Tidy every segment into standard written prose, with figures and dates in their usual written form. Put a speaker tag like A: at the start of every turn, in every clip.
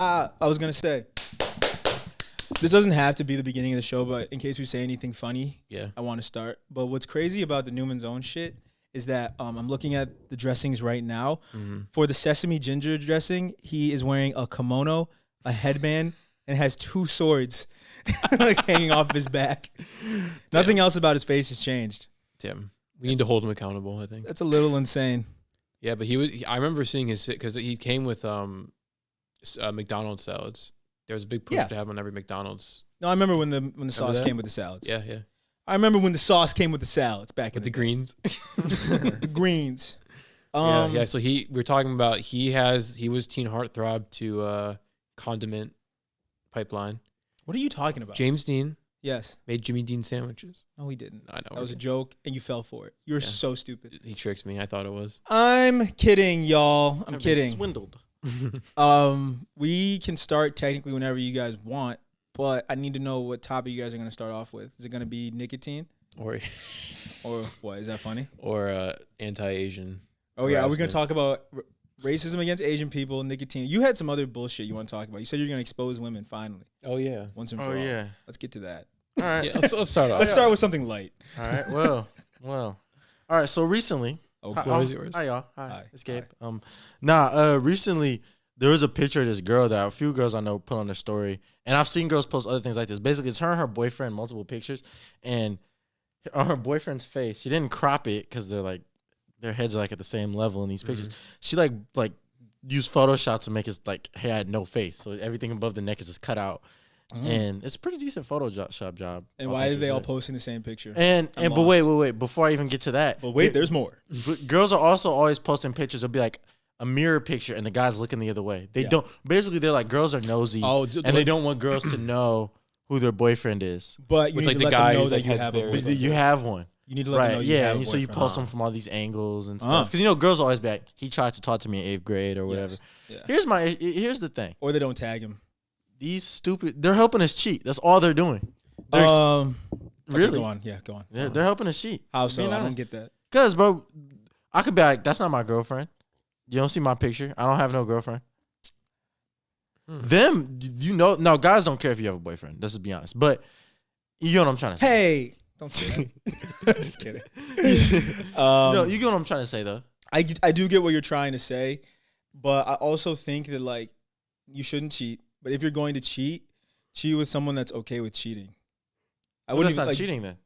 A: I was going to say, this doesn't have to be the beginning of the show, but in case we say anything funny, I want to start. But what's crazy about the Newman's Own shit is that I'm looking at the dressings right now. Mm-hmm. For the sesame ginger dressing, he is wearing a kimono, a headband, and has 2 swords like hanging off his back. Nothing else about his face has changed.
B: Damn. We need to hold him accountable, I think.
A: That's a little insane.
B: Yeah, but I remember seeing his, because he came with McDonald's salads. There was a big push to have on every McDonald's.
A: No, I remember when the sauce came with the salads.
B: Yeah.
A: I remember when the sauce came with the salads back in
B: the greens.
A: The greens.
B: Yeah. So we're talking about he was teen heartthrob to condiment pipeline.
A: What are you talking about?
B: James Dean.
A: Yes.
B: Made Jimmy Dean sandwiches.
A: No, he didn't.
B: I know.
A: That was a joke, and you fell for it. You're so stupid.
B: He tricked me. I thought it was.
A: I'm kidding, y'all. I'm kidding.
C: Swindled.
A: We can start technically whenever you guys want, but I need to know what topic you guys are going to start off with. Is it going to be nicotine?
B: Or
A: what? Is that funny?
B: Or anti-Asian.
A: Oh, yeah. Are we going to talk about racism against Asian people, nicotine? You had some other bullshit you want to talk about. You said you're going to expose women, finally.
B: Oh, yeah.
A: Once and for all. Yeah. Let's get to that.
C: All right.
B: Yeah, let's start off.
A: Let's start with something light.
C: All right. Well. All right. So recently.
B: Oh, the floor is yours.
C: Hi, y'all. Hi. It's Gabe. Recently, there was a picture of this girl that a few girls I know put on their story. And I've seen girls post other things like this. Basically, it's her and her boyfriend, multiple pictures. And on her boyfriend's face, she didn't crop it because their heads are like at the same level in these pictures. Mm-hmm. She like used Photoshop to make it like hair had no face. So everything above the neck is just cut out. Mm. And it's a pretty decent Photoshop job.
A: And why are they all posting the same picture?
C: But wait. Before I even get to that.
A: But wait, there's more.
C: Girls are also always posting pictures. It'll be like a mirror picture and the guy's looking the other way. They don't. Basically, they're like, girls are nosy. And they don't want girls to know who their boyfriend is.
A: But you need to let them know that you have a boyfriend.
C: You have one.
A: You need to let them know you have a boyfriend.
C: So you post them from all these angles and stuff. Because, girls always be like, he tried to talk to me in 8th grade or whatever. Yes. Yeah. Here's the thing.
A: Or they don't tag him.
C: These they're helping us cheat. That's all they're doing. Really?
A: Go on. Yeah, go on.
C: They're helping us cheat.
A: How so? I don't get that.
C: Because, bro, I could be like, that's not my girlfriend. You don't see my picture. I don't have no girlfriend. Them, no, guys don't care if you have a boyfriend. Let's just be honest. But you know what I'm trying to say.
A: Hey, don't say that. Just kidding.
C: No, you get what I'm trying to say, though.
A: I do get what you're trying to say, but I also think that, like, you shouldn't cheat. But if you're going to cheat with someone that's okay with cheating.
C: That's not cheating, then.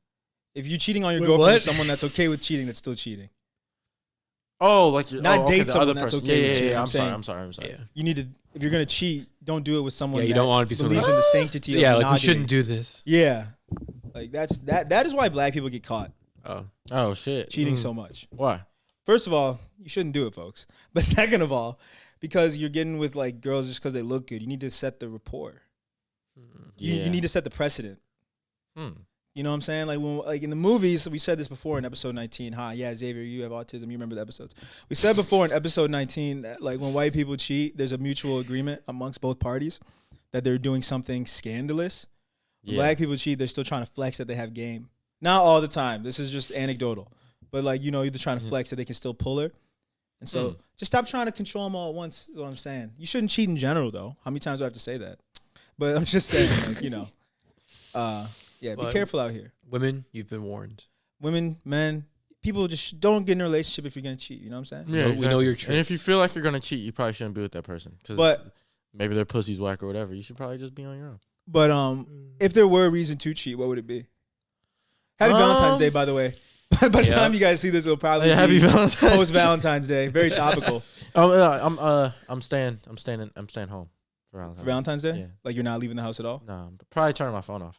A: If you're cheating on your girlfriend with someone that's okay with cheating, that's still cheating.
C: Oh, like
A: not date someone that's okay with cheating.
C: Yeah. I'm sorry.
B: Yeah.
A: You need to, if you're gonna cheat, don't do it with someone
B: you
A: that
B: don't want to be
A: believes in the sanctity of monogamy.
B: Like, you shouldn't do this.
A: Yeah. Like that is why black people get caught.
C: Oh shit.
A: Cheating so much.
C: Why?
A: First of all, you shouldn't do it, folks. But second of all, because you're getting with like girls just because they look good. You need to set the rapport. You need to set the precedent. You know what I'm saying? Like in the movies, we said this before in episode 19. Xavier, you have autism. You remember the episodes. We said before in episode 19 that like when white people cheat, there's a mutual agreement amongst both parties that they're doing something scandalous. When black people cheat, they're still trying to flex that they have game. Not all the time. This is just anecdotal. But like, they're trying to flex that they can still pull her. And so just stop trying to control them all at once is what I'm saying. You shouldn't cheat in general, though. How many times do I have to say that? But I'm just saying, like, be careful out here.
B: Women, you've been warned.
A: Women, men, people just don't get in a relationship if you're going to cheat. You know what I'm saying?
C: Yeah,
B: we know your tricks.
C: And if you feel like you're going to cheat, you probably shouldn't be with that person. But maybe their pussy's whack or whatever. You should probably just be on your own.
A: But if there were a reason to cheat, what would it be? Happy Valentine's Day, by the way. By the time you guys see this, it'll probably be post Valentine's Day. Very topical.
C: I'm staying home for
A: Valentine's Day.
C: Yeah.
A: Like you're not leaving the house at all.
C: No, I'm probably turning my phone off.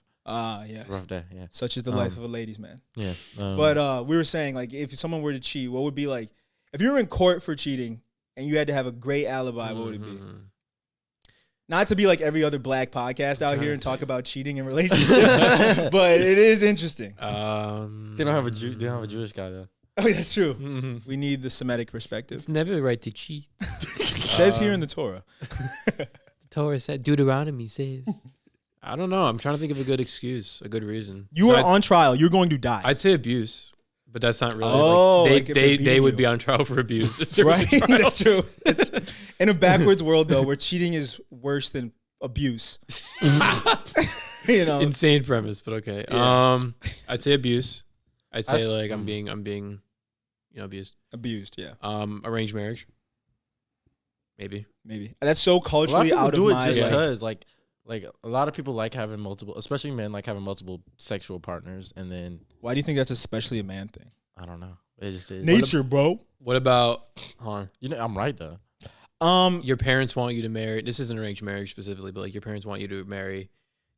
A: Yes.
C: Rough day. Yeah.
A: Such is the life of a ladies' man.
C: Yeah.
A: But we were saying like if someone were to cheat, what would be like if you were in court for cheating and you had to have a great alibi? What would it be? Not to be like every other black podcast out here and talk about cheating in relationships, but it is interesting.
C: They don't have a Jewish guy though.
A: Oh, that's true. We need the Semitic perspective.
B: It's never right to cheat.
A: It says here in the Torah.
B: The Torah said, Deuteronomy says. I don't know. I'm trying to think of a good excuse, a good reason.
A: You are on trial. You're going to die.
B: I'd say abuse. But that's not really. They would be on trial for abuse. If there
A: right?
B: Was a trial.
A: That's true. In a backwards world, though, where cheating is worse than abuse. You know,
B: insane premise, but okay.
A: Yeah.
B: I'd say abuse. I'd say like I'm being, abused.
A: Abused, yeah.
B: Arranged marriage. Maybe.
A: That's so culturally
C: out of
A: my.
C: Just because, like a lot of people like having multiple, especially men, like having multiple sexual partners, and then.
A: Why do you think that's especially a man thing?
C: I don't know. It just is.
A: Nature, bro.
B: What about? Hold on.
C: You know, I'm right though.
B: Your parents want you to marry. This isn't arranged marriage specifically, but like your parents want you to marry,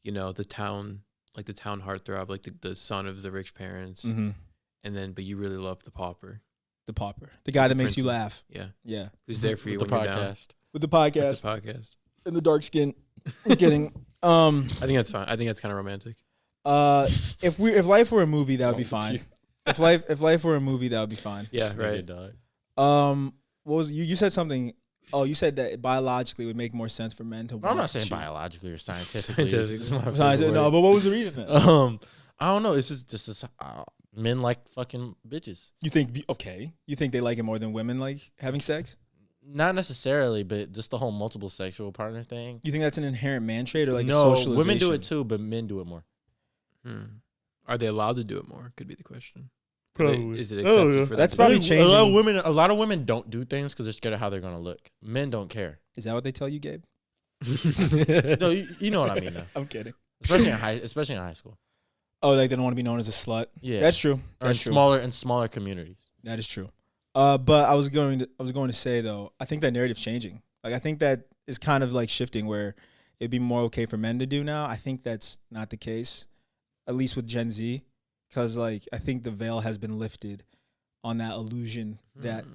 B: the town heartthrob, like the son of the rich parents, and then but you really love the pauper.
A: The pauper, the guy that makes you laugh.
B: Yeah. Who's there for you
C: with
B: when
C: the
B: you're down.
A: With the podcast.
B: With the podcast.
A: And the dark skin. I'm kidding.
B: I think that's fine. I think that's kind of romantic.
A: If life were a movie, that would be fine. If life were a movie, that would be fine.
B: Yeah, right.
A: What was you said something? Oh, you said that biologically it would make more sense for men to.
C: I'm not saying biologically or scientifically.
A: No, but what was the reason then?
C: I don't know. It's just men like fucking bitches.
A: You think You think they like it more than women like having sex?
C: Not necessarily, but just the whole multiple sexual partner thing.
A: You think that's an inherent man trait or like
C: no?
A: A socialization?
C: Women do it too, but men do it more.
B: Are they allowed to do it more? Could be the question.
C: Probably.
B: Is it accepted for
A: That's
B: them?
A: probably changing.
C: A lot of women don't do things because they're scared of how they're gonna look. Men don't care.
A: Is that what they tell you, Gabe?
C: No, you know what I mean. Though.
A: I'm kidding.
C: Especially in high school.
A: Oh, like they don't want to be known as a slut.
C: Yeah,
A: that's true. That's true.
C: Smaller communities.
A: That is true. But I was going to say though, I think that narrative's changing. Like I think that is kind of like shifting where it'd be more okay for men to do now. I think that's not the case, at least with Gen Z, because like I think the veil has been lifted on that illusion that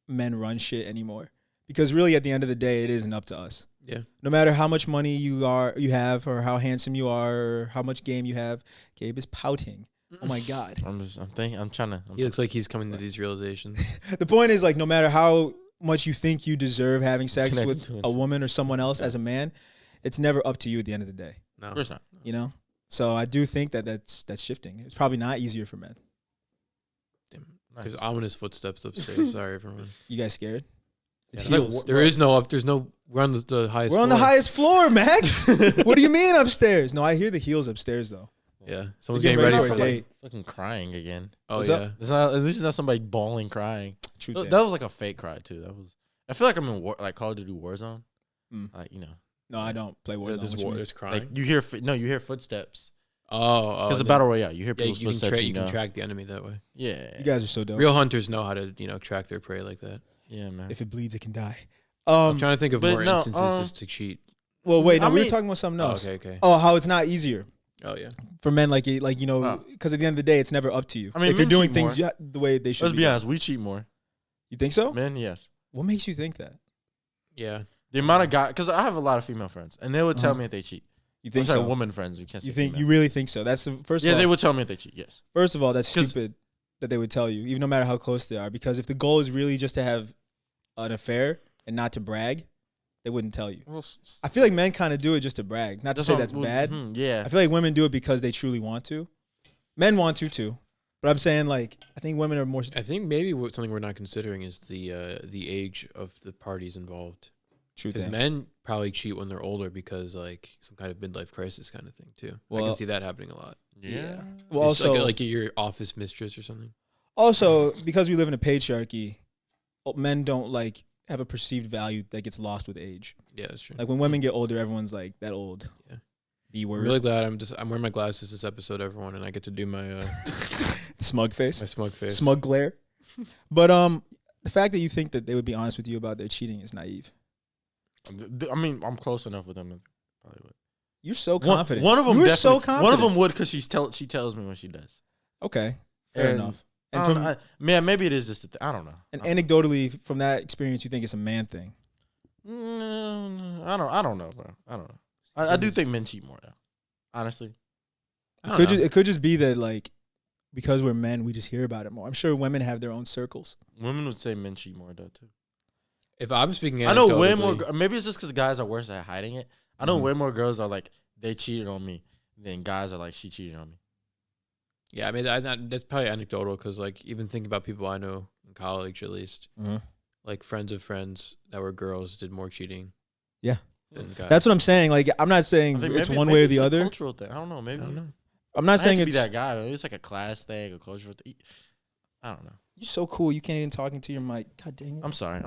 A: men run shit anymore. Because really, at the end of the day, it isn't up to us.
B: Yeah.
A: No matter how much money you have, or how handsome you are, or how much game you have, Gabe is pouting. Oh my God.
B: He looks like he's coming to these realizations.
A: The point is, like, no matter how much you think you deserve having sex with a woman or someone else as a man, it's never up to you at the end of the day.
B: No,
C: of course not.
A: You know. So I do think that's shifting. It's probably not easier for men.
B: Because ominous footsteps upstairs. Sorry, everyone.
A: You guys scared?
B: It's heels. There's no. We're on the highest.
A: We're on the highest floor, Max. What do you mean upstairs? No, I hear the heels upstairs though.
B: Yeah, someone's getting ready for
A: a date.
C: Fucking crying again.
B: Oh yeah.
C: At least it's not somebody bawling, crying.
A: True.
C: That was like a fake cry too. I feel like I'm in like Call of Duty Warzone. Like
A: No, I don't play Warzone.
B: There's crying.
C: Like you hear footsteps.
B: Oh,
C: because the battle royale, you hear people's footsteps.
B: You can track the enemy that way.
C: Yeah,
A: you guys are so dope.
B: Real hunters know how to track their prey like that.
C: Yeah, man.
A: If it bleeds, it can die.
B: I'm trying to think of more instances just to cheat.
A: Well, wait, no, we were talking about something else.
B: Okay.
A: Oh, how it's not easier.
B: Oh yeah.
A: For men, because at the end of the day, it's never up to you.
C: I mean,
A: if you're doing things the way they should.
C: Let's be honest, we cheat more.
A: You think so?
C: Men, yes.
A: What makes you think that?
B: Yeah.
C: The amount of guys, because I have a lot of female friends, and they would tell me if they cheat.
A: You think so?
C: Woman friends,
A: you really think so? That's the first.
C: Yeah, they would tell me if they cheat. Yes.
A: First of all, that's stupid that they would tell you, even no matter how close they are. Because if the goal is really just to have an affair and not to brag, they wouldn't tell you. Well, I feel like men kind of do it just to brag. Not to say that's bad.
C: Yeah.
A: I feel like women do it because they truly want to. Men want to too, but I'm saying I think women are more.
B: I think maybe something we're not considering is the age of the parties involved.
A: True.
B: Because men probably cheat when they're older because some kind of midlife crisis kind of thing too. Well, I can see that happening a lot.
C: Yeah.
A: Well, also
B: like your office mistress or something.
A: Also, because we live in a patriarchy, men don't have a perceived value that gets lost with age.
B: Yeah, that's true.
A: Like when women get older, everyone's like that old.
B: Yeah.
A: B word.
B: I'm really glad I'm wearing my glasses this episode, everyone, and I get to do my
A: smug face.
B: My smug face.
A: Smug glare. But the fact that you think that they would be honest with you about their cheating is naive.
C: I mean, I'm close enough with them. Probably would.
A: You're so confident.
C: One of them.
A: You're so confident.
C: One of them would because she tells me when she does.
A: Okay, fair enough.
C: And maybe it is just I don't know.
A: And anecdotally, from that experience, you think it's a man thing?
C: I don't know, bro. I don't know. I do think men cheat more though. Honestly,
A: it could just be that because we're men, we just hear about it more. I'm sure women have their own circles.
C: Women would say men cheat more though too.
B: If I'm speaking,
C: I know way more. Maybe it's just because guys are worse at hiding it. I know way more girls are like they cheated on me than guys are like she cheated on me.
B: Yeah, I mean that's probably anecdotal because even thinking about people I know in college at least, friends of friends that were girls did more cheating.
A: Yeah,
B: than guys.
A: That's what I'm saying. Like, I'm not saying it's one way or the other.
C: Cultural thing. I don't know. Maybe.
B: I don't know.
A: I'm not saying
C: it's
A: it's
C: that guy. Maybe it's like a class thing, a cultural thing. I don't know.
A: You're so cool. You can't even talk into your mic. God dang it.
C: I'm sorry.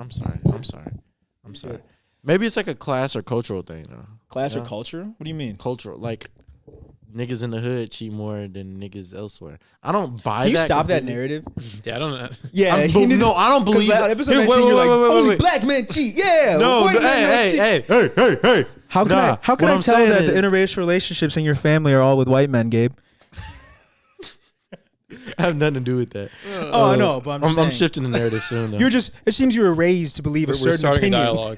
C: Maybe it's like a class or cultural thing, though.
A: Class or culture? What do you mean?
C: Cultural, like niggas in the hood cheat more than niggas elsewhere. I don't buy that.
A: Can you stop that
C: completely.
A: narrative?
B: Yeah, I don't know.
A: Yeah,
C: no, I don't believe that.
A: Episode 19, you're like, only black men cheat. Yeah.
C: No,
A: white men don't cheat.
C: hey.
A: How can I tell that the interracial relationships in your family are all with white men, Gabe?
C: I have nothing to do with that.
A: I know, but
C: I'm shifting the narrative soon, though.
A: It seems you were raised to believe a certain
B: starting
A: opinion.
B: a dialogue.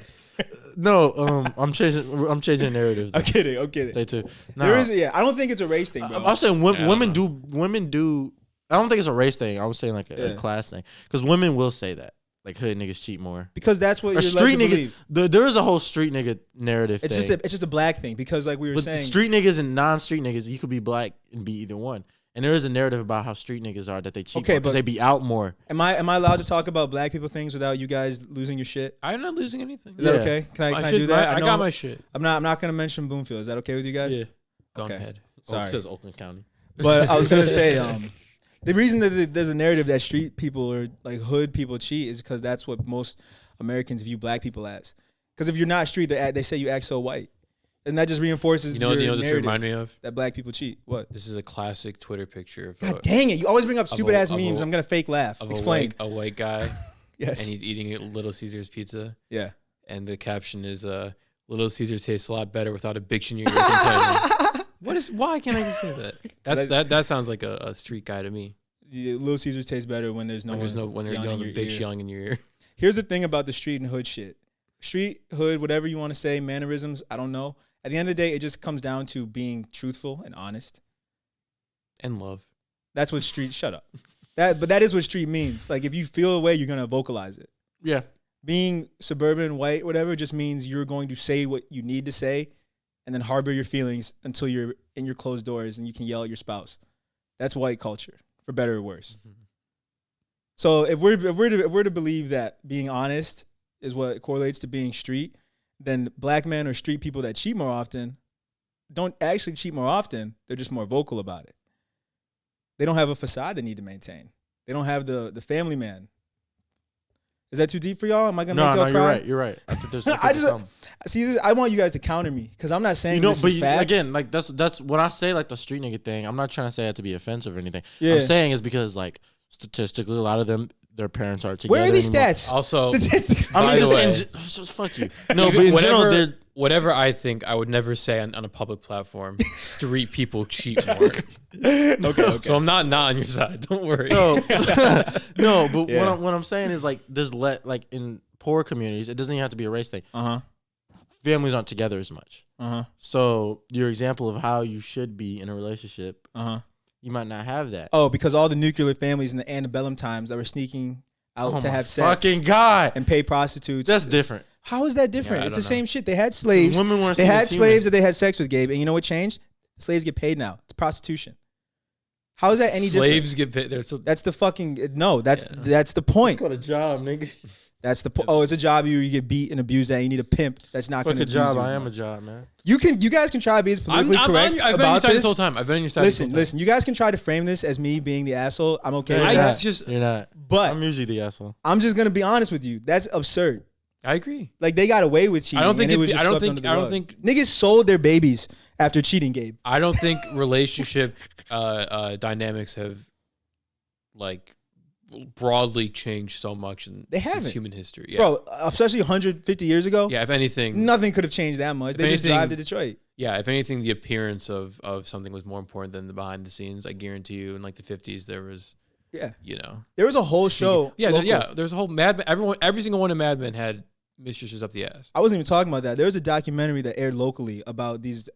C: No, I'm changing the narrative.
A: I'm kidding.
C: Stay tuned.
A: I don't think it's a race thing, bro.
C: I'm saying women do. I don't think it's a race thing. I was saying like a class thing, because women will say that, like, hood niggas cheat more.
A: Because that's what you're
C: street
A: led to
C: niggas.
A: believe.
C: There is a whole street nigga narrative.
A: It's just a black thing, because like we were saying,
C: street niggas and non-street niggas, you could be black and be either one. And there is a narrative about how street niggas are, that they cheat because they be out more.
A: Am I allowed to talk about black people things without you guys losing your shit?
B: I'm not losing anything.
A: Is that okay? Can I do that?
B: I got my shit.
A: I'm not gonna mention Bloomfield. Is that okay with you guys?
C: Yeah.
B: Go ahead.
A: Sorry.
C: It says Oakland County.
A: But I was gonna say, the reason that there's a narrative that street people or like hood people cheat is because that's what most Americans view black people as. Because if you're not street, they say you act so white. And that just reinforces
B: your
A: narrative
B: this remind me of?
A: That black people cheat. What?
B: This is a classic Twitter picture of
A: God dang it. You always bring up stupid ass memes. I'm going to fake laugh. Explain.
B: A white guy.
A: Yes.
B: And he's eating a Little Caesars pizza.
A: Yeah.
B: And the caption is, Little Caesars tastes a lot better without a bitch in your ear complaining. Why can't I just say that? That sounds like a street guy to me.
A: Little Caesars tastes better when there's no
B: when there's a bitch yelling in your ear.
A: Here's the thing about the street and hood shit. Street, hood, whatever you want to say, mannerisms, I don't know. At the end of the day, it just comes down to being truthful and honest.
B: And love.
A: That's what street, shut up. But that is what street means. Like, if you feel a way, you're going to vocalize it.
C: Yeah.
A: Being suburban, white, whatever, just means you're going to say what you need to say and then harbor your feelings until you're in your closed doors and you can yell at your spouse. That's white culture, for better or worse. Mm-hmm. So if we're to believe that being honest is what correlates to being street, then black men or street people that cheat more often don't actually cheat more often. They're just more vocal about it. They don't have a facade they need to maintain. They don't have the family man. Is that too deep for y'all? Am I gonna make y'all cry?
C: You're right. I think there's
A: see this. I want you guys to counter me because I'm not saying this is facts.
C: Again, like that's when I say like the street nigga thing. I'm not trying to say that to be offensive or anything.
A: Yeah.
C: I'm saying is because like statistically, a lot of them, their parents are together.
A: Where are these
C: anymore.
A: stats?
B: Also,
C: I mean, just fuck you. No, but in general,
B: whatever I think, I would never say on a public platform. Street people cheat more. Okay. So I'm not on your side. Don't worry.
C: No, but what I'm saying is like there's like in poor communities, it doesn't even have to be a race thing. Families aren't together as much. So your example of how you should be in a relationship. You might not have that.
A: Oh, because all the nuclear families in the antebellum times that were sneaking out to have sex.
C: Fucking God.
A: And pay prostitutes.
C: That's different.
A: How is that different? It's the same shit. They had slaves.
C: Women weren't
A: they had slaves that they had sex with, Gabe. And you know what changed? Slaves get paid now. It's prostitution. How is that any different?
B: Slaves get paid.
A: That's the fucking... No, that's the point.
C: It's called a job, nigga.
A: That's the point. Oh, it's a job you get beat and abused at. You need a pimp that's not going to abuse you.
C: Fuck a job. I am a job, man.
A: You guys can try to be as politically correct
B: I've been on your side this whole time. I've been on your side.
A: Listen. You guys can try to frame this as me being the asshole. I'm okay with that.
C: You're not.
A: But
C: I'm usually the asshole.
A: I'm just gonna be honest with you. That's absurd.
B: I agree.
A: Like they got away with cheating. I don't think niggas sold their babies after cheating, Gabe.
B: I don't think relationship dynamics have like broadly changed so much since human history. Yeah.
A: Bro, especially 150 years ago.
B: Yeah, if anything.
A: Nothing could have changed that much. They just drive to Detroit.
B: Yeah, if anything, the appearance of something was more important than the behind the scenes. I guarantee you in like the 50s there was there
A: was a whole show.
B: There's a whole Mad Men. Every single one of Mad Men had mistresses up the ass.
A: I wasn't even talking about that. There was a documentary that aired locally about these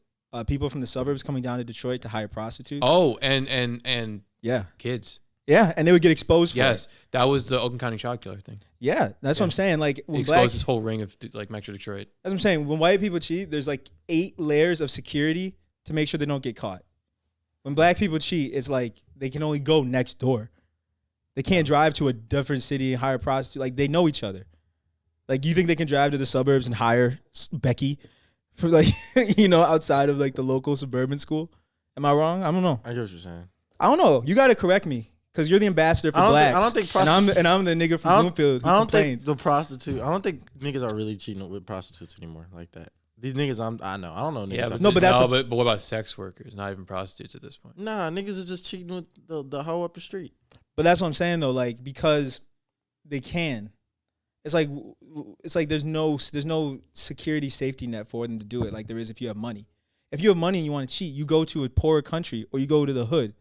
A: people from the suburbs coming down to Detroit to hire prostitutes.
B: Oh, and kids.
A: Yeah, and they would get exposed for it.
B: That was the Oakland County child killer thing.
A: Yeah, that's what I'm saying. Like, when
B: exposed this whole ring of like Metro Detroit.
A: That's what I'm saying. When white people cheat, there's like 8 layers of security to make sure they don't get caught. When black people cheat, it's like they can only go next door. They can't drive to a different city and hire a prostitute. Like, they know each other. Like, you think they can drive to the suburbs and hire Becky for like outside of like the local suburban school. Am I wrong? I don't know.
C: I get what you're saying.
A: I don't know. You got to correct me because you're the ambassador for blacks.
C: I don't think
A: and I'm the nigga from Bloomfield who complains.
C: I don't think niggas are really cheating with prostitutes anymore like that. These niggas, I know. I don't know niggas.
B: Yeah, but what about sex workers? Not even prostitutes at this point.
C: Nah, niggas is just cheating with the hoe up the street.
A: But that's what I'm saying though, like because they can. It's like there's no security safety net for them to do it like there is if you have money. If you have money and you want to cheat, you go to a poorer country or you go to the hood.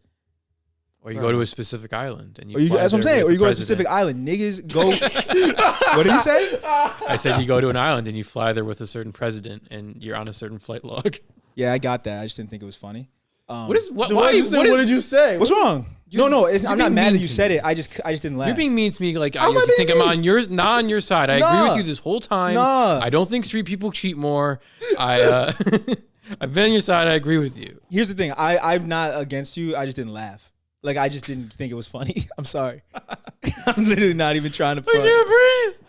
B: Or you go to a specific island and
A: that's what I'm saying. Or you go to a specific island. Niggas go. What did he say?
B: I said you go to an island and you fly there with a certain president and you're on a certain flight log.
A: Yeah, I got that. I just didn't think it was funny.
B: What
C: did you say?
A: What's wrong? No, I'm not mad that you said it. I just didn't laugh.
B: You're being mean to me. Like I think I'm not on your side. I agree with you this whole time.
A: Nah.
B: I don't think street people cheat more. I've been on your side. I agree with you.
A: Here's the thing. I'm not against you. I just didn't laugh. Like I just didn't think it was funny. I'm sorry. I'm literally not even trying to front.
C: I can't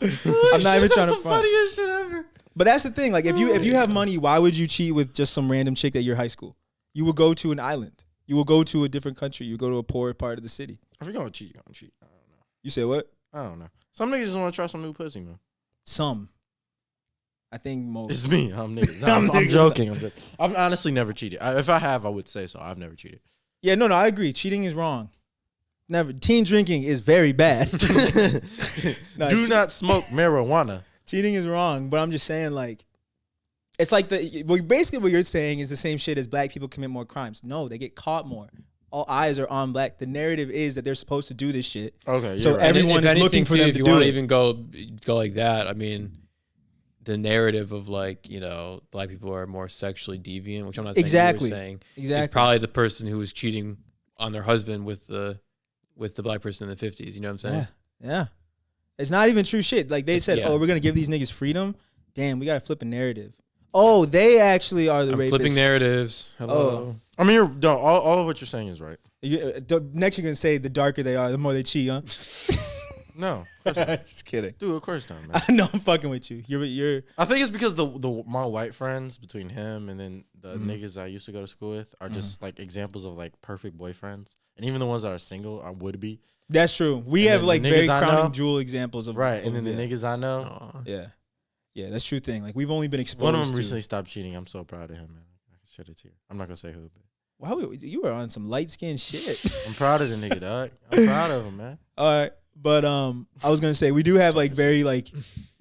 C: breathe.
A: I'm not even trying to front.
C: That's the funniest shit ever.
A: But that's the thing. Like if you have money, why would you cheat with just some random chick at your high school? You will go to an island. You will go to a different country. You go to a poor part of the city.
C: If you're gonna cheat, you're gonna cheat. I don't know.
A: You say what?
C: I don't know. Some niggas just want to try some new pussy, man.
A: Some. I think most.
C: It's me. I'm niggas. No, I'm joking. I've honestly never cheated. If I have, I would say so. I've never cheated.
A: Yeah, no, I agree. Cheating is wrong. Never. Teen drinking is very bad.
C: Do not smoke marijuana.
A: Cheating is wrong, but I'm just saying, like, it's like basically what you're saying is the same shit as black people commit more crimes. No, they get caught more. All eyes are on black. The narrative is that they're supposed to do this shit.
C: Okay,
A: so
C: right.
A: everyone is looking for them to do it.
B: If you want to even go like that, I mean, the narrative of like black people are more sexually deviant, which I'm not saying
A: exactly
B: you were saying.
A: Exactly.
B: Is probably the person who was cheating on their husband with the black person in the 50s. You know what I'm saying?
A: Yeah. It's not even true shit. Like they said, we're gonna give these niggas freedom. Damn, we gotta flip a narrative. Oh, they actually are the rapists.
B: Flipping naratives. Hello.
C: I mean, all of what you're saying is right.
A: Next, you're gonna say the darker they are, the more they cheat, huh?
C: No,
A: just kidding,
C: dude. Of course not, man.
A: I know I'm fucking with you. You're.
C: I think it's because my white friends between him and then the niggas I used to go to school with are just like examples of like perfect boyfriends, and even the ones that are single are would be.
A: That's true. We have like very crowning jewel examples of
C: right, and then the niggas I know.
A: Yeah, that's true thing. Like we've only been exposed.
C: One of them recently stopped cheating. I'm so proud of him, man. I can shed a tear. I'm not gonna say who, but
A: wow, you were on some light skinned shit.
C: I'm proud of the nigga, dog. I'm proud of him, man.
A: All right, but I was gonna say we do have like very like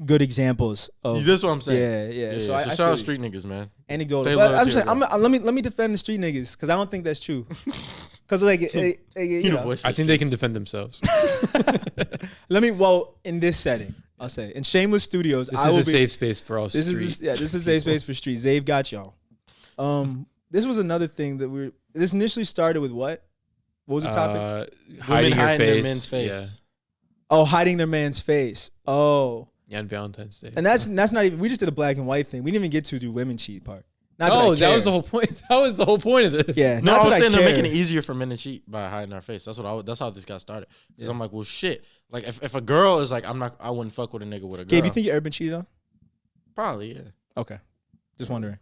A: good examples of.
C: That's what I'm saying.
A: Yeah.
C: So shout out street niggas, man.
A: Anecdotal. But I'm saying, let me defend the street niggas because I don't think that's true. Because like
B: I think they can defend themselves.
A: In this setting. I'll say in Shameless Studios.
B: This is a safe space for all
A: this
B: street.
A: This is a safe space for street. Zave got y'all. This was another thing that this initially started with what? What was the topic?
B: Hiding
C: their men's face.
B: Yeah.
A: Oh, hiding their man's face. Oh.
B: Yeah, on Valentine's Day.
A: And that's not even. We just did a black and white thing. We didn't even get to do women cheat part.
B: That was the whole point. That was the whole point of this.
A: Yeah.
C: No, I was saying they're making it easier for men to cheat by hiding their face. That's how this got started. Because I'm like, well, shit. Like if a girl is like, I wouldn't fuck with a nigga with a girl.
A: Gabe, you think you ever been cheated on?
C: Probably, yeah.
A: Okay. Just wondering.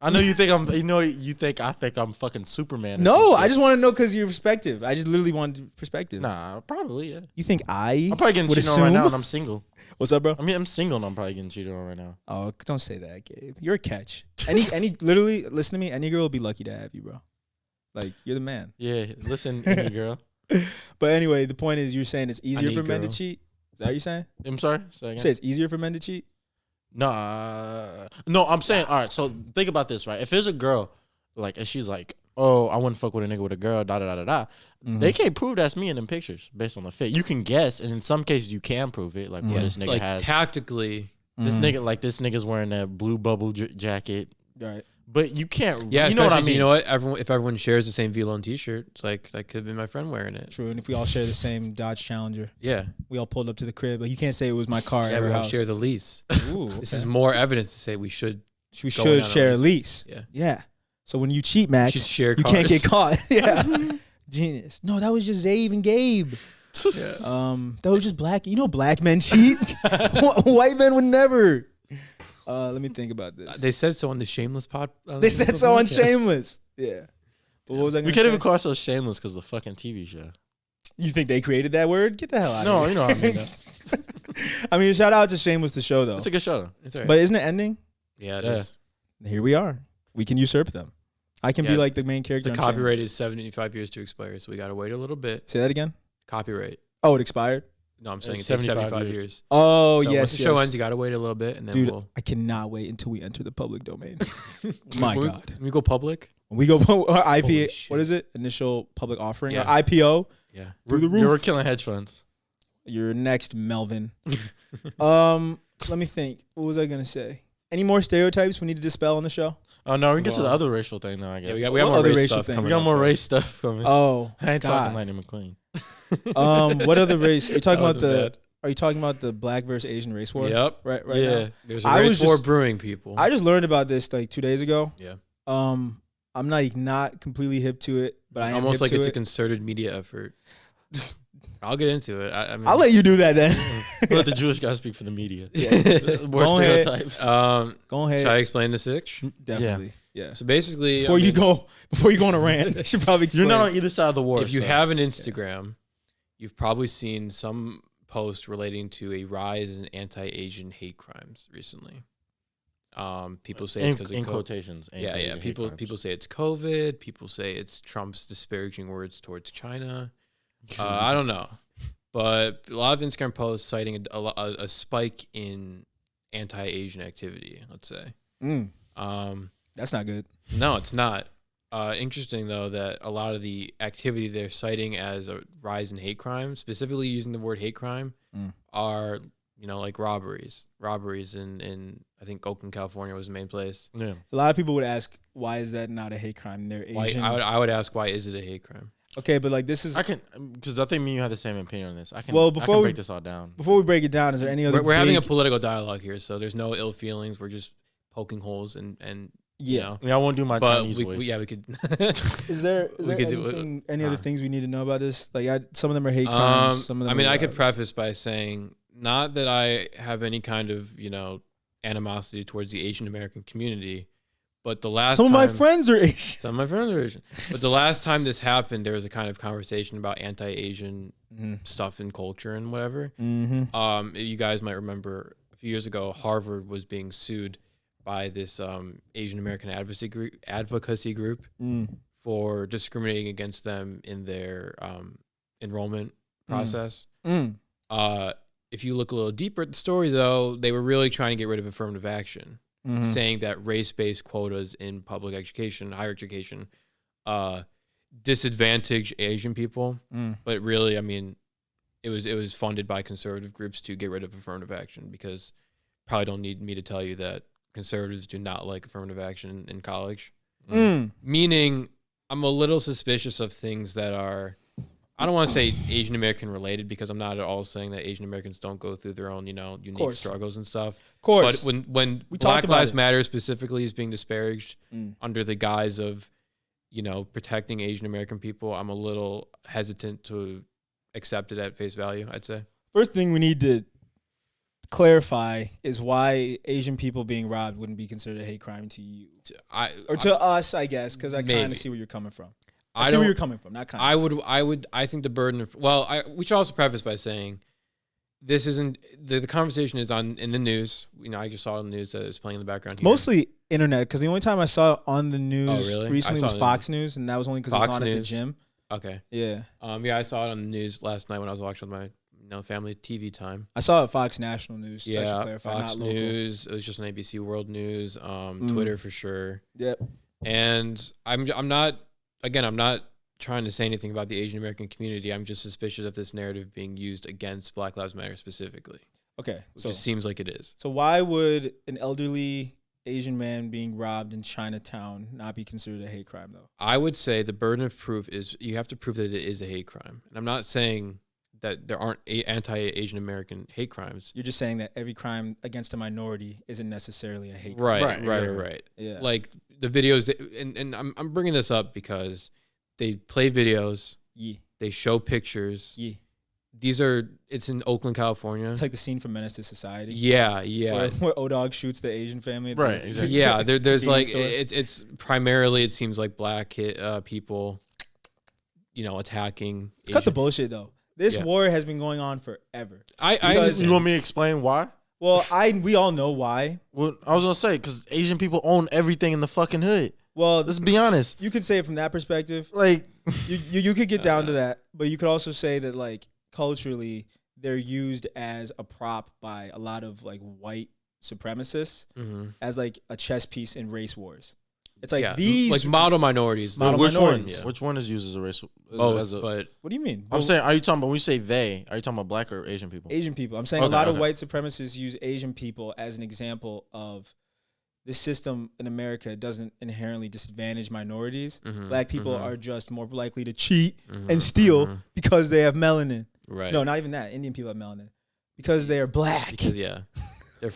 C: I know you think I think I'm fucking Superman.
A: No, I just want to know because you're perspective. I just literally wanted perspective.
C: Nah, probably, yeah.
A: You think I'm
C: probably getting cheated on right now and I'm single.
A: What's up, bro?
C: I mean, I'm single and I'm probably getting cheated on right now.
A: Oh, don't say that, Gabe. You're a catch. Literally, listen to me. Any girl will be lucky to have you, bro. Like, you're the man.
C: Yeah, listen, any girl.
A: But anyway, the point is you're saying it's easier for men to cheat? Is that what you're saying?
C: I'm sorry? Say again?
A: You say it's easier for men to cheat?
C: No, I'm saying, all right, so think about this, right? If there's a girl, like, and she's like, oh, I wouldn't fuck with a nigga with a girl, da-da-da-da-da, they can't prove that's me in them pictures based on the fit. You can guess, and in some cases you can prove it, like what this nigga
B: like
C: has.
B: Tactically.
C: This nigga's wearing that blue bubble jacket.
A: Right.
C: But you can't,
B: yeah,
C: you know what I mean?
B: You know what? If everyone shares the same V-Lone t-shirt, it's like, that could have been my friend wearing it.
A: True, and if we all share the same Dodge Challenger.
B: Yeah.
A: We all pulled up to the crib. Like, you can't say it was my car at our house.
B: Share the lease.
A: Ooh,
B: This is more evidence to say we should
A: share a lease.
B: Yeah.
A: So when you cheat, Max,
B: you
A: can't get caught. Yeah. Genius. No, that was just Zave and Gabe. That was just black. You know black men cheat. White men would never. Let me think about this.
B: They said so on the Shameless pod.
A: They said so on Shameless. Yeah. What was I
C: We can't even call ourselves Shameless because of the fucking TV show.
A: You think they created that word? Get the hell out of here.
C: No, you know what I mean.
A: I mean, shout out to Shameless the show though.
C: It's a good show though.
B: It's all right.
A: But isn't it ending?
B: Yeah, it is.
A: Here we are. We can usurp them. I can be like the main character.
B: The copyright is 75 years to expire, so we got to wait a little bit.
A: Say that again.
B: Copyright.
A: Oh, it expired?
B: No, I'm saying it takes 75 years.
A: Oh,
B: so
A: yes.
B: Once the show ends, you got to wait a little bit, and then
A: Dude, I cannot wait until we enter the public domain. My God.
B: When we go public?
A: When we go IPO, what is it? Initial public offering?
B: Yeah.
A: Or IPO?
B: Yeah.
A: Through the roof.
C: You're killing hedge funds.
A: You're next, Melvin. Let me think. What was I going to say? Any more stereotypes we need to dispel on the show?
C: Oh, no, we can get to the other racial thing now, I guess.
B: Yeah, we got more
A: other
B: race
A: racial
B: stuff
A: thing?
B: coming
C: We got
B: up,
C: more
B: though.
C: race stuff coming.
A: Oh,
C: I ain't
A: God.
C: talking Lightning McQueen.
A: What other race? Are you talking
B: That
A: about
B: wasn't bad.
A: Are you talking about the black versus Asian race war?
B: Yep.
A: Right
C: Yeah.
A: now.
B: There's a
A: I
B: race
A: was
B: war
A: just-
B: brewing, people.
A: I just learned about this like 2 days ago.
B: Yeah.
A: I'm not completely hip to it, but I am
B: Almost
A: hip
B: like
A: to
B: it's a
A: it.
B: concerted media effort. I'll get into it. I mean,
A: I'll let you do that then.
C: Let the Jewish guy speak for the media. More
A: Go ahead.
C: stereotypes.
A: Go ahead.
B: Should I explain the sitch?
A: Definitely. Yeah.
B: So basically,
A: Before you go on a rant, I should probably explain.
C: You're not on either side of the war.
B: if you have an Instagram, you've probably seen some post relating to a rise in anti-Asian hate crimes recently. People say it's because of
C: in quotations.
B: yeah. People say it's COVID. People say it's Trump's disparaging words towards China. I don't know, but a lot of Instagram posts citing a spike in anti-Asian activity. Let's say.
A: That's not good.
B: No, it's not. Interesting though that a lot of the activity they're citing as a rise in hate crime, specifically using the word hate crime, are like robberies in I think Oakland, California was the main place.
C: Yeah.
A: A lot of people would ask, why is that not a hate crime? They're Asian.
B: I would ask, why is it a hate crime?
A: Okay, but like this is.
C: I can, because I think me and you have the same opinion on this. I can break this all down.
A: Before we break it down, is there any other?
B: We're having a political dialogue here, so there's no ill feelings. We're just poking holes and
A: yeah.
C: I won't do my Chinese voice.
B: we could.
A: Is there any other things we need to know about this? Like some of them are hate crimes. Some of them.
B: I could preface by saying not that I have any kind of animosity towards the Asian American community, but the last
A: some of my friends are Asian.
B: Some of my friends are Asian. But the last time this happened, there was a kind of conversation about anti-Asian stuff in culture and whatever.
A: Mm-hmm.
B: You guys might remember a few years ago, Harvard was being sued by this Asian American advocacy group for discriminating against them in their enrollment process. If you look a little deeper at the story, though, they were really trying to get rid of affirmative action, saying that race-based quotas in public education, higher education, disadvantage Asian people. But really, I mean, it was funded by conservative groups to get rid of affirmative action, because probably don't need me to tell you that conservatives do not like affirmative action in college. Meaning, I'm a little suspicious of things that are, I don't want to say Asian American related, because I'm not at all saying that Asian Americans don't go through their own, unique struggles and stuff.
A: Of course.
B: But when Black Lives Matter specifically is being disparaged under the guise of, protecting Asian American people, I'm a little hesitant to accept it at face value, I'd say.
A: First thing we need to clarify is why Asian people being robbed wouldn't be considered a hate crime to you. To us, I guess, because I kind of see where you're coming from. I see where you're coming from. Not kind of.
B: I think the burden of, we should also preface by saying this isn't, the conversation is in the news. I just saw it on the news that it's playing in the background here.
A: Mostly internet, because the only time I saw it on the news recently was Fox News, and that was only because it was on at the gym.
B: Okay.
A: Yeah.
B: I saw it on the news last night when I was watching with my family TV time.
A: I saw it at Fox National News.
B: Yeah,
A: so I should clarify,
B: Fox
A: not
B: News. It was just on ABC World News, Twitter for sure.
A: Yep.
B: And I'm not trying to say anything about the Asian American community. I'm just suspicious of this narrative being used against Black Lives Matter specifically.
A: Okay.
B: Which just seems like it is.
A: So why would an elderly Asian man being robbed in Chinatown not be considered a hate crime, though?
B: I would say the burden of proof is you have to prove that it is a hate crime. And I'm not saying that there aren't anti-Asian American hate crimes.
A: You're just saying that every crime against a minority isn't necessarily a hate crime.
B: Right.
A: Yeah.
B: Like the videos, and I'm bringing this up because they play videos.
A: Yeah.
B: They show pictures.
A: Yeah.
B: It's in Oakland, California.
A: It's like the scene from Menace to Society.
B: Yeah.
A: Where O-Dog shoots the Asian family.
C: Right, exactly.
B: Yeah, there's like it's primarily it seems like black people, attacking.
A: Cut the bullshit though. This war has been going on forever.
C: You want me to explain why?
A: Well, we all know why.
C: Well, I was gonna say because Asian people own everything in the fucking hood.
A: Well,
C: let's be honest.
A: You could say it from that perspective.
C: Like,
A: you could get down to that, but you could also say that like culturally they're used as a prop by a lot of like white supremacists as like a chess piece in race wars. It's like these
B: like model minorities.
C: Which one? Yeah. Which one is used as a race?
B: Both, but
A: what do you mean?
C: I'm saying, are you talking about when you say they? Are you talking about black or Asian people?
A: Asian people. I'm saying a lot of white supremacists use Asian people as an example of this system in America doesn't inherently disadvantage minorities. Black people are just more likely to cheat and steal because they have melanin.
B: Right.
A: No, not even that. Indian people have melanin because they are black.
B: Because they're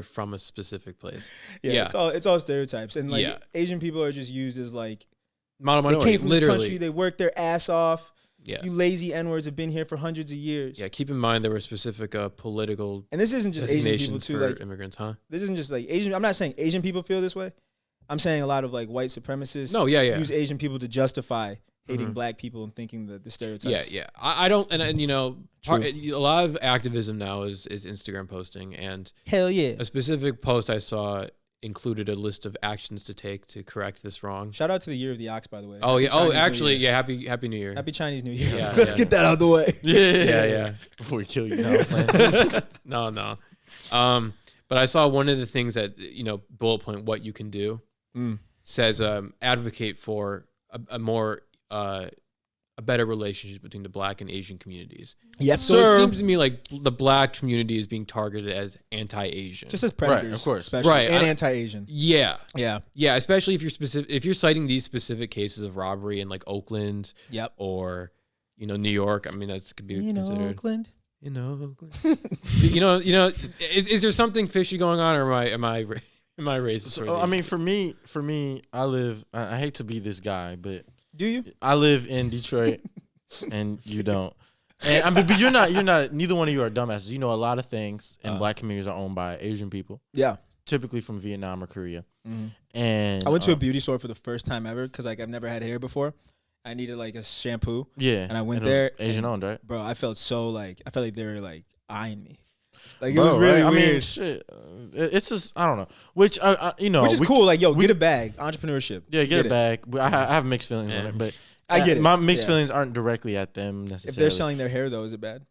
B: from a specific place.
A: Yeah. It's all stereotypes, and like Asian people are just used as like
B: model minority.
A: They came from this country. They worked their ass off.
B: Yeah.
A: You lazy N-words have been here for hundreds of years.
B: Yeah, keep in mind there were specific political
A: and this isn't just Asian people too.
B: For
A: like
B: immigrants, huh?
A: This isn't just like Asian. I'm not saying Asian people feel this way. I'm saying a lot of like white supremacists. Use Asian people to justify hating black people and thinking that the stereotypes.
B: Yeah. I don't, and a lot of activism now is Instagram posting, and
A: hell yeah,
B: a specific post I saw included a list of actions to take to correct this wrong.
A: Shout out to the Year of the Ox, by the way.
B: Oh, yeah. Oh, actually, Happy New Year.
A: Happy Chinese New Year.
B: Yeah,
A: Let's get that out of the way.
B: Yeah.
C: Before we kill you.
B: No. But I saw one of the things that, bullet point what you can do says advocate for a better relationship between the black and Asian communities.
A: Yes,
B: so it seems to me like the black community is being targeted as anti-Asian,
A: just as predators,
C: right? Of course,
A: right, and anti-Asian.
B: Yeah. Especially if you're citing these specific cases of robbery in like Oakland, or New York. I mean, that could be considered.
A: Oakland.
B: Oakland. Is there something fishy going on, or am I racist?
C: So, I mean, for me, I hate to be this guy, but.
A: Do you?
C: I live in Detroit, and you don't. And I mean, but you're not. Neither one of you are dumbasses. You know, a lot of things in black communities are owned by Asian people.
A: Yeah,
C: typically from Vietnam or Korea. And
A: I went to a beauty store for the first time ever because like I've never had hair before. I needed like a shampoo.
C: Yeah,
A: and I went there.
C: Asian owned, right?
A: Bro, I felt like they were like eyeing me. Like it was really weird. I mean,
C: shit. It's just I don't know. Which
A: which is cool. Like get a bag, entrepreneurship.
C: Yeah, get a bag. I have mixed feelings on it, but
A: I get it.
C: My mixed feelings aren't directly at them necessarily.
A: If they're selling their hair though, is it bad?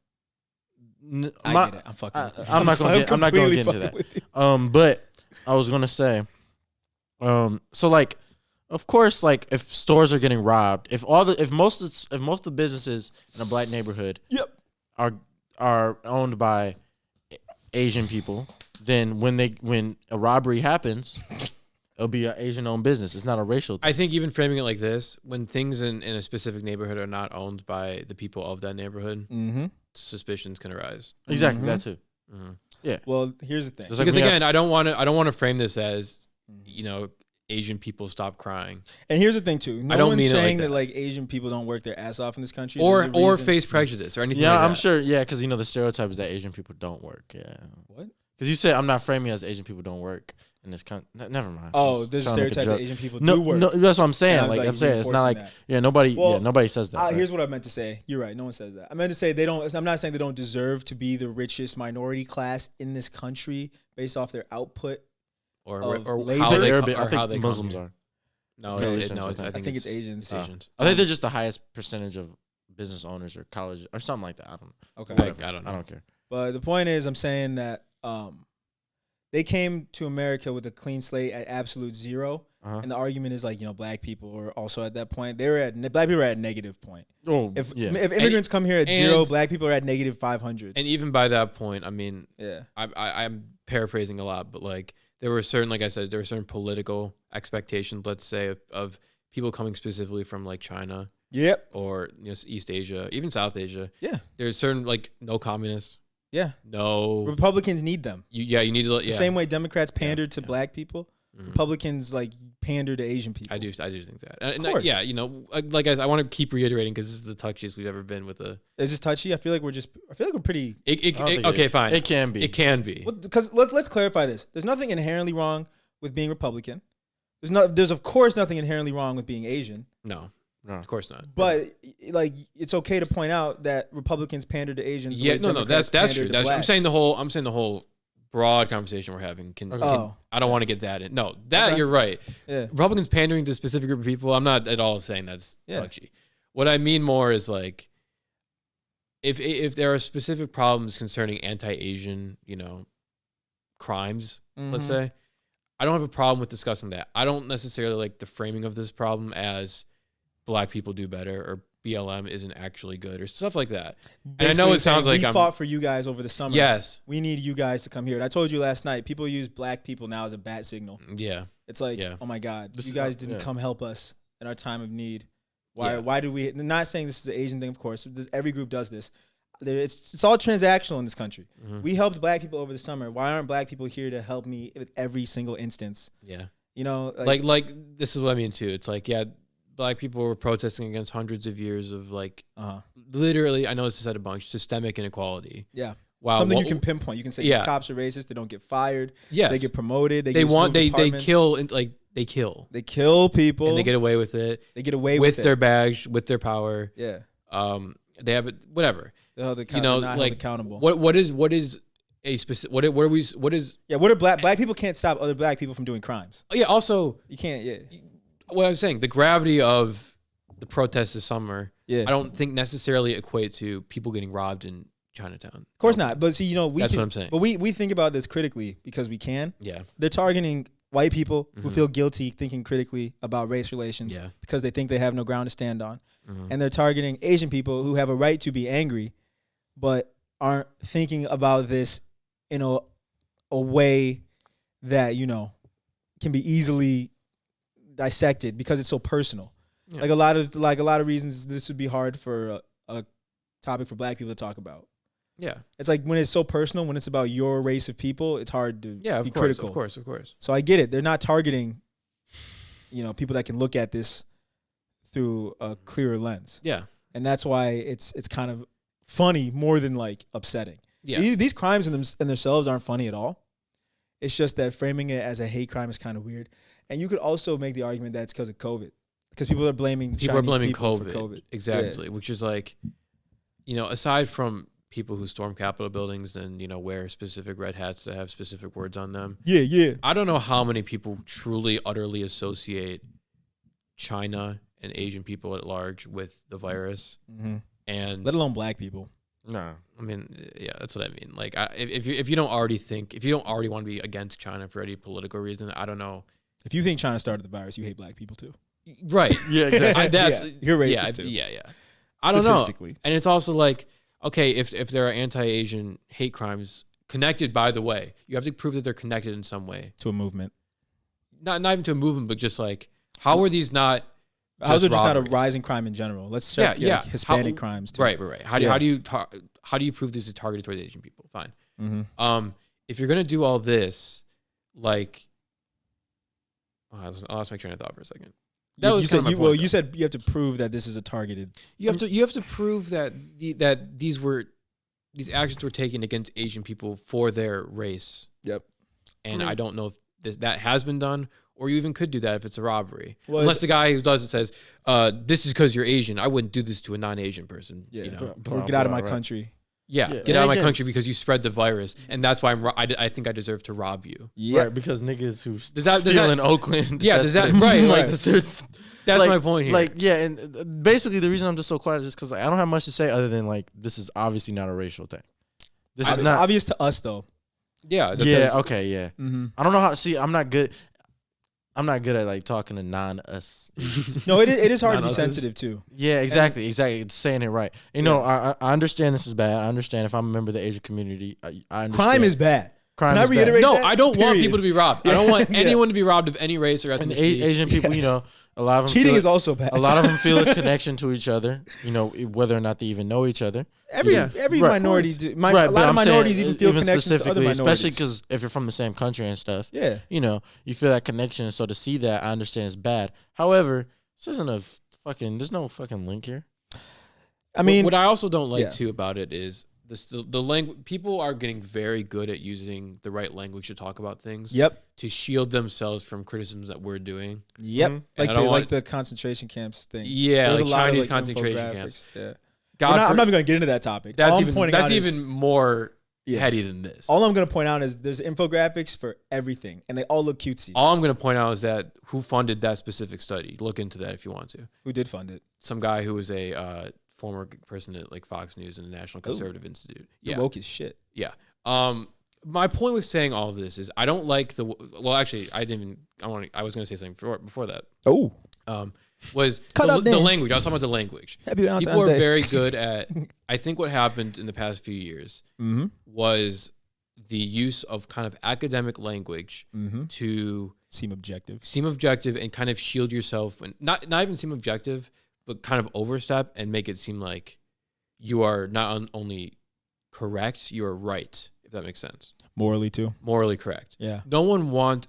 A: I get it. I'm fucking.
C: I'm not gonna get into that. But I was gonna say, so like, of course, like if stores are getting robbed, if most of the businesses in a black neighborhood, are owned by Asian people, then when a robbery happens, it'll be an Asian-owned business. It's not a racial thing.
B: I think even framing it like this, when things in a specific neighborhood are not owned by the people of that neighborhood, suspicions can arise.
C: Exactly, that too. Yeah.
A: Well, here's the thing.
B: Because again, I don't want to frame this as, Asian people stop crying.
A: And here's the thing too. No
B: I don't
A: one's
B: mean
A: saying
B: it like
A: that like Asian people don't work their ass off in this country,
B: or face prejudice or anything.
C: Yeah,
B: like
C: I'm
B: that.
C: sure. Yeah, because the stereotype is that Asian people don't work. Yeah.
A: What?
C: Because you said I'm not framing as Asian people don't work in this country. Never mind.
A: Oh, there's a stereotype that Asian people do work.
C: No, that's what I'm saying. Like I'm saying, it's not like nobody says that.
A: Here's what I meant to say. You're right. No one says that. I meant to say they don't. I'm not saying they don't deserve to be the richest minority class in this country based off their output
B: or
A: labor.
C: how they Muslims are.
B: No,
A: I
B: think
A: it's Asians.
B: Asians.
C: I think they're just the highest percentage of business owners or college or something like that. I don't know.
A: Okay.
C: Whatever.
B: I don't know.
C: I don't care.
A: But the point is, I'm saying that they came to America with a clean slate at absolute zero. And the argument is like, black people were also at that point. Black people are at negative point.
C: Oh,
A: if immigrants come here at zero, black people are at negative 500.
B: And even by that point, I mean,
A: yeah,
B: I'm paraphrasing a lot, but like there were certain, like I said, there were certain political expectations, let's say, of people coming specifically from like China.
A: Yep.
B: Or East Asia, even South Asia.
A: Yeah.
B: There's certain like no communists.
A: Yeah.
B: No.
A: Republicans need them.
B: You need to.
A: The same way Democrats pandered to black people. Republicans like pander to Asian people.
B: I do think that. And yeah, you know, like I want to keep reiterating because this is the touchiest we've ever been with a.
A: Is this touchy? I feel like we're pretty.
B: Okay, fine.
C: It can be.
B: It can be.
A: Because let's clarify this. There's nothing inherently wrong with being Republican. There's of course nothing inherently wrong with being Asian.
B: No, of course not.
A: But like, it's okay to point out that Republicans pander to Asians.
B: Yeah, that's true. I'm saying the whole broad conversation we're having I don't want to get that in. No, you're right.
A: Yeah.
B: Republicans pandering to a specific group of people, I'm not at all saying that's touchy. What I mean more is like if there are specific problems concerning anti-Asian, you know, crimes, let's say, I don't have a problem with discussing that. I don't necessarily like the framing of this problem as black people do better or BLM isn't actually good or stuff like that.
A: Basically,
B: and I know it sounds like
A: we fought for you guys over the summer.
B: Yes.
A: We need you guys to come here. And I told you last night, people use black people now as a bat signal.
B: Yeah.
A: It's like, oh my God, you guys didn't come help us in our time of need. Why do we, not saying this is an Asian thing, of course. Every group does this. It's all transactional in this country. We helped black people over the summer. Why aren't black people here to help me with every single instance?
B: Yeah.
A: You know,
B: like this is what I mean too. It's like, black people were protesting against hundreds of years of like literally, I know this is said a bunch, systemic inequality.
A: Yeah.
B: Wow.
A: Something you can pinpoint. You can say these cops are racist. They don't get fired.
B: Yes.
A: They get promoted.
B: They kill They kill
A: people.
B: And they get away with it.
A: They get away
B: with their badge, with their power.
A: Yeah.
B: They have it, whatever.
A: They're held accountable.
B: What is a specific, what are
A: black people can't stop other black people from doing crimes.
B: Oh, yeah. Also,
A: you can't. Yeah.
B: What I was saying, the gravity of the protests this summer,
A: I
B: don't think necessarily equate to people getting robbed in Chinatown.
A: Of course not. But see,
B: that's what I'm saying.
A: But we think about this critically because we can.
B: Yeah.
A: They're targeting white people who feel guilty thinking critically about race relations because they think they have no ground to stand on. And they're targeting Asian people who have a right to be angry, but aren't thinking about this in a way that, can be easily dissected because it's so personal. Yeah. Like a lot of reasons this would be hard for a topic for black people to talk about.
B: Yeah.
A: It's like when it's so personal, when it's about your race of people, it's hard to be critical.
B: Of course.
A: So I get it. They're not targeting, people that can look at this through a clearer lens.
B: Yeah.
A: And that's why it's kind of funny more than like upsetting.
B: Yeah.
A: These crimes in themselves aren't funny at all. It's just that framing it as a hate crime is kind of weird. And you could also make the argument that it's because of COVID. Because people are blaming
B: COVID.
A: for COVID.
B: Exactly. Yeah. Which is like, aside from people who storm Capitol buildings and, wear specific red hats that have specific words on them.
A: Yeah.
B: I don't know how many people truly, utterly associate China and Asian people at large with the virus. And
A: let alone black people.
C: No.
B: I mean, yeah, that's what I mean. Like, if you don't already want to be against China for any political reason, I don't know.
A: If you think China started the virus, you hate black people too.
B: Right.
C: Yeah, exactly.
A: You're racist too.
B: Yeah. I don't know. And it's also like, okay, if there are anti-Asian hate crimes connected, by the way, you have to prove that they're connected in some way.
A: To a movement.
B: Not even to a movement, but just like, how are these not
A: how's it just not a rising crime in general? Let's check Hispanic crimes too.
B: Right. How do you prove this is targeted towards Asian people? Fine. If you're gonna do all this, like, I'll lost my train of thought for a second.
A: You said you have to prove that this is a targeted.
B: You have to prove that these actions were taken against Asian people for their race.
A: Yep.
B: And I don't know if that has been done, or you even could do that if it's a robbery. Well, unless the guy who does it says, "This is because you're Asian. I wouldn't do this to a non-Asian person."
A: Yeah. Or get out of my country.
B: Yeah, get out of my country because you spread the virus, and that's why I think I deserve to rob you.
C: Yeah, right, because niggas who steal in Oakland.
B: Yeah, that's my point here.
C: Like, yeah, and basically the reason I'm just so quiet is because I don't have much to say other than like this is obviously not a racial thing.
A: This is not obvious to us though.
B: Yeah.
C: Yeah. Okay. Yeah. I don't know how. See, I'm not good at like talking to non-us.
A: No, it is hard to be sensitive too.
C: Yeah, exactly. It's saying it right. I understand this is bad. I understand if I'm a member of the Asian community. I understand.
A: Crime is bad.
C: crime
A: Can I
C: is bad.
A: reiterate
B: No,
A: that?
B: I don't want
A: Period.
B: people to be robbed. I don't want anyone to be robbed of any race or
C: And
B: ethnicity.
C: Asian people,
A: Yes.
C: you know, a lot of them
A: Cheating
C: feel
A: is also bad.
C: a lot of them feel a connection to each other, you know, whether or not they even know each other.
A: Every
B: Yeah.
A: minority, a lot
C: but
A: of
C: I'm
A: minorities
C: saying,
A: even feel connections to other
C: specifically,
A: minorities.
C: especially because if you're from the same country and stuff,
A: Yeah.
C: you know, you feel that connection. So to see that, I understand it's bad. However, this isn't a fucking. There's no fucking link here.
A: I mean,
B: what I also don't like
A: yeah.
B: too about it is the language. People are getting very good at using the right language to talk about things.
A: Yep.
B: To shield themselves from criticisms that we're doing.
A: Yep.
C: Mhm.
A: Like the concentration camps thing.
B: Yeah,
A: There's
B: like
A: a lot
B: Chinese
A: of,
B: concentration
A: infographics.
B: camps.
A: Yeah.
B: God,
A: I'm not even going to get into that topic. All I'm pointing out is,
B: even more
A: Yeah.
B: heady than this.
A: all I'm going to point out is there's infographics for everything, and they all look cutesy.
B: All I'm going to point out is that who funded that specific study. Look into that if you want to.
A: Who did fund it?
B: Some guy who was a former person at like Fox News and the National Conservative Institute.
A: You're
B: Yeah.
A: woke as shit.
B: Yeah. My point with saying all of this is I don't like well, actually, I was going to say something before that.
A: Oh.
B: Was
A: Cut up
B: the
A: then.
B: language. I was talking about the language.
A: Happy Valentine's
B: People are
A: Day.
B: very good at, I think what happened in the past few years
A: Mm-hmm.
B: was the use of kind of academic language
A: Mm-hmm.
B: to
A: Seem objective.
B: seem objective and kind of shield yourself and not even seem objective, but kind of overstep and make it seem like you are not only correct, you are right, if that makes sense.
A: Morally, too.
B: Morally correct.
A: Yeah.
B: Everyone wants,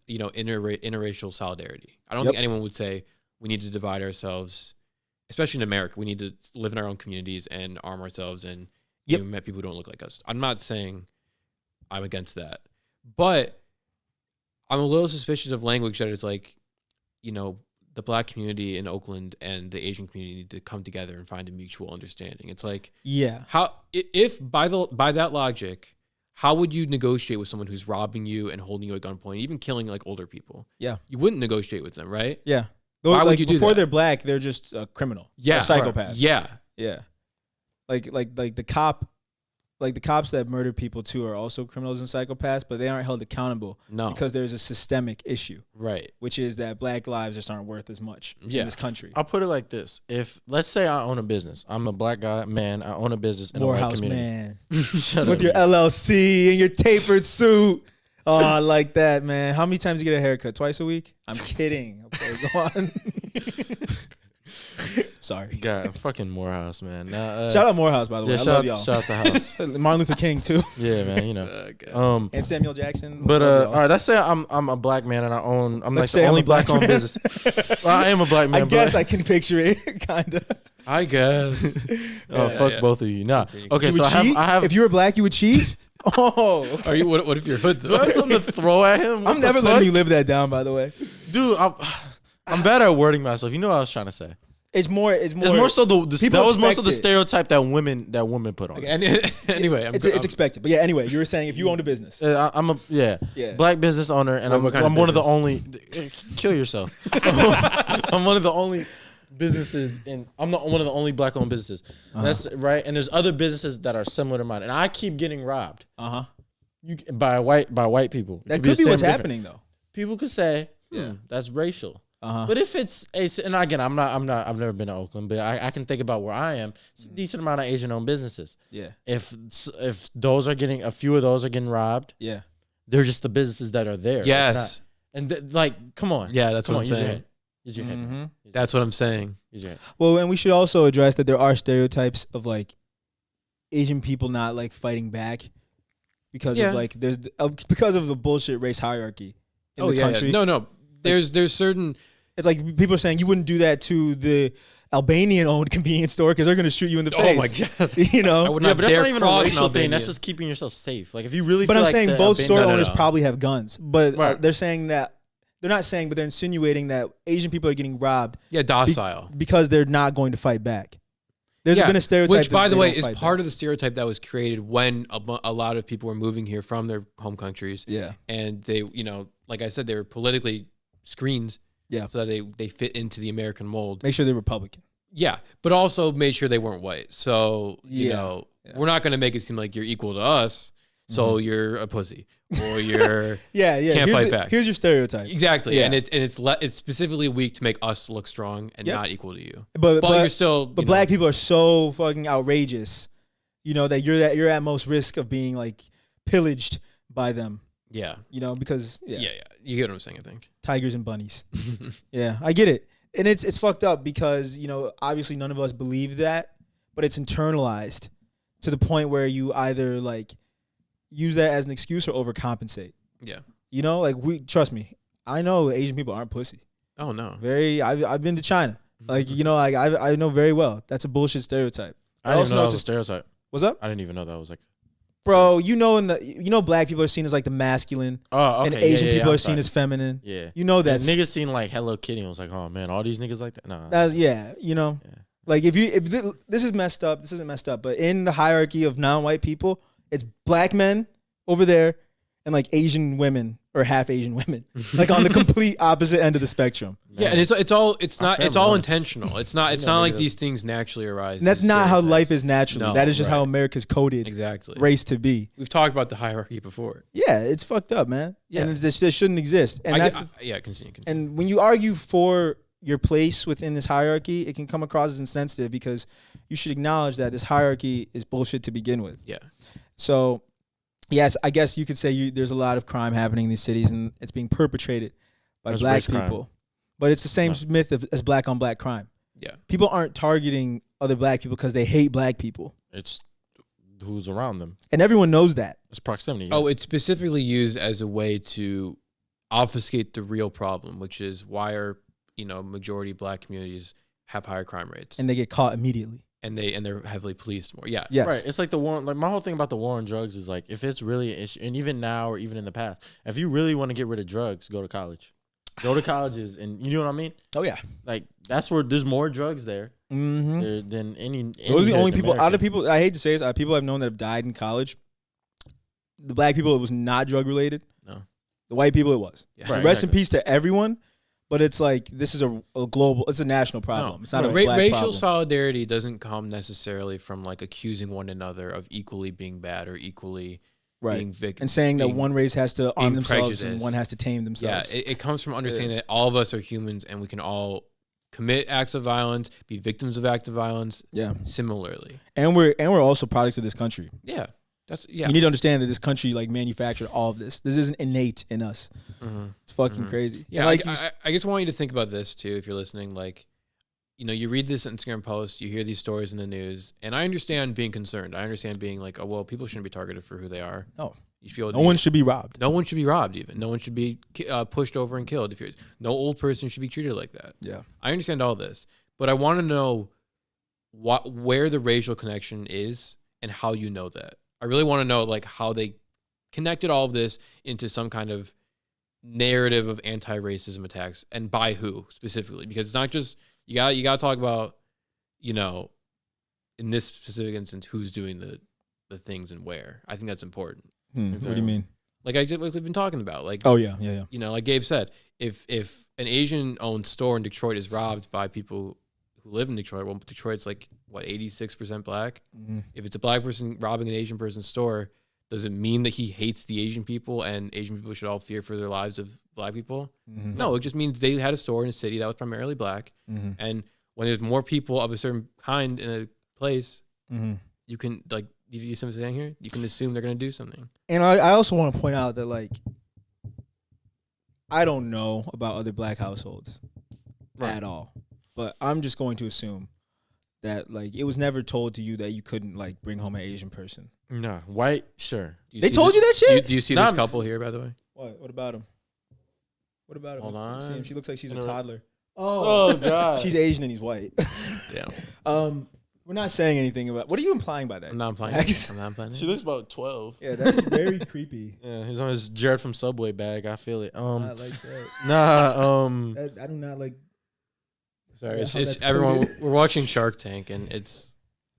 B: interracial solidarity. I don't
A: Yep.
B: think anyone would say we need to divide ourselves, especially in America. We need to live in our own communities and arm ourselves and
A: Yep.
B: met people who don't look like us. I'm not saying I'm against that, but I'm a little suspicious of language that it's like, the black community in Oakland and the Asian community need to come together and find a mutual understanding. It's like,
A: Yeah.
B: how if by that logic, how would you negotiate with someone who's robbing you and holding you at gunpoint, even killing like older people?
A: Yeah.
B: You wouldn't negotiate with them, right?
A: Yeah.
B: Why would you do
A: before
B: that?
A: they're black, they're just a criminal.
B: Yeah.
A: A psychopath.
B: Yeah.
A: Yeah. Like the cops that murder people too are also criminals and psychopaths, but they aren't held accountable
B: No.
A: because there's a systemic issue,
B: Right.
A: which is that black lives just aren't worth as much
B: Yeah.
A: in this country.
C: I'll put it like this: if let's say I own a business, I'm a black guy, man, I own a business in a white
A: Morehouse
C: community.
A: man.
C: Shut
A: With
C: up,
A: your
C: man.
A: LLC and your tapered suit. Oh, I like that, man. How many times you get a haircut? Twice a week? I'm kidding. Okay, go on. Sorry.
C: God, fucking Morehouse, man. Now,
A: Shout out Morehouse, by the way.
C: yeah,
A: I
C: shout
A: love y'all.
C: out the house.
A: Martin Luther King too,
C: Yeah, man, you know.
B: Okay.
A: and Samuel Jackson.
C: But
A: Love y'all.
C: all right, let's say I'm a black man and I'm
A: Let's
C: like
A: say
C: the
A: I'm
C: only
A: a black
C: black owned
A: man.
C: business. Well, I am a black man.
A: I guess
C: but,
A: I can picture it, kind of.
B: I guess.
C: oh,
B: Yeah,
C: fuck
B: yeah.
C: both of you. Nah.
B: Continue.
C: Okay,
A: You
C: so
A: would
C: I
A: cheat?
C: have.
A: If you were black, you would cheat. Oh, okay.
B: Are you? What if you're hood
C: do
B: though?
C: I have something to throw at him? What
A: I'm
C: the
A: never
C: fuck?
A: letting you live that down. By the way,
C: Dude, I'm bad at wording myself. You know what I was trying to say.
A: it's more.
C: It's more so the
A: people
C: that was most of the
A: expect it.
C: stereotype that women put on.
B: Okay, anyway,
A: It's expected. But yeah, anyway, you were saying if you owned a business.
C: I'm a
A: Yeah.
C: black business owner, and
B: What kind of
C: I'm one of the
B: business?
C: only. Kill yourself. I'm one of the only businesses, and I'm not one of the only black-owned businesses. That's right. And there's other businesses that are similar to mine, and I keep getting robbed. By white people. It
A: That
C: be
A: could
C: the
A: be
C: same
A: what's
C: difference.
A: happening though.
C: People could say,
A: Yeah.
C: that's racial.
A: Uh-huh.
C: But if it's and again, I've never been to Oakland, but I can think about where I am. It's a decent amount of Asian-owned businesses.
A: Yeah.
C: If those are getting a few of those are getting robbed,
A: Yeah.
C: they're just the businesses that are there. It's
B: Yes.
C: not- and like, come on.
B: Yeah, that's
C: Come
B: what
C: on,
B: I'm
C: use your
B: saying.
C: head. Use your head.
A: Mhm.
B: That's what I'm saying.
C: Use your head.
A: Well, and we should also address that there are stereotypes of like Asian people not like fighting back because
B: Yeah.
A: of like because of the bullshit race hierarchy in the
B: Yeah.
A: country.
B: No. There's certain.
A: It's like people are saying you wouldn't do that to the Albanian-owned convenience store because they're going to shoot you in the face.
B: Oh my god.
A: You know.
B: I would
C: Yeah,
B: not
C: but that's
B: dare
C: not even a
B: cross
C: racial
B: an
C: thing. That's
B: Albanian.
C: just keeping yourself safe. Like if you really
A: But
C: feel
A: I'm
C: like
A: saying
C: the
A: both
C: Albanian-
A: store
B: No, no,
A: owners
B: no.
A: probably have guns, but
C: Right.
A: they're saying that they're not saying, but they're insinuating that Asian people are getting robbed
B: Yeah, docile.
A: because they're not going to fight back. There's been a stereotype,
B: which, by
A: that
B: the
A: they
B: way,
A: don't
B: is
A: fight
B: part
A: back.
B: of the stereotype that was created when a lot of people were moving here from their home countries,
A: Yeah.
B: and they, like I said, they were politically screened,
A: Yeah.
B: so that they fit into the American mold.
A: Make sure they're Republican.
B: Yeah, but also made sure they weren't white. So
A: Yeah.
B: we're not going to make it seem like you're equal to us. So you're a pussy, or you're
A: Yeah.
B: Can't
A: Here's
B: fight
A: the-
B: back.
A: Here's your stereotype.
B: exactly,
A: Yeah.
B: and it's specifically weak to make us look strong and
A: Yep.
B: not equal to you.
A: But
B: you're still.
A: But black people are so fucking outrageous, that you're at most risk of being like pillaged by them.
B: Yeah.
A: You know, because
B: Yeah. You get what I'm saying, I think.
A: Tigers and bunnies. Yeah, I get it. And it's fucked up because, you know, obviously none of us believe that, but it's internalized to the point where you either like use that as an excuse or overcompensate.
B: Yeah.
A: You know, like trust me, I know Asian people aren't pussy.
B: Oh no.
A: I've been to China. Like, you know, like I know very well. That's a bullshit stereotype.
C: I didn't even know that was a stereotype.
A: What's up?
C: I didn't even know that was like.
A: Bro, you know black people are seen as like the masculine.
C: Oh, okay.
A: And Asian people are seen as feminine.
C: Yeah.
A: You know that.
C: Niggas seen like Hello Kitty and was like, oh man, all these niggas like that. Nah.
A: That's you know. Yeah. Like if this is messed up, this isn't messed up, but in the hierarchy of non-white people, it's black men over there and like Asian women or half Asian women, like on the complete opposite end of the spectrum.
B: Man. Yeah, and it's all intentional. It's not like these things naturally arise.
A: And that's not how life is naturally. No, that is just how America's coded race to be.
B: We've talked about the hierarchy before.
A: Yeah, it's fucked up, man. Yeah. And this shouldn't exist. And
B: continue.
A: And when you argue for your place within this hierarchy, it can come across as insensitive because you should acknowledge that this hierarchy is bullshit to begin with.
B: Yeah.
A: So, yes, I guess you could say there's a lot of crime happening in these cities and it's being perpetrated by black people. Crime. But it's the same myth as black on black crime.
B: Yeah.
A: People aren't targeting other black people because they hate black people.
C: It's who's around them.
A: And everyone knows that.
C: It's proximity.
B: Oh, it's specifically used as a way to obfuscate the real problem, which is why are majority black communities have higher crime rates,
A: and they get caught immediately,
B: and they're heavily policed more. Yeah,
A: yes.
C: Right. It's like the war. Like my whole thing about the war on drugs is like if it's really an issue, and even now or even in the past, if you really want to get rid of drugs, go to college. Go to colleges, and you know what I mean.
A: Oh yeah,
C: like that's where there's more drugs there than any.
A: Those are the only people. Out of people, I hate to say this, out of people I've known that have died in college, the black people it was not drug related.
B: No,
A: the white people it was.
B: Yeah.
A: Right, rest in peace to everyone. But it's like this is a global. It's a national problem. No, it's not a black
B: racial
A: problem.
B: Solidarity doesn't come necessarily from like accusing one another of equally being bad or equally being victim
A: and saying that one race has to arm themselves and one has to tame themselves.
B: Yeah, it comes from understanding that all of us are humans and we can all commit acts of violence, be victims of acts of violence.
A: Yeah,
B: similarly,
A: and we're also products of this country.
B: Yeah.
A: You need to understand that this country like manufactured all of this. This isn't innate in us.
B: Mm-hmm.
A: It's fucking crazy.
B: Yeah,
A: like
B: I just want you to think about this too. If you're listening, like, you read this Instagram post, you hear these stories in the news, and I understand being concerned. I understand being like, oh well, people shouldn't be targeted for who they are.
A: No,
B: you should be able to
A: no one should be robbed.
B: No one should be robbed. Even no one should be pushed over and killed. No old person should be treated like that.
A: Yeah,
B: I understand all this, but I want to know where the racial connection is and how you know that. I really want to know like how they connected all of this into some kind of narrative of anti-racism attacks and by who specifically, because it's not just you got to talk about in this specific instance who's doing the things and where. I think that's important.
A: What do you mean?
B: Like we've been talking about, like like Gabe said, if an Asian owned store in Detroit is robbed by people who live in Detroit, well, Detroit's like what 86% black.
A: Mm-hmm.
B: If it's a black person robbing an Asian person's store, does it mean that he hates the Asian people and Asian people should all fear for their lives of black people?
A: Mm-hmm.
B: No, it just means they had a store in a city that was primarily black, and when there's more people of a certain kind in a place, you can like you see something saying here, you can assume they're going to do something.
A: And I also want to point out that like I don't know about other black households at all. But I'm just going to assume that like it was never told to you that you couldn't like bring home an Asian person.
C: No, white, sure.
A: They told you that shit?
B: Do you see this couple here, by the way?
A: What about him? What about him?
B: Hold on.
A: See him? She looks like she's a toddler.
C: Oh God.
A: She's Asian and he's white.
B: Yeah.
A: We're not saying anything about. What are you implying by that?
B: I'm not implying.
C: She looks about 12.
A: Yeah, that's very creepy.
C: Yeah, he's on his Jared from Subway bag. I feel it.
A: Not like that.
C: Nah.
A: I do not like.
B: Sorry, it's everyone. We're watching Shark Tank, and it's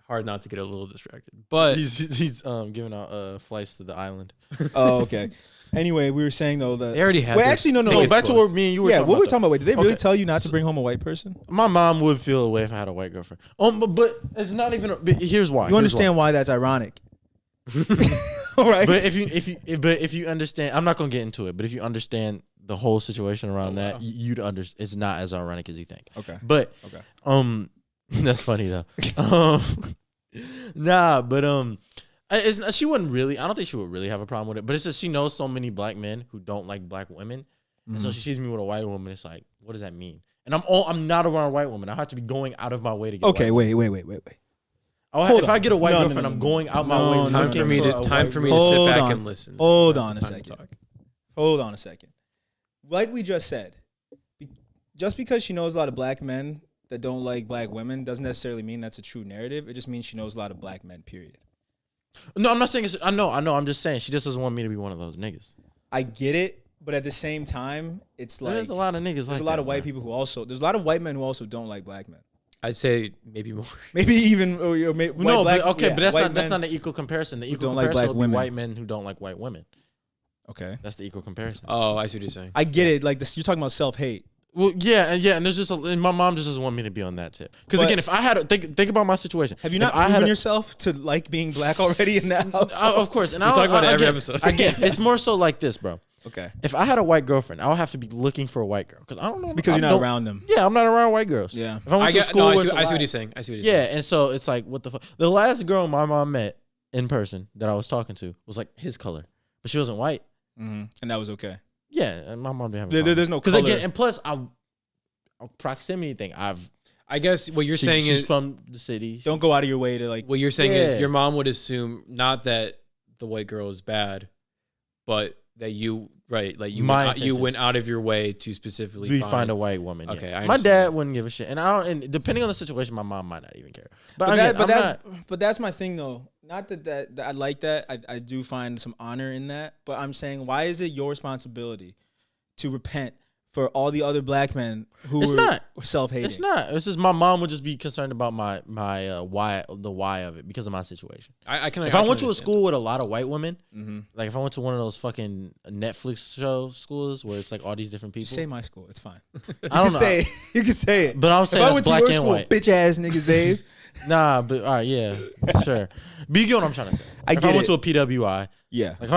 B: hard not to get a little distracted. But
C: he's giving out flights to the island.
A: Oh, okay. Anyway, we were saying though that
B: they already had.
A: Wait, actually, no.
C: Back to what me and you were.
A: Yeah,
C: talking
A: what
C: about
A: were we talking about? Wait, did they really
C: Okay.
A: tell you not to bring home a white person?
C: My mom would feel away if I had a white girlfriend. But it's not even. But here's why.
A: You understand why that's ironic? All right.
C: But if you understand, I'm not gonna get into it. But if you understand the whole situation around that, you'd understand. It's not as ironic as you think.
A: Okay.
C: But that's funny though. Nah, but She wouldn't really. I don't think she would really have a problem with it. But it's just she knows so many black men who don't like black women, and so she sees me with a white woman. It's like, what does that mean? And I'm not around a white woman. I have to be going out of my way to get.
A: Okay, wait.
C: If I get a white girlfriend, I'm going out my way.
B: Time for me to sit back and listen.
A: Hold on a second. Like we just said, just because she knows a lot of black men that don't like black women doesn't necessarily mean that's a true narrative. It just means she knows a lot of black men, period.
C: No, I'm not saying I know. I'm just saying she just doesn't want me to be one of those niggas.
A: I get it, but at the same time, it's like
C: there's a lot of niggas.
A: There's a lot of white people who also. There's a lot of white men who also don't like black men.
B: I'd say maybe more.
A: Maybe even
C: but that's not an equal comparison. The equal comparison would be white men who don't like white women.
A: Okay,
C: that's the equal comparison.
B: Oh, I see what you're saying.
A: I get it. Like this, you're talking about self-hate.
C: Well, and there's just and my mom just doesn't want me to be on that tip. Because again, if I had think about my situation,
A: have you not proven yourself to like being black already in that house?
C: Of course, and
B: we talk about it every episode.
C: Again, it's more so like this, bro.
A: Okay.
C: If I had a white girlfriend, I would have to be looking for a white girl because I don't know.
A: Because you're not around them.
C: Yeah, I'm not around white girls.
A: Yeah.
C: If I went to school,
B: I see what he's saying.
C: And so it's like, what the fuck? The last girl my mom met in person that I was talking to was like his color, but she wasn't white,
A: and that was okay.
C: Yeah, and my mom didn't have.
A: There's no color.
C: Again, and plus, proximity thing.
B: I guess what you're saying
C: she's
B: is
C: from the city.
A: Don't go out of your way to like.
B: What you're saying is your mom would assume not that the white girl is bad, but that you went out of your way to specifically
C: find a white woman.
B: Okay,
C: yeah. My dad wouldn't give a shit, and depending on the situation, my mom might not even care.
A: But that's my thing though. Not that I like that. I do find some honor in that. But I'm saying, why is it your responsibility to repent for all the other black men who were self-hating?
C: It's not. It's just my mom would just be concerned about my why of it because of my situation. If I went to a school with a lot of white women, like if I went to one of those fucking Netflix show schools where it's like all these different people.
A: Just say my school. It's fine.
C: I don't know.
A: You can say it.
C: But I'm saying it's black and white.
A: Bitch ass nigga Zave.
C: Nah, but all right, yeah, sure. But you get what I'm trying to say. If I went to a PWI,
A: yeah.
C: Like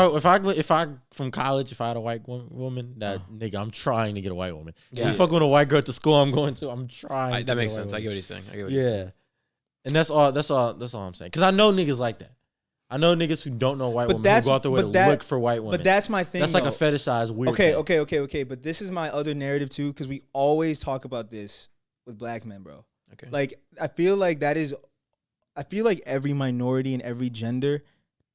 C: if I from college, if I had a white woman, nigga, I'm trying to get a white woman. Yeah. If you fuck with a white girl at the school I'm going to, I'm trying.
B: That makes sense. I get what he's saying.
C: And that's all I'm saying. Because I know niggas like that. I know niggas who don't know white women who go out their way to look for white women.
A: But that's my thing.
C: That's like a fetishized weird thing.
A: Okay. But this is my other narrative too, because we always talk about this with black men, bro.
B: Okay.
A: Like I feel like every minority and every gender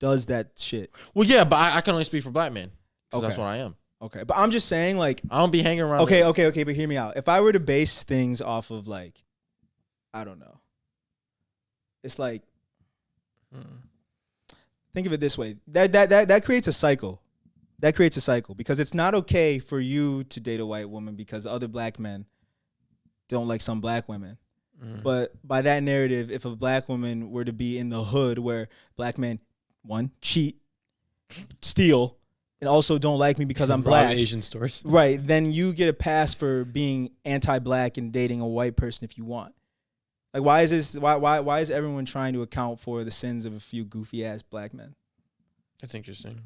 A: does that shit.
C: Well, yeah, but I can only speak for black men because that's what I am.
A: Okay, but I'm just saying, like,
C: I don't be hanging around.
A: Okay, but hear me out. If I were to base things off of like, I don't know, it's like, think of it this way. That creates a cycle. That creates a cycle because it's not okay for you to date a white woman because other black men don't like some black women. But by that narrative, if a black woman were to be in the hood where black men, one, cheat, steal, and also don't like me because I'm black.
B: Asian stores.
A: Right. Then you get a pass for being anti-black and dating a white person if you want. Like, why is this? Why is everyone trying to account for the sins of a few goofy ass black men?
B: That's interesting.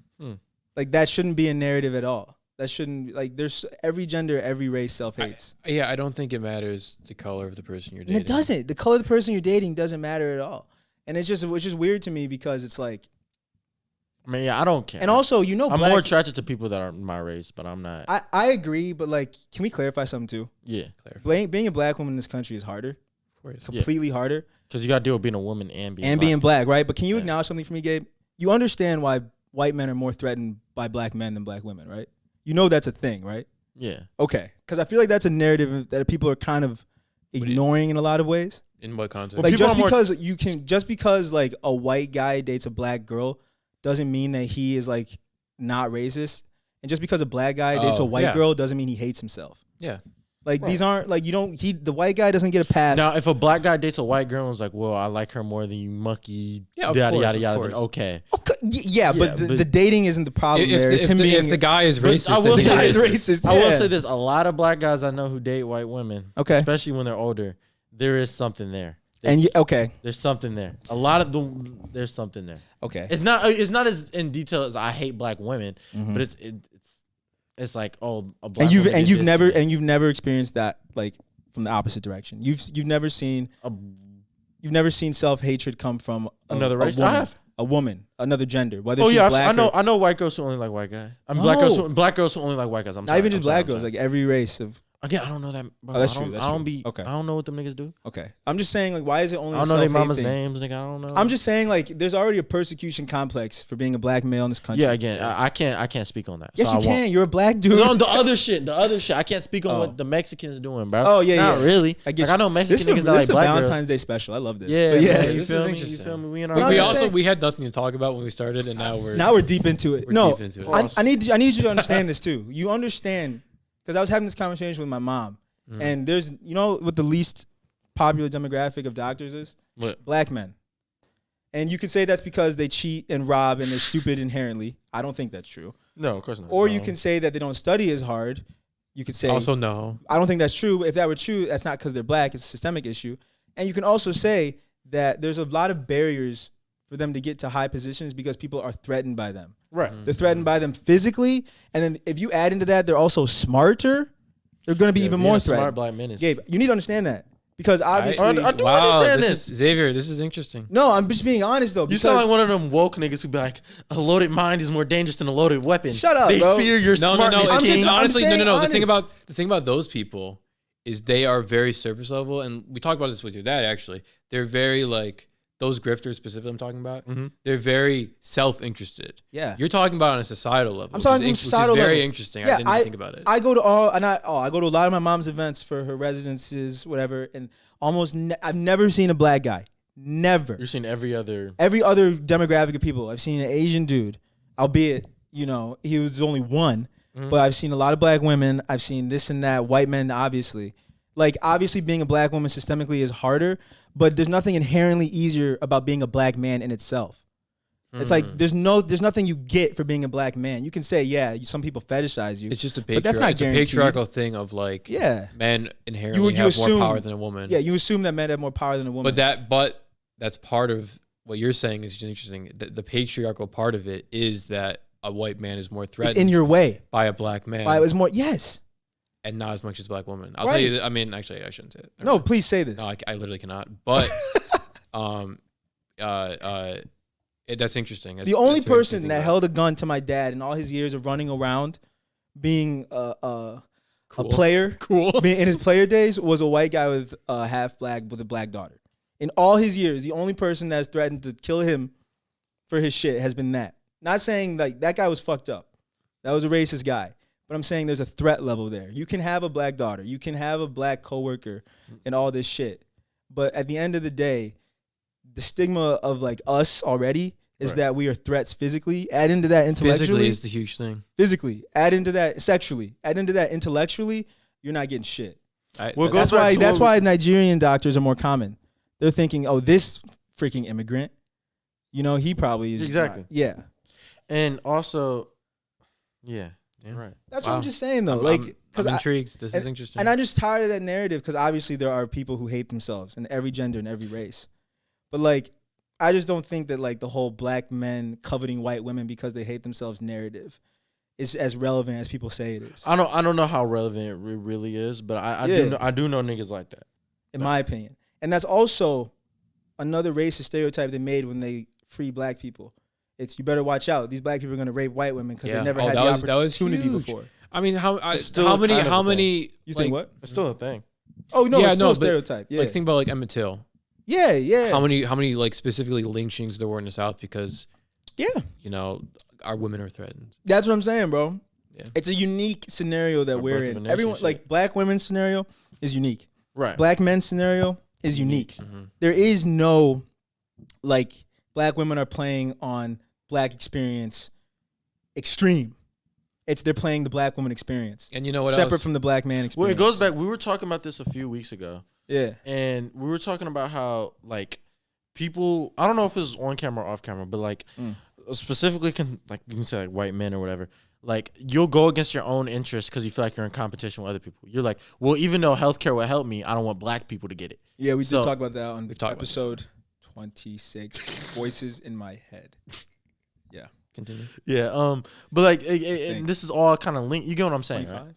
A: Like, that shouldn't be a narrative at all. That shouldn't, like, there's every gender, every race self-hates.
B: I don't think it matters the color of the person you're dating.
A: And it doesn't. The color of the person you're dating doesn't matter at all. And it's just weird to me because it's like,
C: I mean, yeah, I don't care.
A: And also,
C: I'm more attracted to people that are my race, but I'm not.
A: I agree, but like, can we clarify something too?
C: Yeah.
A: Being a black woman in this country is harder.
B: Of course.
A: Completely harder.
C: Because you got to deal with being a woman and being
A: black, right? But can you acknowledge something for me, Gabe? You understand why white men are more threatened by black men than black women, right? You know that's a thing, right?
C: Yeah.
A: Okay. Because I feel like that's a narrative that people are kind of ignoring in a lot of ways.
B: In what context?
A: Like, just because like a white guy dates a black girl doesn't mean that he is like not racist. And just because a black guy dates a white girl doesn't mean he hates himself.
B: Yeah.
A: Like, these aren't, like, the white guy doesn't get a pass.
C: Now, if a black guy dates a white girl and is like, well, I like her more than you monkey, yada, then okay.
A: Yeah, but the dating isn't the problem there. It's
B: if the guy is racist.
C: I will say this. A lot of black guys I know who date white women, especially when they're older, there is something there. There's something there. A lot of them, there's something there.
A: Okay.
C: It's not as in detail as I hate black women, but it's like, oh, a black woman
A: you've never experienced that, like, from the opposite direction. You've never seen self-hatred come from
C: another race. I have.
A: a woman, another gender, whether
C: Oh
A: she's
C: yeah,
A: black
C: I know white girls who only like white guys. I mean, black girls who only like white guys. I'm
A: not
C: sorry,
A: even just black
C: I'm
A: girls,
C: sorry.
A: like every race of.
C: Again, I don't know that. Bro.
A: Oh, that's true.
C: I don't be.
A: Okay.
C: I don't know what them niggas do.
A: Okay, I'm just saying, like, why is it only?
C: I don't know their mama's names, nigga. I don't know.
A: I'm just saying, like, there's already a persecution complex for being a black male in this country.
C: Yeah, again, I can't speak on that.
A: Yes,
C: so
A: you can. You're a black dude.
C: No, the other shit. I can't speak on what the Mexicans doing, bro.
A: Oh yeah,
C: not really.
A: I get
C: I know Mexican niggas that like black
A: Valentine's
C: girls.
A: Day special. I love this.
C: Yeah,
A: but
C: yeah.
A: yeah.
C: You
B: this
C: feel
B: is
C: me?
B: interesting.
C: You feel me? We in
A: But
C: our.
B: We
A: I'm
B: also
A: saying-
B: we had nothing to talk about when we started, and now
A: we're deep into it.
B: We're deep into it.
A: I need you to understand this too. You understand because I was having this conversation with my mom, and there's what the least popular demographic of doctors is?
C: What?
A: Black men. And you could say that's because they cheat and rob and they're stupid inherently. I don't think that's true.
C: No, of course not.
A: Or
C: No.
A: you can say that they don't study as hard. You could say
B: Also, no.
A: I don't think that's true. If that were true, that's not because they're black. It's a systemic issue. And you can also say that there's a lot of barriers for them to get to high positions because people are threatened by them.
C: Right.
A: They're threatened by them physically. And then if you add into that, they're also smarter. They're going to be even more threatened.
C: Smart black men is.
A: Gabe, you need to understand that. Because obviously.
C: I do understand this.
B: Xavier, this is interesting.
A: No, I'm just being honest though.
C: You sound like one of them woke niggas who be like, a loaded mind is more dangerous than a loaded weapon.
A: Shut up,
C: they
A: bro.
C: fear your
B: No.
C: smartness,
A: I'm
C: king.
A: just-
B: Honestly,
A: saying
B: no.
A: honest.
B: The thing about those people is they are very surface level, and we talked about this with your dad. Actually, they're very like those grifters specifically. I'm talking about. They're very self-interested.
A: Yeah.
B: You're talking about on a societal level.
A: I'm talking
B: which is
A: societal
B: very
A: level.
B: interesting.
A: Yeah,
B: I didn't think about it.
A: I go to I go to a lot of my mom's events for her residences, whatever, and I've never seen a black guy. Never.
C: You're seeing every other
A: demographic of people. I've seen an Asian dude, albeit, he was only one, but I've seen a lot of black women. I've seen this and that, white men, obviously. Like, obviously being a black woman systemically is harder, but there's nothing inherently easier about being a black man in itself. It's like there's nothing you get for being a black man. You can say, yeah, some people fetishize you.
B: It's just
A: but that's not guaranteed.
B: patriarchal thing of like, men inherently have more power than a woman.
A: Yeah, you assume that men have more power than a woman.
B: But that's part of what you're saying is just interesting. The patriarchal part of it is that a white man is more threatened
A: it's in your way
B: by a black man.
A: Yes.
B: And not as much as a black woman. I'll tell you that, actually, I shouldn't say it.
A: No, please say this.
B: No, I literally cannot. But that's interesting.
A: The only person that held a gun to my dad in all his years of running around being a player being in his player days was a white guy with half black with a black daughter. In all his years, the only person that's threatened to kill him for his shit has been that. Not saying like that guy was fucked up. That was a racist guy. But I'm saying there's a threat level there. You can have a black daughter. You can have a black coworker and all this shit. But at the end of the day, the stigma of like us already is that we are threats physically. Add into that intellectually.
B: Physically is the huge thing.
A: Physically. Add into that sexually. Add into that intellectually. You're not getting shit.
C: That's
A: why Nigerian doctors are more common. They're thinking, oh, this freaking immigrant, he probably is.
C: Exactly.
A: Yeah.
C: And also, yeah. Right.
A: That's what I'm just saying though.
B: I'm intrigued. This is interesting.
A: And I'm just tired of that narrative because obviously there are people who hate themselves in every gender and every race. But like, I just don't think that like the whole black men coveting white women because they hate themselves narrative is as relevant as people say it is.
C: I don't know how relevant it really is, but I do know niggas like that.
A: In my opinion. And that's also another racist stereotype they made when they free black people. It's you better watch out. These black people are going to rape white women because they never had the opportunity before.
B: I mean, how many?
A: You think what?
C: It's still a thing.
A: Oh no, it's still a stereotype. Yeah.
B: Like think about like Emmett Till.
A: Yeah.
B: How many like specifically lynchings there were in the South because our women are threatened.
A: That's what I'm saying, bro.
B: Yeah.
A: It's a unique scenario that we're in. Everyone like black women's scenario is unique.
C: Right.
A: Black men's scenario is unique.
B: Mm-hmm.
A: There is no like black women are playing on black experience extreme. They're playing the black woman experience.
B: And you know what
A: separate from the black man experience.
C: Well, it goes back. We were talking about this a few weeks ago.
A: Yeah.
C: And we were talking about how like people, I don't know if it was on camera or off camera, but like specifically you can say like white men or whatever. Like you'll go against your own interests because you feel like you're in competition with other people. You're like, well, even though healthcare will help me, I don't want black people to get it.
A: Yeah, we did talk about that on
B: episode
A: 26, Voices in My Head. Yeah.
B: Continue.
C: Yeah. But like, and this is all kind of linked. You get what I'm saying, 25? Right?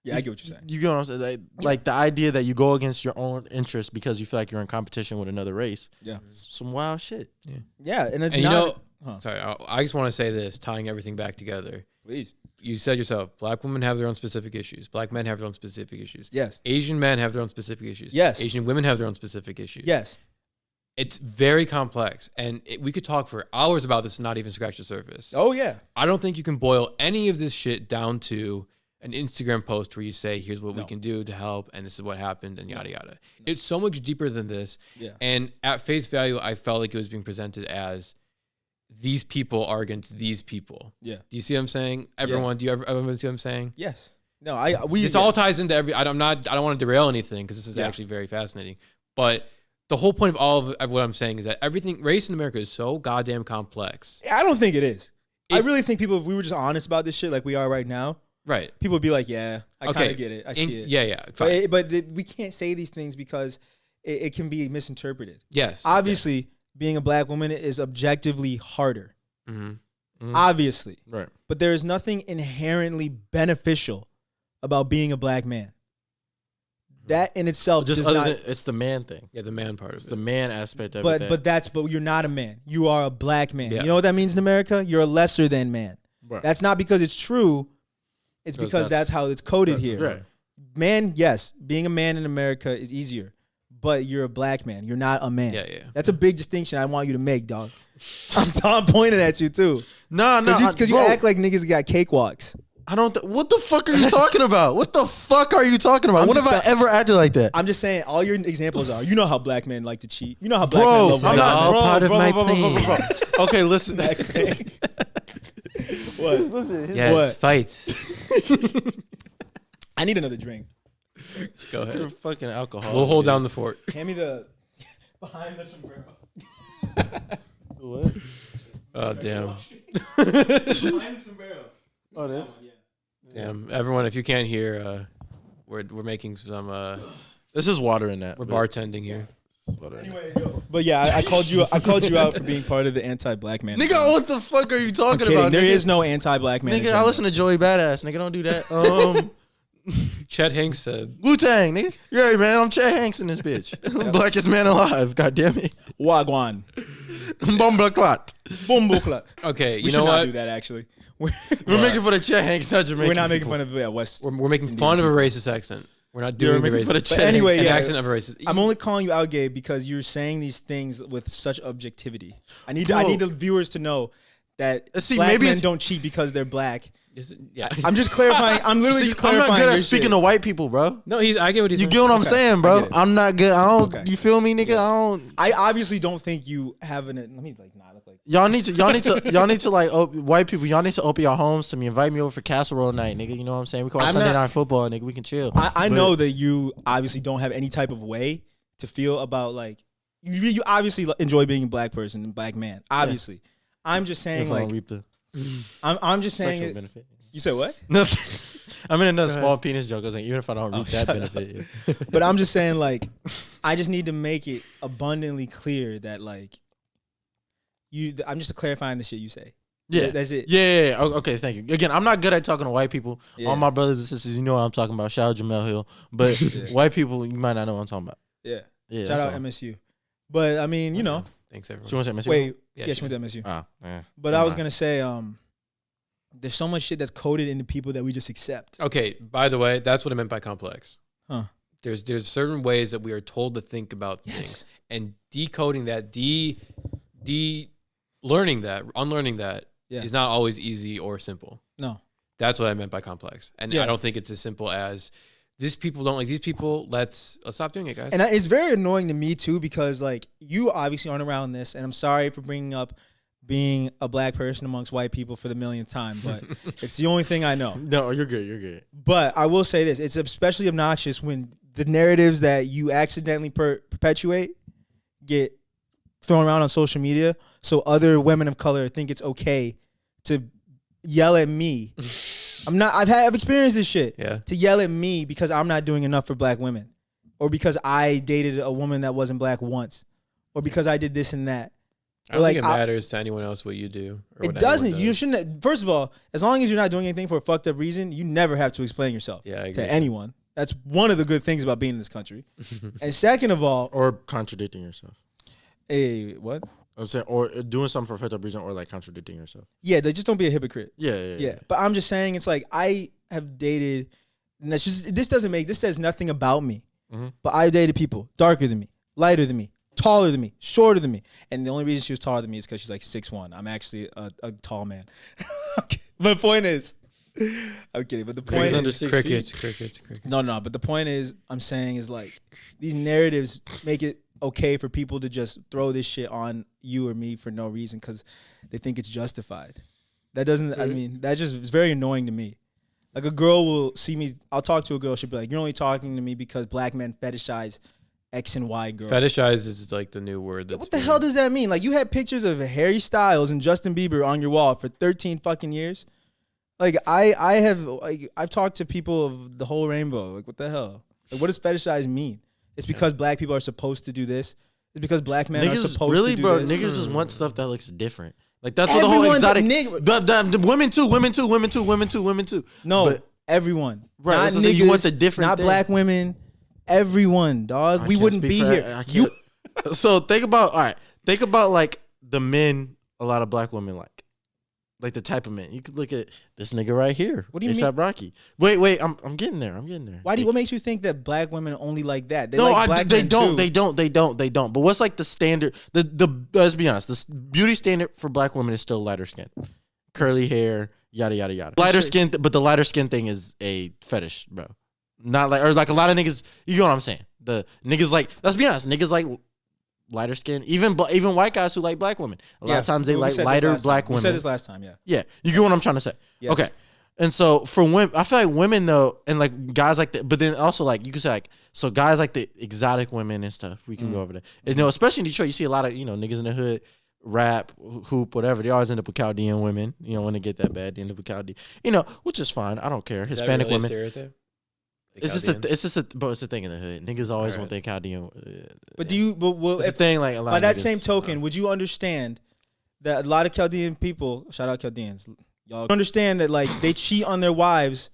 A: Yeah, I get what you're saying.
C: You get what I'm saying? Like the idea that you go against your own interests because you feel like you're in competition with another race.
A: Yeah.
C: Some wild shit.
A: Yeah, and it's
B: and
A: not.
B: Sorry, I just want to say this, tying everything back together.
A: Please.
B: You said yourself, black women have their own specific issues. Black men have their own specific issues.
A: Yes.
B: Asian men have their own specific issues.
A: Yes.
B: Asian women have their own specific issues.
A: Yes.
B: It's very complex, and we could talk for hours about this and not even scratch the surface.
A: Oh, yeah.
B: I don't think you can boil any of this shit down to an Instagram post where you say, here's what we can do to help, and this is what happened, and yada, yada. It's so much deeper than this. Yeah. And at face value, I felt like it was being presented as these people are against these people. Yeah. Do you see what I'm saying? Everyone, do you everyone see what I'm saying?
A: Yes. No,
B: this all ties into every, I don't want to derail anything because this is actually very fascinating. But the whole point of all of what I'm saying is that race in America is so goddamn complex.
A: I don't think it is. I really think people, if we were just honest about this shit like we are right now, right? People would be like, yeah, I kind of get it. I see it. Yeah. But we can't say these things because it can be misinterpreted. Yes. Obviously, being a black woman is objectively harder. Obviously. Right. But there is nothing inherently beneficial about being a black man. That in itself just
C: it's the man thing.
B: Yeah, the man part of it.
C: It's the man aspect of
A: it. But you're not a man. You are a black man. Yeah. You know what that means in America? You're a lesser than man. Right. That's not because it's true. It's because that's how it's coded here. Right. Man, yes, being a man in America is easier, but you're a black man. You're not a man. Yeah. That's a big distinction I want you to make, dog. I'm pointing at you too. No, because you act like niggas got cakewalks.
C: I don't. What the fuck are you talking about? What the fuck are you talking about? What have I ever acted like that?
A: I'm just saying. All your examples are. You know how black men like to cheat. You know how black men love.
B: All part of my plan.
C: Okay, listen.
A: Next thing. What? Listen.
B: Yes, fight.
A: I need another drink.
B: Go ahead.
C: You're fucking alcohol.
B: We'll hold down the fort.
A: Hand me the behind the sombrero.
C: What?
B: Oh damn.
A: Behind the sombrero.
C: Oh, this?
B: Damn, everyone! If you can't hear, we're making some.
C: This is water in that.
B: We're bartending here.
A: Anyway, but yeah, I called you out for being part of the anti-black man.
C: Nigga, what the fuck are you talking about?
A: There is no anti-black man.
C: Nigga, I listen to Joey Badass. Nigga, don't do that.
B: Chet Hanks said.
C: Wu-Tang, nigga. Yeah, right, man. I'm Chet Hanks in this bitch. Blackest man alive. God damn it.
A: Wagwan.
C: Bombaclat.
A: Bombaclat.
B: Okay,
A: you know what? We should not do that, actually.
C: We're making fun of Chet Hanks, not Jamaican.
A: We're not making fun of West.
B: We're making fun of a racist accent. We're not doing the racist.
A: But anyway,
B: an accent of a racist.
A: I'm only calling you out, Gabe, because you're saying these things with such objectivity. I need the viewers to know that black men don't cheat because they're black.
B: Yeah,
A: I'm just clarifying. I'm literally just clarifying.
C: I'm not good at speaking to white people, bro.
B: No, I get what he's saying.
C: You get what I'm saying, bro? I'm not good. I don't. Okay. You feel me, nigga? Yeah.
A: I obviously don't think you have an. Let me not look like.
C: Y'all need to like white people. Y'all need to open your homes to me. Invite me over for casserole night, nigga. You know what I'm saying? We can watch Sunday Night Football, nigga. We can chill.
A: I know that you obviously don't have any type of way to feel about like you obviously enjoy being a black person, and black man. Obviously, yeah. I'm just saying I'm just saying.
C: Benefit.
A: You said what?
C: Nothing. I mean, another small penis joke. I was like, even if I don't reap that benefit.
A: Yeah. But I'm just saying, like, I just need to make it abundantly clear that, like, I'm just clarifying the shit you say.
C: Yeah.
A: That's it.
C: Yeah. Okay, thank you. Again, I'm not good at talking to white people. Yeah. All my brothers and sisters, you know what I'm talking about. Shout out Jamel Hill. But white people, you might not know what I'm talking about.
A: Yeah. Shout out MSU. But, I mean, you know.
B: Thanks, everyone.
C: She went to MSU?
A: Wait. Yeah, she went to MSU.
C: Oh, yeah.
A: But I was going to say, there's so much shit that's coded into people that we just accept.
B: Okay, by the way, that's what I meant by complex. Huh. There's certain ways that we are told to think about things. And decoding that, learning that, unlearning that is not always easy or simple.
A: No.
B: That's what I meant by complex. And I don't think it's as simple as these people don't like these people, let's stop doing it, guys.
A: And it's very annoying to me too because like you obviously aren't around this, and I'm sorry for bringing up being a black person amongst white people for the millionth time, but it's the only thing I know.
C: No, you're good. You're good.
A: But I will say this. It's especially obnoxious when the narratives that you accidentally perpetuate get thrown around on social media so other women of color think it's okay to yell at me. I've experienced this shit.
B: Yeah.
A: To yell at me because I'm not doing enough for black women, or because I dated a woman that wasn't black once, or because I did this and that.
B: I don't think it matters to anyone else what you do. Or
A: it doesn't. You shouldn't. First of all, as long as you're not doing anything for a fucked up reason, you never have to explain yourself to anyone. That's one of the good things about being in this country. And second of all,
C: or contradicting yourself.
A: Hey, what?
C: I'm saying, or doing something for a fucked up reason, or like contradicting yourself.
A: Yeah, they just don't be a hypocrite.
C: Yeah.
A: But I'm just saying, it's like I have dated. And that's just, this says nothing about me. Mm-hmm. But I dated people darker than me, lighter than me, taller than me, shorter than me. And the only reason she was taller than me is because she's like 6'1". I'm actually a tall man. Okay. But the point is, I'm kidding. But the point is,
B: crickets.
A: No. But the point is, I'm saying is like these narratives make it okay for people to just throw this shit on you or me for no reason because they think it's justified. That doesn't. I mean, that just is very annoying to me. Like a girl will see me. I'll talk to a girl. She'll be like, "You're only talking to me because black men fetishize X and Y girls."
B: Fetishize is like the new word.
A: What the hell does that mean? Like you had pictures of Harry Styles and Justin Bieber on your wall for 13 fucking years. Like I've talked to people of the whole rainbow. Like what the hell? Like what does fetishize mean? It's because black people are supposed to do this. It's because black men are supposed to do this.
C: Really, bro, niggas just want stuff that looks different. Like that's what the whole exotic. The women too.
A: No, but everyone. Right. Not niggas, you want the different. Not thing. Black women. Everyone, dog. We wouldn't be here.
C: So think about like the men a lot of black women like the type of men. You could look at this nigga right here.
A: What do you mean?
C: Rocky. Wait. I'm getting there.
A: What makes you think that black women only like that?
C: They don't. But what's like the standard? Let's be honest. The beauty standard for black women is still lighter skin, curly hair, yada yada yada. Lighter skin, but the lighter skin thing is a fetish, bro. Not like or like a lot of niggas. You know what I'm saying? The niggas like. Let's be honest. Niggas like lighter skin, even white guys who like black women. A lot of times they like lighter black women.
A: We said this last time, yeah.
C: Yeah, you get what I'm trying to say. Yes. Okay, and so for women, I feel like women though, and like guys like that, but then also like you could say like so guys like the exotic women and stuff. We can go over there. And, especially in Detroit, you see a lot of niggas in the hood, rap, hoop, whatever. They always end up with Chaldean women. When they get that bad, they end up with Chaldean. Which is fine. I don't care. Hispanic women.
B: Stereotype?
C: It's just a thing in the hood. Niggas always want their Chaldean.
A: But do you? But well,
C: it's a thing like a lot.
A: By that same token, would you understand that a lot of Chaldean people, shout out Chaldeans, y'all understand that like they cheat on their wives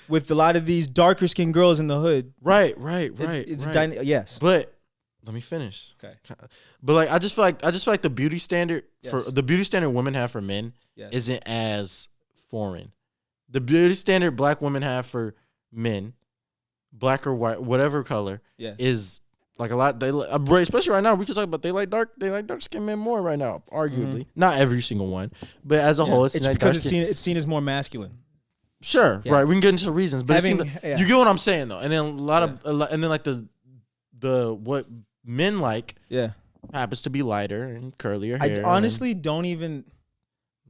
A: with a lot of these darker skinned girls in the hood.
C: Right.
A: Yes.
C: But let me finish.
A: Okay.
C: But like I just feel like the beauty standard for the beauty standard women have for men isn't as foreign. The beauty standard black women have for men, black or white, whatever color, is like a lot. They especially right now. We can talk about they like dark skinned men more right now. Arguably, not every single one, but as a whole, it's
A: because it's seen as more masculine.
C: Sure, right. We can get into reasons, but you get what I'm saying though. And then like the what men like, happens to be lighter and curlier hair.
A: I honestly don't even,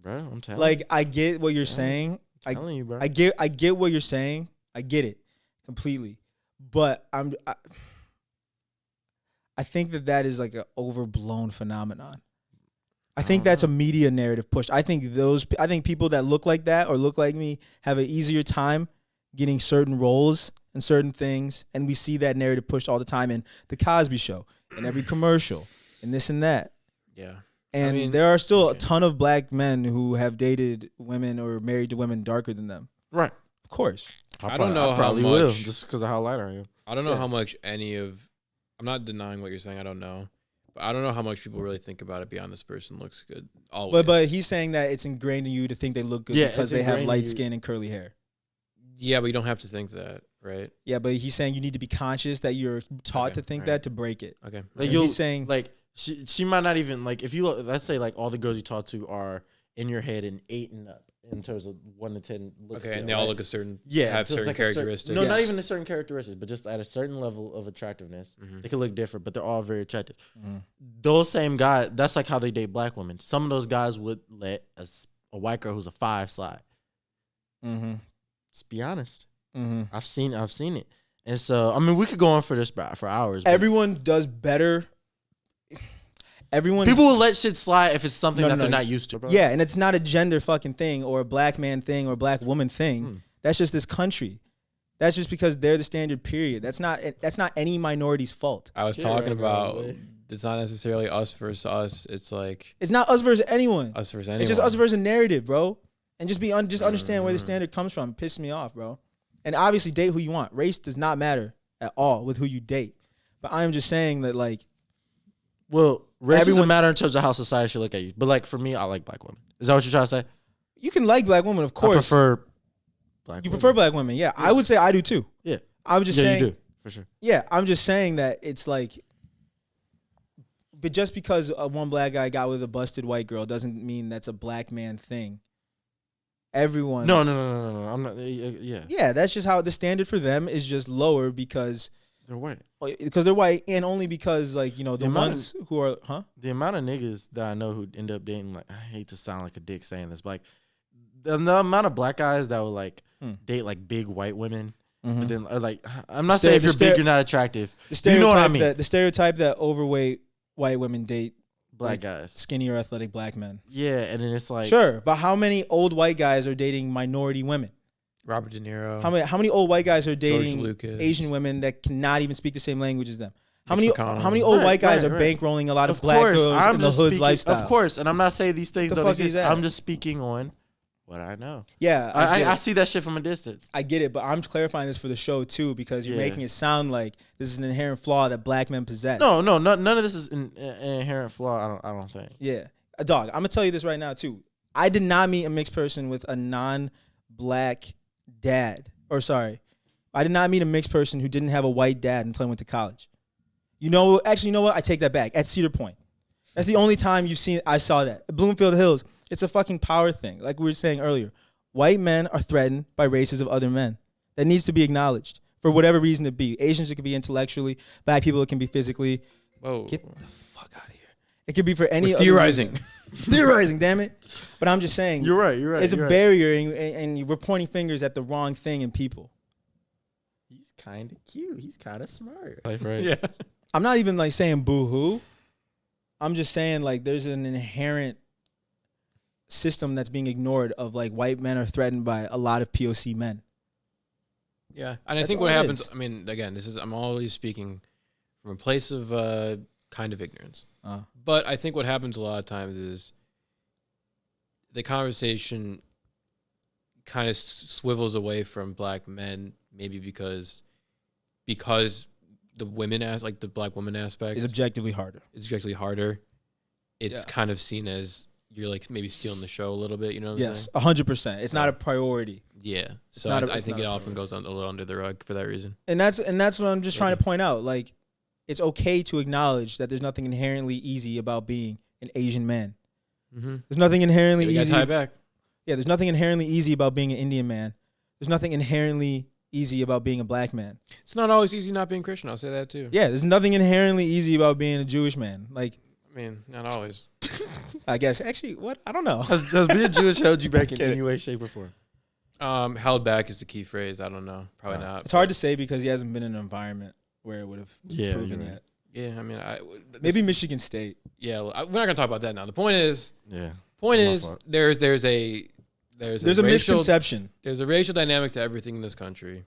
C: bro. I'm telling.
A: Like I get what you're saying.
C: I'm telling you, bro.
A: I get what you're saying. I get it completely, but I think that is like an overblown phenomenon. I think that's a media narrative push. I think people that look like that or look like me have an easier time getting certain roles and certain things, and we see that narrative pushed all the time in the Cosby Show, in every commercial, and this and that.
B: Yeah.
A: And there are still a ton of black men who have dated women or married to women darker than them.
C: Right.
A: Of course.
B: I don't know how much.
C: Will, just because of how light I am.
B: I don't know how much I'm not denying what you're saying. I don't know. But I don't know how much people really think about it beyond this person looks good. Always.
A: But he's saying that it's ingrained in you to think they look good because they have light skin and curly hair.
B: Yeah, but you don't have to think that, right?
A: Yeah, but he's saying you need to be conscious that you're taught to think that to break it.
B: Okay.
A: Like he's saying
C: like she might not even like if you let's say like all the girls you talk to are in your head an 8 and up in terms of 1 to 10 looks.
B: Okay, and they all look a certain have certain characteristics.
C: Not even a certain characteristics, but just at a certain level of attractiveness. They can look different, but they're all very attractive. Those same guys, that's like how they date black women. Some of those guys would let a white girl who's a 5 slide. Let's be honest. I've seen it. And so, I mean, we could go on for this for hours.
A: Everyone does better.
C: People will let shit slide if it's something they're not used to, bro.
A: Yeah, and it's not a gender fucking thing or a black man thing or a black woman thing. That's just this country. That's just because they're the standard, period. That's not any minority's fault.
B: I was talking about it's not necessarily us versus us. It's like
A: it's not us versus anyone.
B: Us versus anyone.
A: It's just us versus a narrative, bro. And just understand where the standard comes from. It pisses me off, bro. And obviously, date who you want. Race does not matter at all with who you date. But I am just saying that, like,
C: well, race doesn't matter in terms of how society should look at you. But like for me, I like black women. Is that what you're trying to say?
A: You can like black women, of course.
C: I prefer
A: black women. Prefer black women, yeah. I would say I do too.
C: Yeah.
A: I was just saying.
C: You do, for sure.
A: Yeah, I'm just saying that it's like, but just because one black guy got with a busted white girl doesn't mean that's a black man thing. Everyone.
C: No. I'm not. Yeah.
A: Yeah, that's just how the standard for them is just lower because
C: they're white.
A: Because they're white, and only because, like, you know, the ones who are,
C: the amount of niggas that I know who end up dating, like, I hate to sound like a dick saying this, but like the amount of black guys that would like date like big white women, but then like I'm not saying if you're big you're not attractive. You know what I mean?
A: The stereotype that overweight white women date
C: black guys,
A: skinny or athletic black men.
C: Yeah, and then it's like
A: sure, but how many old white guys are dating minority women?
B: Robert De Niro.
A: How many old white guys are dating Asian women that cannot even speak the same language as them? How many old white guys are bankrolling a lot of black girls in the hood's lifestyle?
C: Of course, and I'm not saying these things don't exist. I'm just speaking on what I know.
A: Yeah,
C: I see that shit from a distance.
A: I get it, but I'm clarifying this for the show too because you're making it sound like this is an inherent flaw that black men possess.
C: No, none of this is an inherent flaw. I don't think.
A: Yeah, dog. I'm gonna tell you this right now too. I did not meet a mixed person with a non-black dad. Or sorry, I did not meet a mixed person who didn't have a white dad until I went to college. You know, actually, you know what? I take that back. At Cedar Point, that's the only time I saw that. At Bloomfield Hills, it's a fucking power thing. Like we were saying earlier, white men are threatened by races of other men. That needs to be acknowledged for whatever reason it be. Asians, it could be intellectually. Black people, it can be physically.
B: Whoa.
A: Get the fuck out of here. It could be for any
B: other theorizing.
A: Reason. Theorizing, damn it. But I'm just saying.
C: You're right.
A: It's a barrier, and we're pointing fingers at the wrong thing in people.
C: He's kind of cute. He's kind of smart.
B: Right. Yeah.
A: I'm not even like saying boo-hoo. I'm just saying like there's an inherent system that's being ignored of like white men are threatened by a lot of POC men.
B: Yeah, and I think what happens, I mean, again, I'm always speaking from a place of kind of ignorance. But I think what happens a lot of times is the conversation kind of swivels away from black men, maybe because the women like the black woman aspect
A: is objectively harder.
B: It's kind of seen as you're like maybe stealing the show a little bit, you know what I'm saying?
A: 100%. It's not a priority.
B: Yeah. So I think it often goes a little under the rug for that reason.
A: And that's what I'm just trying to point out. Like, it's okay to acknowledge that there's nothing inherently easy about being an Asian man. Mm-hmm. There's nothing inherently easy.
B: High back.
A: Yeah, there's nothing inherently easy about being an Indian man. There's nothing inherently easy about being a black man.
B: It's not always easy not being Christian. I'll say that too.
A: Yeah, there's nothing inherently easy about being a Jewish man. Like,
B: I mean, not always.
A: I guess. Actually, what? I don't know.
C: Has being Jewish held you back in any way, shape, or form?
B: Held back is the key phrase. I don't know. Probably not.
A: It's hard to say because he hasn't been in an environment where it would have proven that.
B: Yeah, I mean,
A: maybe Michigan State.
B: Yeah, we're not gonna talk about that now. The point is, there's a
A: misconception.
B: There's a racial dynamic to everything in this country.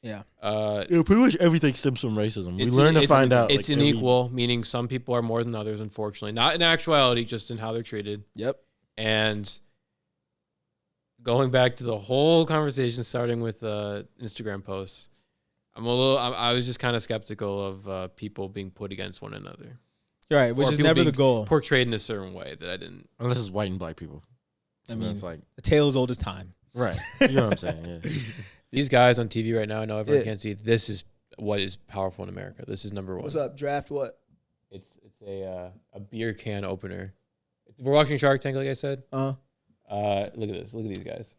A: Yeah.
C: Pretty much everything stems from racism. We learn to find out.
B: It's unequal, meaning some people are more than others, unfortunately. Not in actuality, just in how they're treated.
A: Yep.
B: And going back to the whole conversation, starting with Instagram posts, I was just kind of skeptical of people being put against one another.
A: Right, which is never the goal.
B: Portrayed in a certain way that I didn't.
C: Unless it's white and black people.
A: I mean, it's like the tale as old as time.
C: Right. You know what I'm saying? Yeah.
B: These guys on TV right now, I know everyone can't see. This is what is powerful in America. This is number one.
A: What's up? Draft what?
B: It's a beer can opener. We're watching Shark Tank, like I said. Look at this. Look at these guys.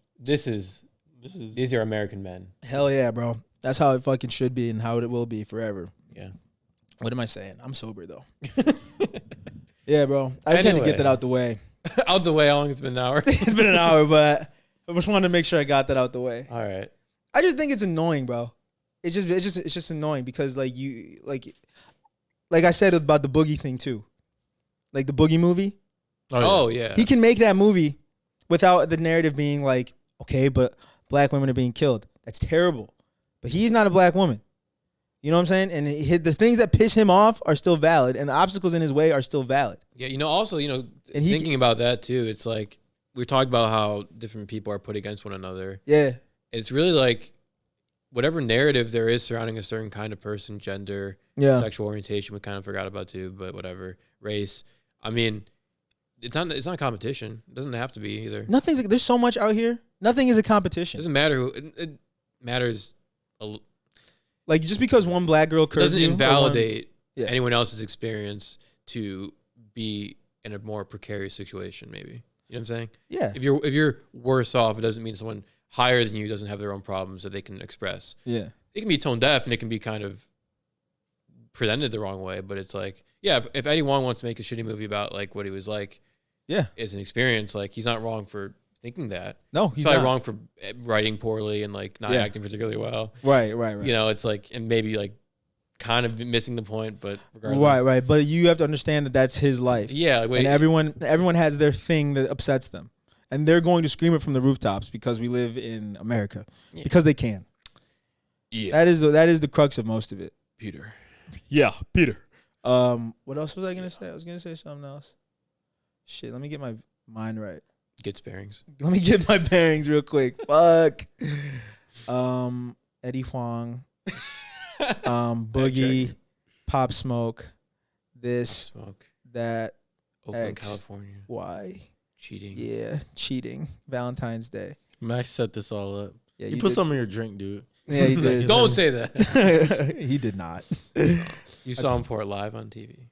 B: These are American men.
A: Hell yeah, bro. That's how it fucking should be and how it will be forever.
B: Yeah.
A: What am I saying? I'm sober though. Yeah, bro. I just had to get that out the way.
B: Out the way. How long? It's been an hour.
A: It's been an hour, but I just wanted to make sure I got that out the way.
B: All right.
A: I just think it's annoying, bro. It's just annoying because like I said about the Boogie thing too, like the Boogie movie.
B: Oh yeah.
A: He can make that movie without the narrative being like, okay, but black women are being killed. That's terrible. But he's not a black woman. You know what I'm saying? And the things that piss him off are still valid, and the obstacles in his way are still valid.
B: Yeah, also, and thinking about that too, it's like we talked about how different people are put against one another.
A: Yeah.
B: It's really like whatever narrative there is surrounding a certain kind of person, gender, sexual orientation, we kind of forgot about too, but whatever, race. I mean, it's not a competition. It doesn't have to be either.
A: There's so much out here. Nothing is a competition.
B: It doesn't matter it matters.
A: Like, just because one black girl curves
B: doesn't invalidate anyone else's experience to be in a more precarious situation, maybe. You know what I'm saying?
A: Yeah.
B: If you're worse off, it doesn't mean someone higher than you doesn't have their own problems that they can express.
A: Yeah.
B: It can be tone deaf and it can be kind of presented the wrong way, but it's like, if Eddie Wong wants to make a shitty movie about like what he was like, as an experience, like he's not wrong for thinking that.
A: No, he's
B: probably
A: not
B: wrong for writing poorly and like not acting particularly well.
A: Right.
B: It's like, and maybe like kind of missing the point, but regardless.
A: Right. But you have to understand that that's his life.
B: Yeah.
A: And everyone has their thing that upsets them. And they're going to scream it from the rooftops because we live in America. Yeah. Because they can. Yeah. That is the crux of most of it.
B: Peter.
A: Yeah, Peter. What else was I going to say? I was going to say something else. Shit, let me get my mind right.
B: Get bearings.
A: Let me get my bearings real quick. Fuck. Eddie Huang. Boogie. Pop Smoke. This.
B: Smoke.
A: That.
B: Oakland,
A: X,
B: California.
A: Y.
B: Cheating.
A: Yeah, cheating. Valentine's Day.
C: Max set this all up.
A: Yeah,
C: you put some in your drink, dude.
A: Yeah, he did.
B: Don't say that.
A: He did not.
B: You saw him pour it live on TV.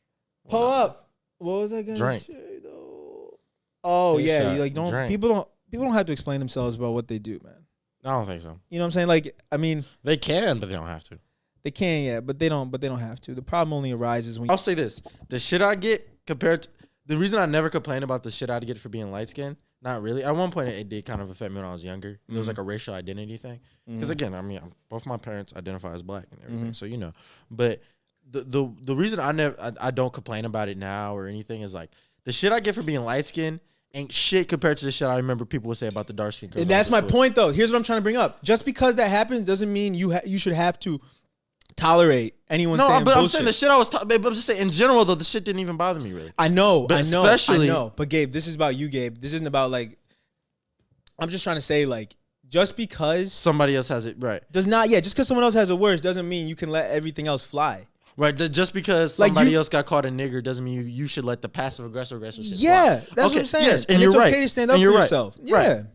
A: Pull up. What was I gonna say though? Oh yeah, people don't have to explain themselves about what they do, man.
C: I don't think so.
A: You know what I'm saying? Like, I mean,
C: they can, but they don't have to.
A: They can, yeah, but they don't have to. The problem only arises when
C: I'll say this: the shit I get compared to the reason I never complain about the shit I'd get for being light skinned. Not really. At one point, it did kind of affect me when I was younger. Mm-hmm. It was like a racial identity thing. Because again, I mean, both my parents identify as black and everything, so you know. But the reason I don't complain about it now or anything is like the shit I get for being light skinned ain't shit compared to the shit I remember people would say about the dark skin girls.
A: And that's my point, though. Here's what I'm trying to bring up. Just because that happens doesn't mean you should have to tolerate anyone saying bullshit.
C: I'm saying the shit I was I'm just saying in general though, the shit didn't even bother me really.
A: I know. But Gabe, this is about you, Gabe. This isn't about like I'm just trying to say like just because
C: somebody else has it right.
A: Just because someone else has it worse doesn't mean you can let everything else fly.
C: Right, just because somebody else got called a nigger doesn't mean you should let the passive aggressive shit
A: fly. That's what I'm saying.
C: Yes,
A: and
C: you're
A: it's
C: right.
A: Okay to stand up for yourself. Yeah.
C: Right.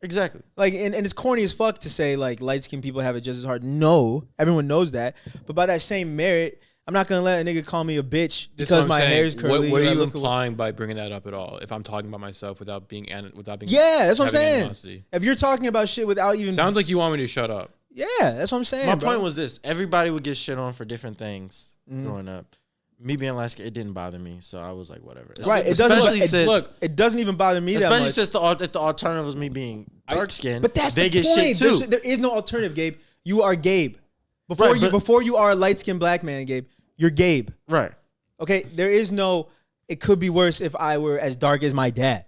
C: Exactly.
A: Like, and it's corny as fuck to say, like, light-skinned people have it just as hard. No. Everyone knows that. But by that same merit, I'm not going to let a nigga call me a bitch because my hair is curly.
B: What are you implying by bringing that up at all? If I'm talking about myself without being
A: yeah, that's what I'm saying.
B: Animosity.
A: If you're talking about shit without even...
B: Sounds like you want me to shut up.
A: Yeah, that's what I'm saying,
C: My point was this. Everybody would get shit on for different things growing up. Me being light skinned, it didn't bother me, so I was like, whatever.
A: Right, it doesn't even bother me that much.
C: Especially since if the alternative was me being dark skinned,
A: but that's
C: they
A: the
C: get
A: point.
C: shit too.
A: There is no alternative, Gabe. You are Gabe. Before you are a light skinned black man, Gabe, you're Gabe.
C: Right.
A: Okay. There is no. It could be worse if I were as dark as my dad.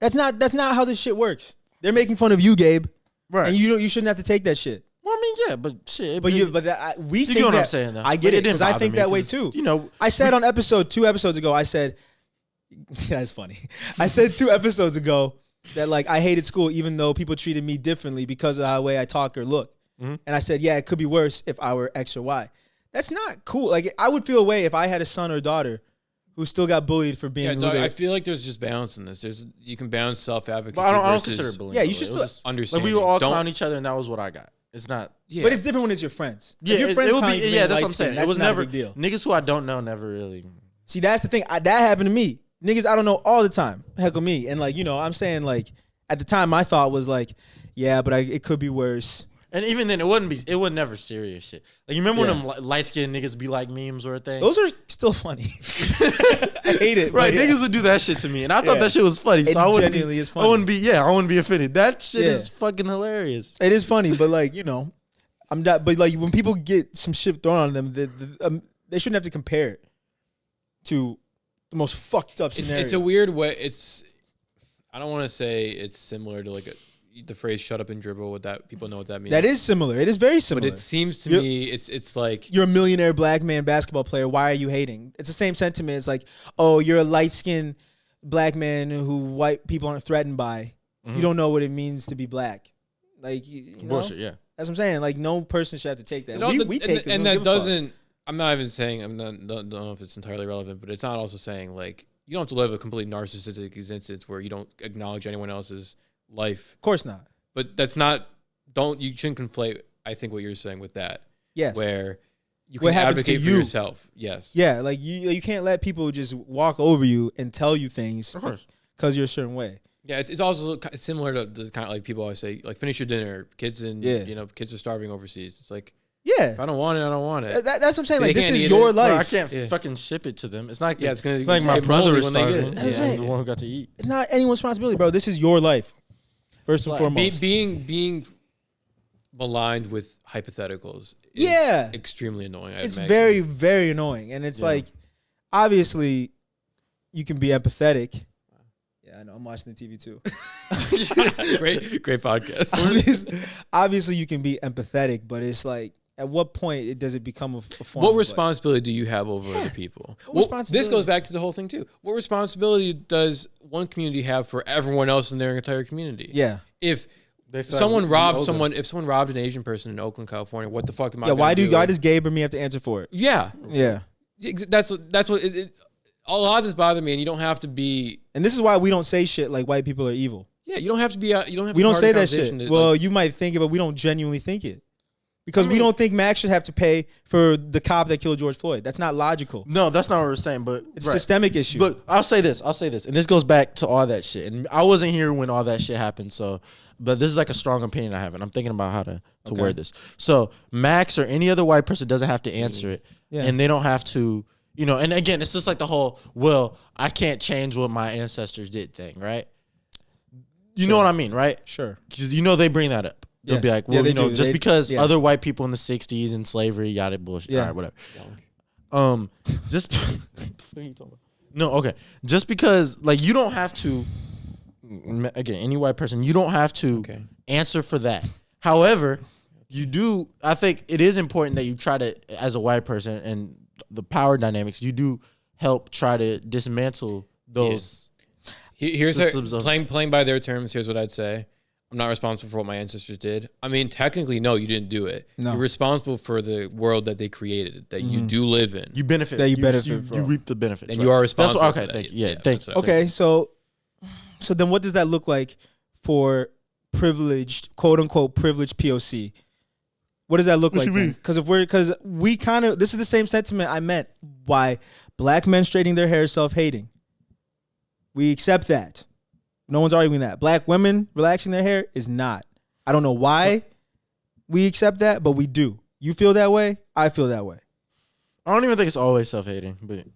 A: That's not how this shit works. They're making fun of you, Gabe. Right. And you shouldn't have to take that shit.
C: Well, I mean, yeah, but shit.
A: We think
C: get what I'm saying, though.
A: I get it because I think that way too.
C: You know,
A: I said on two episodes ago, I said, that's funny. I said 2 episodes ago that like I hated school even though people treated me differently because of the way I talk or look. Mm-hmm. And I said, yeah, it could be worse if I were X or Y. That's not cool. Like I would feel a way if I had a son or daughter who still got bullied for being.
B: Yeah, I feel like there's just balance in this. You can balance self-advocacy.
C: But I don't consider bullying.
A: Yeah, you should still
B: understand.
C: Like we were all clown each other, and that was what I got. It's not.
A: Yeah. But it's different when it's your friends.
C: Yeah,
A: if your friends
C: it would be. Yeah, that's what I'm saying.
A: It
C: was never a big deal. Niggas who I don't know never really.
A: See, that's the thing. That happened to me. Niggas I don't know all the time. Heckle me, and like I'm saying like at the time my thought was like, yeah, but it could be worse.
C: And even then, it was never serious shit. Like you remember when them light skinned niggas be like memes or a thing?
A: Those are still funny. I hate it.
C: Right, niggas would do that shit to me, and I thought that shit was funny. So I wouldn't be. Is funny. I wouldn't be offended. That shit is fucking hilarious.
A: It is funny, but like I'm not. But like when people get some shit thrown on them, they shouldn't have to compare it to the most fucked up scenario.
B: It's a weird way. I don't want to say it's similar to like the phrase "shut up and dribble." What that people know what that means.
A: That is similar. It is very similar.
B: But it seems to me it's like
A: you're a millionaire black man basketball player. Why are you hating? It's the same sentiment. It's like, oh, you're a light skinned black man who white people aren't threatened by. You don't know what it means to be black. Like you know?
C: Bullshit. Yeah.
A: That's what I'm saying. Like no person should have to take that. We take it.
B: And that doesn't. I'm not even saying. Don't know if it's entirely relevant, but it's not also saying like you don't have to live a completely narcissistic existence where you don't acknowledge anyone else's life.
A: Of course not.
B: But that's not. You shouldn't conflate. I think what you're saying with that.
A: Yes.
B: Where you can advocate for yourself. Yes.
A: Yeah. Like you can't let people just walk over you and tell you things because you're a certain way.
B: Yeah, it's also similar to the kind of like people always say, like finish your dinner. Kids kids are starving overseas. It's like, if I don't want it, I don't want it.
A: That's what I'm saying. Like this is your life.
C: Bro, I can't fucking ship it to them. It's not.
B: Yeah, it's
C: like my brother is starving.
A: I'm
C: the one who got to eat.
A: It's not anyone's responsibility, bro. This is your life. First and foremost,
B: being maligned with hypotheticals. Is extremely annoying.
A: It's very, very annoying, and it's like, obviously, you can be empathetic. Yeah, I know. I'm watching the TV too.
B: great podcast.
A: Obviously, you can be empathetic, but it's like, at what point does it become a form?
B: What responsibility do you have over other people? This goes back to the whole thing too. What responsibility does one community have for everyone else in their entire community?
A: Yeah.
B: If someone robbed an Asian person in Oakland, California, what the fuck am I?
A: Yeah. Why does Gabe or me have to answer for it?
B: Yeah.
A: Yeah.
B: That's what. A lot of this bothers me, and you don't have to be.
A: And this is why we don't say shit like white people are evil.
B: Yeah, you don't have to be.
A: We don't say that shit. Well, you might think it, but we don't genuinely think it. Because we don't think Max should have to pay for the cop that killed George Floyd. That's not logical.
C: No, that's not what we're saying. But
A: it's a systemic issue.
C: Look, I'll say this, and this goes back to all that shit. And I wasn't here when all that shit happened, but this is like a strong opinion I have, and I'm thinking about how to word this. So Max or any other white person doesn't have to answer it, and they don't have to, And again, it's just like the whole, well, I can't change what my ancestors did thing, right? You know what I mean, right?
A: Sure.
C: Because they bring that up. They'll be like, well, just because other white people in the 60s and slavery, yada bullshit. All right, whatever. Just Just because, like, you don't have to. Again, any white person, you don't have to answer for that. However, you do. I think it is important that you try to, as a white person, and the power dynamics, you do help try to dismantle those.
B: Here's playing by their terms. Here's what I'd say. I'm not responsible for what my ancestors did. I mean, technically, no, you didn't do it. No. You're responsible for the world that they created, that you do live in.
C: You benefit.
A: That you benefit from.
C: You reap the benefits.
B: And you are responsible for that.
C: Thank you. Thank you.
A: Okay, so then what does that look like for privileged, quote unquote, privileged POC? What does that look like? Because we kind of, this is the same sentiment I meant by black men straightening their hair, self-hating. We accept that. No one's arguing that. Black women relaxing their hair is not. I don't know why we accept that, but we do. You feel that way? I feel that way.
C: I don't even think it's always self-hating, but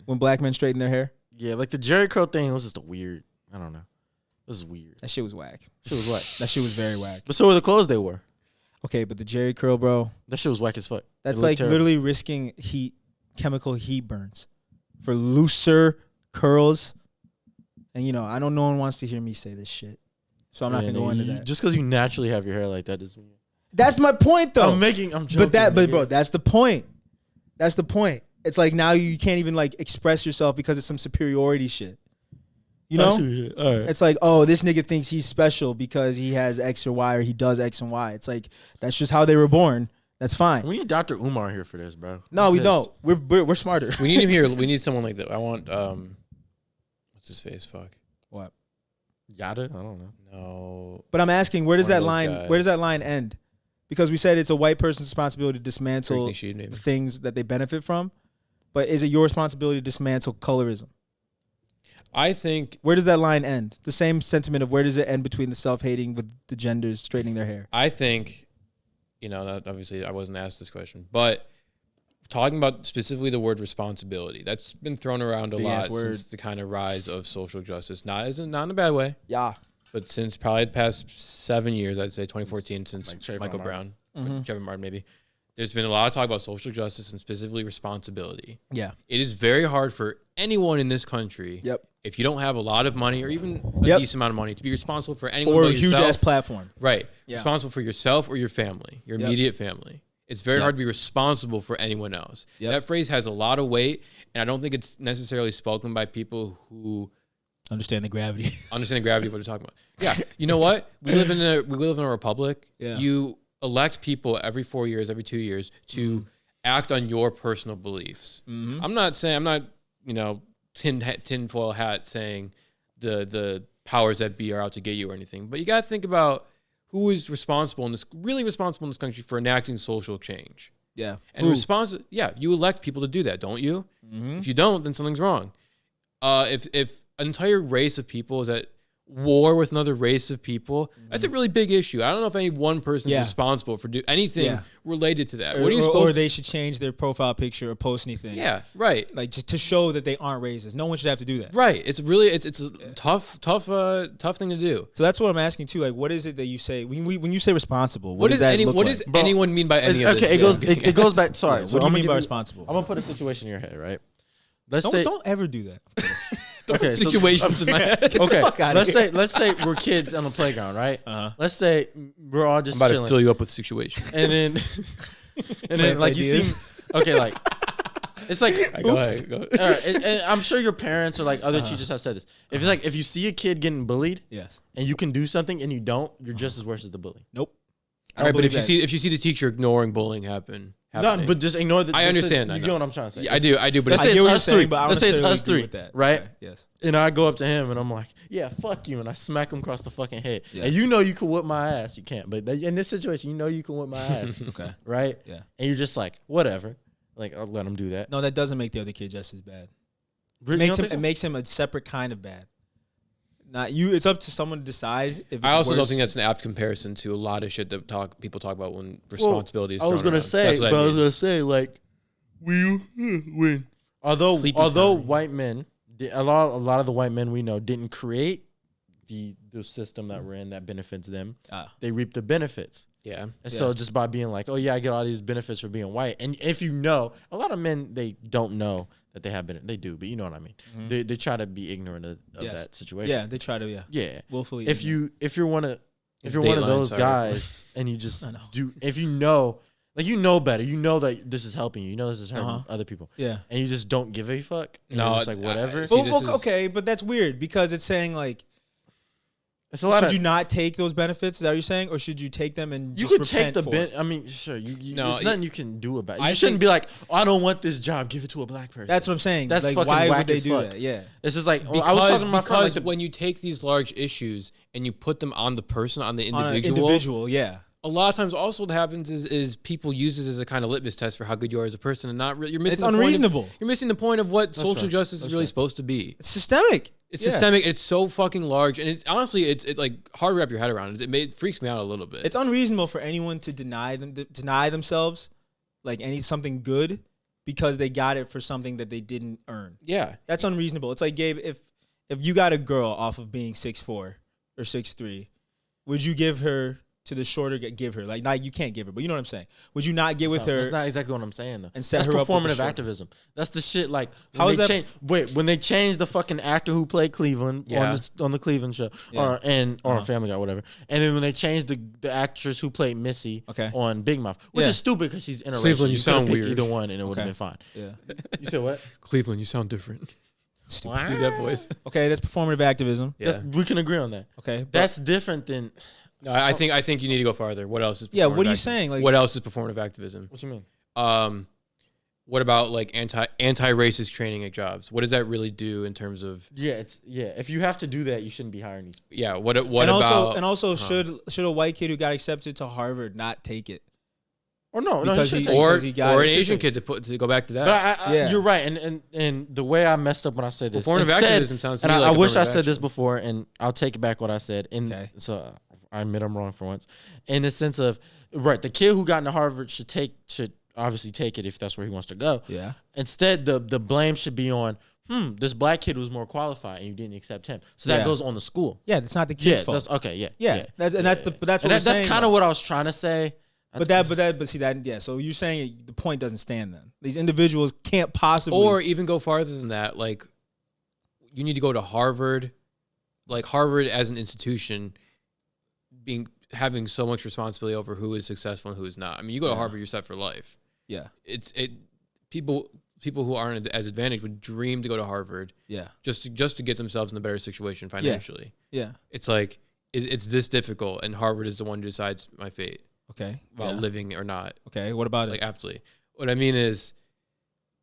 A: when black men straighten their hair?
C: Yeah, like the Jerry curl thing was just a weird, I don't know. This is weird.
A: That shit was whack.
C: That
A: shit was very whack.
C: But so were the clothes they wore.
A: Okay, but the Jerry curl, bro.
C: That shit was whack as fuck.
A: That's like literally risking chemical heat burns for looser curls. And, I know no one wants to hear me say this shit. So I'm not going to go into that.
C: Just because you naturally have your hair like that doesn't mean.
A: That's my point, though.
C: I'm joking.
A: But bro, that's the point. That's the point. It's like now you can't even like express yourself because of some superiority shit. You know?
C: All right.
A: It's like, oh, this nigga thinks he's special because he has X or Y or he does X and Y. It's like, that's just how they were born. That's fine.
C: We need Dr. Umar here for this, bro.
A: No, we don't. We're smarter.
B: We need him here. We need someone like that. I want, what's his face? Fuck.
A: What?
C: Yada? I don't know.
B: No.
A: But I'm asking, where does that line end? Because we said it's a white person's responsibility to dismantle the things that they benefit from. But is it your responsibility to dismantle colorism?
B: I think.
A: Where does that line end? The same sentiment of where does it end between the self-hating with the genders straightening their hair?
B: I think, obviously I wasn't asked this question, but talking about specifically the word responsibility, that's been thrown around a lot since the kind of rise of social justice. Not in a bad way.
A: Yeah.
B: But since probably the past 7 years, I'd say 2014, since like Michael Brown, Trayvon Martin maybe, there's been a lot of talk about social justice and specifically responsibility.
A: Yeah.
B: It is very hard for anyone in this country, if you don't have a lot of money or even a decent amount of money, to be responsible for anyone
A: or
B: but
A: a huge
B: yourself,
A: ass platform.
B: Right.
A: Yeah.
B: Responsible for yourself or your family, your immediate family. It's very hard to be responsible for anyone else. That phrase has a lot of weight, and I don't think it's necessarily spoken by people who
A: understand the gravity.
B: Understand the gravity of what you're talking about. Yeah. You know what? We live in a republic.
A: Yeah.
B: You elect people every 4 years, every 2 years to act on your personal beliefs. I'm not, tinfoil hat saying the powers that be are out to get you or anything, but you got to think about who is responsible in this country for enacting social change.
A: Yeah.
B: And you elect people to do that, don't you? If you don't, then something's wrong. If an entire race of people is at war with another race of people, that's a really big issue. I don't know if any one person is responsible for anything related to that. What are you supposed
A: or they should change their profile picture or post anything.
B: Yeah, right.
A: Like just to show that they aren't racist. No one should have to do that.
B: Right. It's really it's a tough thing to do.
A: So that's what I'm asking too. Like, what is it that you say when you say responsible? What does that look
B: what
A: like?
B: does anyone mean by any of this?
C: Okay, it goes back. Sorry.
A: What do you mean by responsible?
C: I'm gonna put a situation in your head, right?
A: Don't ever do that.
C: Okay,
B: situations in my head.
C: Okay, let's say we're kids on the playground, right? Let's say we're all just
B: I'm about
C: chilling.
B: to fill you up with situations.
C: And then like you see, okay, like it's like,
B: Go ahead.
C: All right, and I'm sure your parents or like other teachers have said this. If it's like if you see a kid getting bullied, and you can do something and you don't, you're just as worse as the bully.
A: Nope.
B: All right, but if you see the teacher ignoring bullying happening,
C: no, but just ignore the.
B: I understand.
C: You know what I'm trying to say.
B: I do. But
C: let's say it's us three. Let's say it's us three, right?
A: Okay, yes.
C: And I go up to him and I'm like, "Yeah, fuck you," and I smack him across the fucking head.
A: Yeah.
C: And you know you can whip my ass. You can't, but in this situation, you know you can whip my ass.
A: Okay.
C: Right?
A: Yeah.
C: And you're just like, whatever. Like, I'll let him do that.
A: No, that doesn't make the other kid just as bad.
C: Really?
A: It makes him a separate kind of bad. Not you. It's up to someone to decide. If it's
B: I also
A: worse.
B: don't think that's an apt comparison to a lot of shit that people talk about when responsibility is.
C: I was gonna say, like, when although white men, a lot of the white men we know didn't create the system that we're in that benefits them. They reap the benefits.
B: Yeah.
C: And so just by being like, oh yeah, I get all these benefits for being white. And if you know, a lot of men, they don't know that they have been, they do, but you know what I mean? They try to be ignorant of that situation.
A: Yeah, they try to,
C: Yeah.
A: willfully.
C: If you're one of those guys and you just if you know, like you know better, you know that this is helping you know this is hurting other people.
A: Yeah.
C: And you just don't give a fuck.
B: No,
C: it's like whatever.
A: Okay, but that's weird because it's saying like,
C: it's a lot
A: should you not take those benefits? Is that what you're saying? Or should you take them and
C: you
A: just
C: could take the
A: benefit?
C: I mean, sure.
B: No,
C: it's nothing you can do about it. You shouldn't be like, oh, I don't want this job. Give it to a black person.
A: That's what I'm saying.
C: That's
A: like,
C: fucking
A: why
C: whack
A: would they
C: as
A: do
C: fuck.
A: that? Yeah.
C: This is like,
B: because,
C: I was talking to my friend. Like
B: when you take these large issues and you put them on the person, on the individual.
A: Individual, yeah.
B: A lot of times, also what happens is people use this as a kind of litmus test for how good you are as a person, and not really. You're missing.
A: It's unreasonable.
B: You're missing the point of what social justice is really supposed to be.
A: It's systemic.
B: It's systemic. It's so fucking large, and it's honestly, it's like hard to wrap your head around. It freaks me out a little bit.
A: It's unreasonable for anyone to deny themselves like something good because they got it for something that they didn't earn.
B: Yeah,
A: that's unreasonable. It's like, Gabe, if you got a girl off of being 6'4" or 6'3", would you give her to the shorter? Give her like, not you can't give her, but you know what I'm saying. Would you not get with her?
C: That's not exactly what I'm saying though.
A: And set
C: that's
A: her up with
C: performative activism. That's the shit. Like
A: how is that?
C: When they changed the fucking actor who played Cleveland on the Cleveland show or Family Guy, whatever, and then when they changed the actress who played Missy on Big Mouth, which is stupid because she's interracial.
B: Cleveland, you sound weird.
C: Either one and it would have been fine.
A: Yeah.
C: You said what?
B: Cleveland, you sound different.
A: Stupid.
B: Do that voice.
A: Okay, that's performative activism.
C: Yeah. We can agree on that.
A: Okay,
C: that's different than.
B: No, I think you need to go farther. What else is?
A: What are you saying? Like,
B: what else is performative activism?
C: What you mean?
B: What about like anti-racist training at jobs? What does that really do in terms of?
C: If you have to do that, you shouldn't be hiring these people.
B: Yeah. What about?
A: Also, should a white kid who got accepted to Harvard not take it?
C: Or no,
B: or an Asian kid to go back to that.
C: But you're right, and the way I messed up when I said this,
B: performative activism sounds to me
C: and
B: like
C: I wish I said this before, and I'll take back what I said. So I admit I'm wrong for once. In the sense of the kid who got into Harvard should obviously take it if that's where he wants to go.
A: Yeah.
C: Instead, the blame should be on this black kid was more qualified and you didn't accept him. So that goes on the school.
A: Yeah, that's not the kid's fault.
C: That's okay.
A: That's
C: kind of what I was trying to say.
A: So you're saying the point doesn't stand then. These individuals can't possibly.
B: Or even go farther than that. Like, you need to go to Harvard. Like Harvard as an institution having so much responsibility over who is successful and who is not. I mean, you go to Harvard, you're set for life.
A: Yeah.
B: People who aren't as advantaged would dream to go to Harvard.
A: Yeah.
B: Just to get themselves in a better situation financially.
A: Yeah.
B: It's like it's this difficult, and Harvard is the one who decides my fate.
A: Okay.
B: About living or not.
A: Okay. What about it?
B: Absolutely. What I mean is,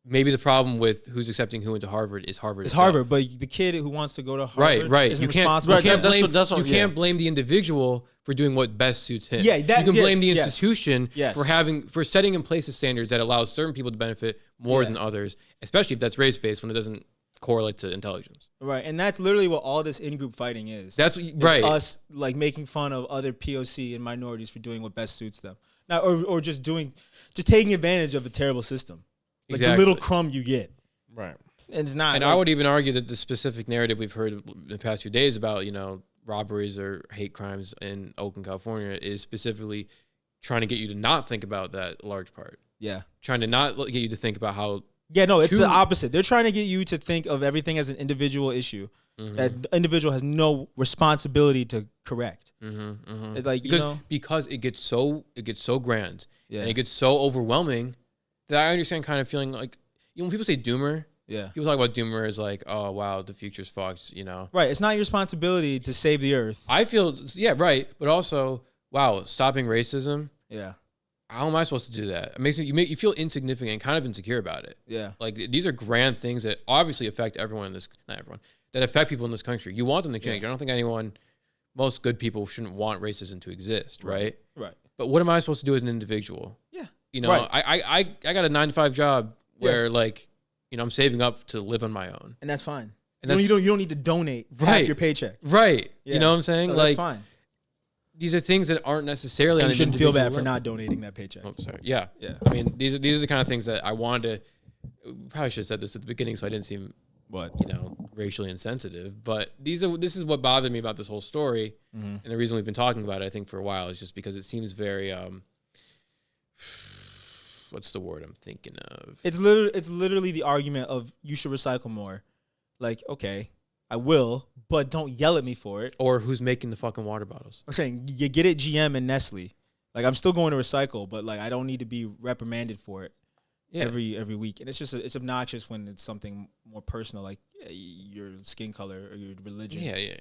B: maybe the problem with who's accepting who into Harvard is Harvard.
A: It's
B: itself.
A: But the kid who wants to go to Harvard,
B: right.
A: Isn't responsible.
B: You can't blame the individual for doing what best suits him.
A: Yeah,
B: you can blame the institution
A: Yes.
B: for setting in place the standards that allows certain people to benefit more than others, especially if that's race based when it doesn't correlate to intelligence.
A: Right, and that's literally what all this in-group fighting is.
B: That's right.
A: Us like making fun of other POC and minorities for doing what best suits them. Now, or just taking advantage of a terrible system. Like the little crumb you get.
C: Right.
A: And it's not.
B: And I would even argue that the specific narrative we've heard in the past few days about, robberies or hate crimes in Oakland, California is specifically trying to get you to not think about that large part.
A: Yeah.
B: Trying to not get you to think about how.
A: Yeah, no, it's the opposite. They're trying to get you to think of everything as an individual issue that the individual has no responsibility to correct. It's like,
B: because it gets so grand and it gets so overwhelming that I understand kind of feeling like, when people say doomer, people talk about doomer as like, oh, wow, the future's fucked,
A: Right. It's not your responsibility to save the earth.
B: I feel, right. But also, wow, stopping racism.
A: Yeah.
B: How am I supposed to do that? It makes you feel insignificant and kind of insecure about it.
A: Yeah.
B: Like, these are grand things that obviously affect that affect people in this country. You want them to change. I don't think most good people shouldn't want racism to exist, right?
A: Right.
B: But what am I supposed to do as an individual?
A: Yeah.
B: Right. I got a 9-to-5 job where I'm saving up to live on my own.
A: And that's fine. And you don't need to donate half your paycheck.
B: Right.
A: Yeah.
B: You know what I'm saying?
A: No, that's fine.
B: These are things that aren't necessarily.
A: And you shouldn't feel bad for not donating that paycheck.
B: Oh, sorry. Yeah.
A: Yeah.
B: I mean, these are the kind of things that I wanted to. Probably should have said this at the beginning, so I didn't seem racially insensitive. But this is what bothered me about this whole story, and the reason we've been talking about it, I think, for a while, is just because it seems very. What's the word I'm thinking of?
A: It's literally the argument of you should recycle more. Like, okay, I will, but don't yell at me for it.
B: Or who's making the fucking water bottles?
A: I'm saying you get it, GM and Nestle. Like, I'm still going to recycle, but like I don't need to be reprimanded for it every week. And it's obnoxious when it's something more personal, like your skin color or your religion, or your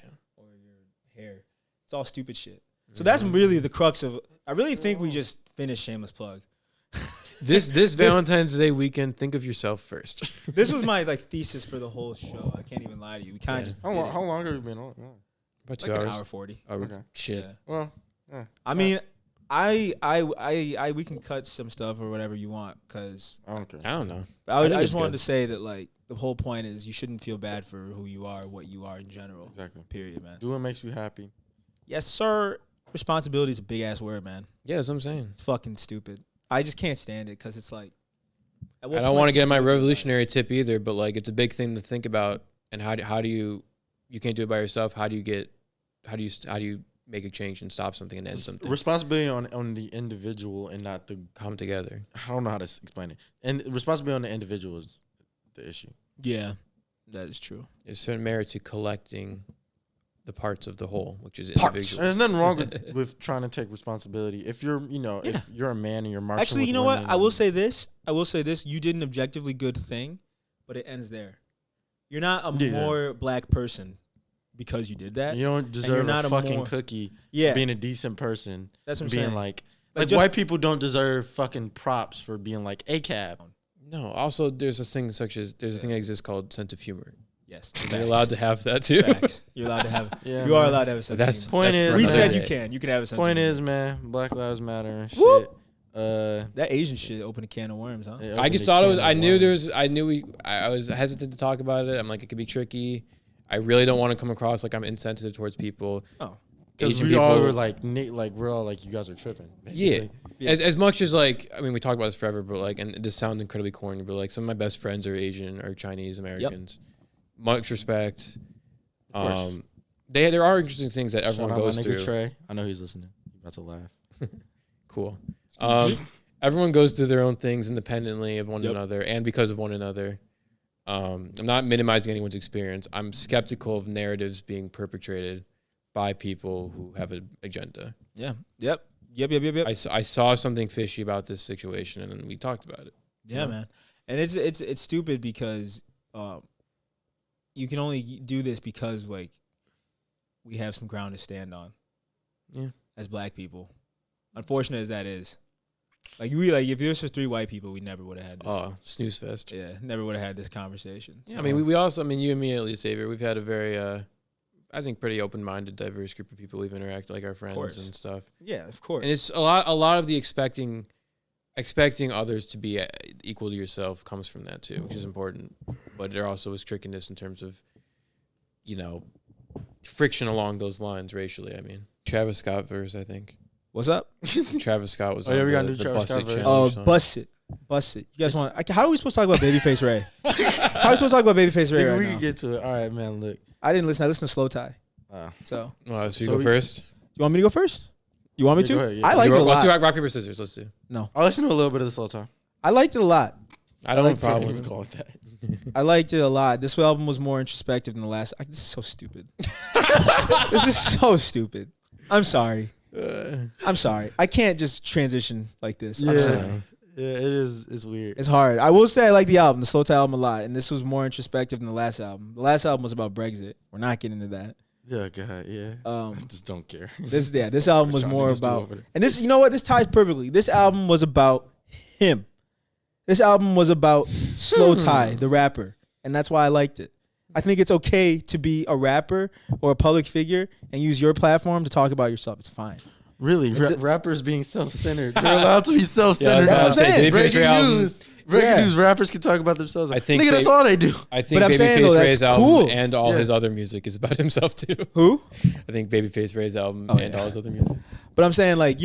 A: hair. It's all stupid shit. So that's really the crux of. I really think we just finished Shameless Plug.
B: This Valentine's Day weekend, think of yourself first.
A: This was my thesis for the whole show. I can't even lie to you. We kind of just.
C: How long have you been on?
B: About 2
A: hours.
B: hours.
A: An hour 40.
B: Oh, okay. Shit.
A: Yeah.
C: Well,
A: I mean, I we can cut some stuff or whatever you want because
C: I don't care.
B: I don't know.
A: I just wanted to say that the whole point is you shouldn't feel bad for who you are, what you are in general.
C: Exactly.
A: Period, man.
C: Do what makes you happy.
A: Yes, sir. Responsibility is a big ass word, man.
B: Yeah, that's what I'm saying.
A: It's fucking stupid. I just can't stand it because it's like.
B: I don't want to get in my revolutionary tip either, but it's a big thing to think about. And how do you can't do it by yourself? How do you make a change and stop something and end something?
C: Responsibility on the individual and not the
B: come together.
C: I don't know how to explain it. And responsibility on the individual is the issue. Yeah,
A: that is true.
B: There's certain merit to collecting the parts of the whole, which is individual.
C: There's nothing wrong with trying to take responsibility. If you're, if you're a man and you're marching.
A: Actually, you know what? I will say this. You did an objectively good thing, but it ends there. You're not a more black person because you did that.
C: You don't deserve a fucking cookie for being a decent person.
A: That's what I'm saying.
C: Like white people don't deserve fucking props for being like a cab.
B: No. Also, there's this thing a thing that exists called sense of humor.
A: Yes,
B: you're allowed to have that too.
A: You're allowed to have. You are allowed to have a sense of humor.
C: Point is,
A: we said you can. You can have a sense.
C: Point
A: of humor.
C: is, man, Black Lives Matter and shit.
A: That Asian shit opened a can of worms, huh?
B: I just thought it was. I was hesitant to talk about it. I'm like, it could be tricky. I really don't want to come across like I'm insensitive towards people.
C: Oh, because we all were like we're all like, you guys are tripping. Basically.
B: Yeah. As much as we talk about this forever, but and this sounds incredibly corny, but some of my best friends are Asian or Chinese Americans. Yep. Much respect. There are interesting things that everyone goes through.
C: Trey. I know he's listening. He's about to laugh.
B: Cool. Everyone goes through their own things independently of one another and because of one another. I'm not minimizing anyone's experience. I'm skeptical of narratives being perpetrated by people who have an agenda.
A: Yeah. Yep.
B: I saw something fishy about this situation, and then we talked about it.
A: Yeah, man. And it's stupid because you can only do this because like we have some ground to stand on.
B: Yeah.
A: As black people, unfortunate as that is, if this was 3 white people, we never would have had this.
B: Oh, snooze fest.
A: Yeah, never would have had this conversation.
B: Yeah, so. I mean, we also, you and me at least, Xavier, we've had a very, I think, pretty open-minded, diverse group of people we've interacted, like our friends and stuff.
A: Yeah, of course.
B: And it's a lot of the expecting others to be equal to yourself comes from that too, which is important. But there also is trickiness in terms of, friction along those lines racially. I mean, Travis Scott verse, I think.
A: What's up?
B: Travis Scott was.
C: Oh yeah, we got to do Travis Scott verse.
A: Oh, bust it. You guys want? How are we supposed to talk about Babyface Ray? How are we supposed to talk about Babyface Ray?
C: We can get to it. All right, man. Look,
A: I didn't listen. I listened to Slowthai.
B: So you go first.
A: You want me to go first? You want me to?
C: Ahead, yeah.
A: I liked it a lot.
B: Let's do rock paper scissors. Let's do.
A: No,
C: I'll listen to a little bit of the Slowthai.
A: I liked it a lot.
B: I don't have a problem with
C: call it that.
A: I liked it a lot. This album was more introspective than the last. This is so stupid. This is so stupid. I'm sorry. I'm sorry. I can't just transition like this.
C: Yeah,
A: I'm sorry.
C: Yeah, it is. It's weird.
A: It's hard. I will say I like the album, the Slowthai album, a lot, and this was more introspective than the last album. The last album was about Brexit. We're not getting into that.
C: Yeah, God, yeah. I just don't care.
A: This album was more about, and this, you know what? This ties perfectly. This album was about him. This album was about Slowthai, the rapper, and that's why I liked it. I think it's okay to be a rapper or a public figure and use your platform to talk about yourself. It's fine.
C: Really, rappers being self-centered. They're allowed to be self-centered.
A: Yeah, that's what I'm saying.
C: Breaking news. Breaking news. Rappers can talk about themselves.
B: I think
C: that's all they do.
B: I think Babyface Ray's album and all his other music is about himself too.
A: Who?
B: I think Babyface Ray's album and all his other music.
A: But I'm saying, like,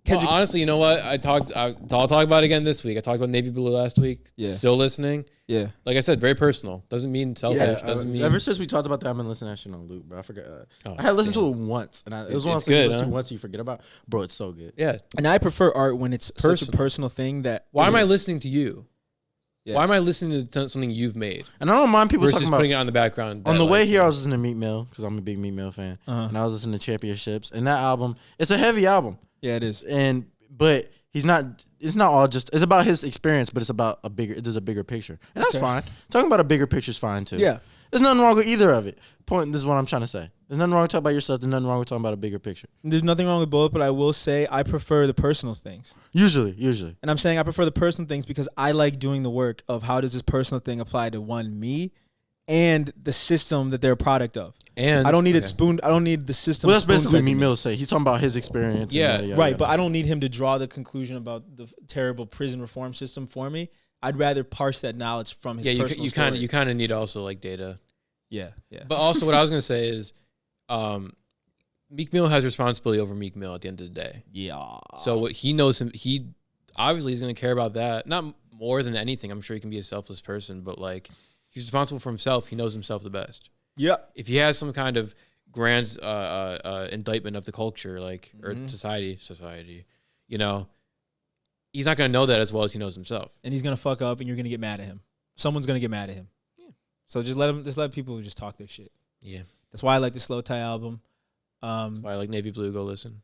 B: honestly, you know what? I'll talk about it again this week. I talked about Navy Blue last week.
A: Yeah.
B: Still listening.
A: Yeah.
B: Like I said, very personal. Doesn't mean selfish. Doesn't mean.
C: Ever since we talked about that, I've been listening to that shit on loop, bro. I forgot. I had listened to it once, and it was one of those things you listen to once you forget about. Bro, it's so good.
B: Yeah.
A: And I prefer art when it's such a personal thing that.
B: Why am I listening to you?
A: Yeah.
B: Why am I listening to something you've made?
C: And I don't mind people talking about
B: putting it on the background.
C: On the way here, I was listening to Meek Mill because I'm a big Meek Mill fan, and I was listening to Championships. And that album, it's a heavy album.
A: Yeah, it is.
C: But he's not. It's not all just. It's about his experience, but it's about there's a bigger picture, and that's fine. Talking about a bigger picture is fine too.
A: Yeah.
C: There's nothing wrong with either of it. This is what I'm trying to say. There's nothing wrong with talking about yourself. There's nothing wrong with talking about a bigger picture.
A: There's nothing wrong with both, but I will say I prefer the personal things.
C: Usually.
A: And I'm saying I prefer the personal things because I like doing the work of how does this personal thing apply to me and the system that they're a product of. And I don't need I don't need the system.
C: Well, that's basically what Meek Mill say. He's talking about his experience.
B: Yeah,
A: right. But I don't need him to draw the conclusion about the terrible prison reform system for me. I'd rather parse that knowledge from his personal story.
B: You kind of need also like data.
A: Yeah.
B: But also what I was going to say is Meek Mill has responsibility over Meek Mill at the end of the day.
A: Yeah.
B: So what he knows he obviously is going to care about that. Not more than anything. I'm sure he can be a selfless person, but like he's responsible for himself. He knows himself the best.
A: Yeah.
B: If he has some kind of grand indictment of the culture, like or society, he's not going to know that as well as he knows himself.
A: And he's going to fuck up, and you're going to get mad at him. Someone's going to get mad at him. Yeah. So just let people just talk their shit.
B: Yeah.
A: That's why I like the Slowthai album.
B: That's why I like Navy Blue. Go listen.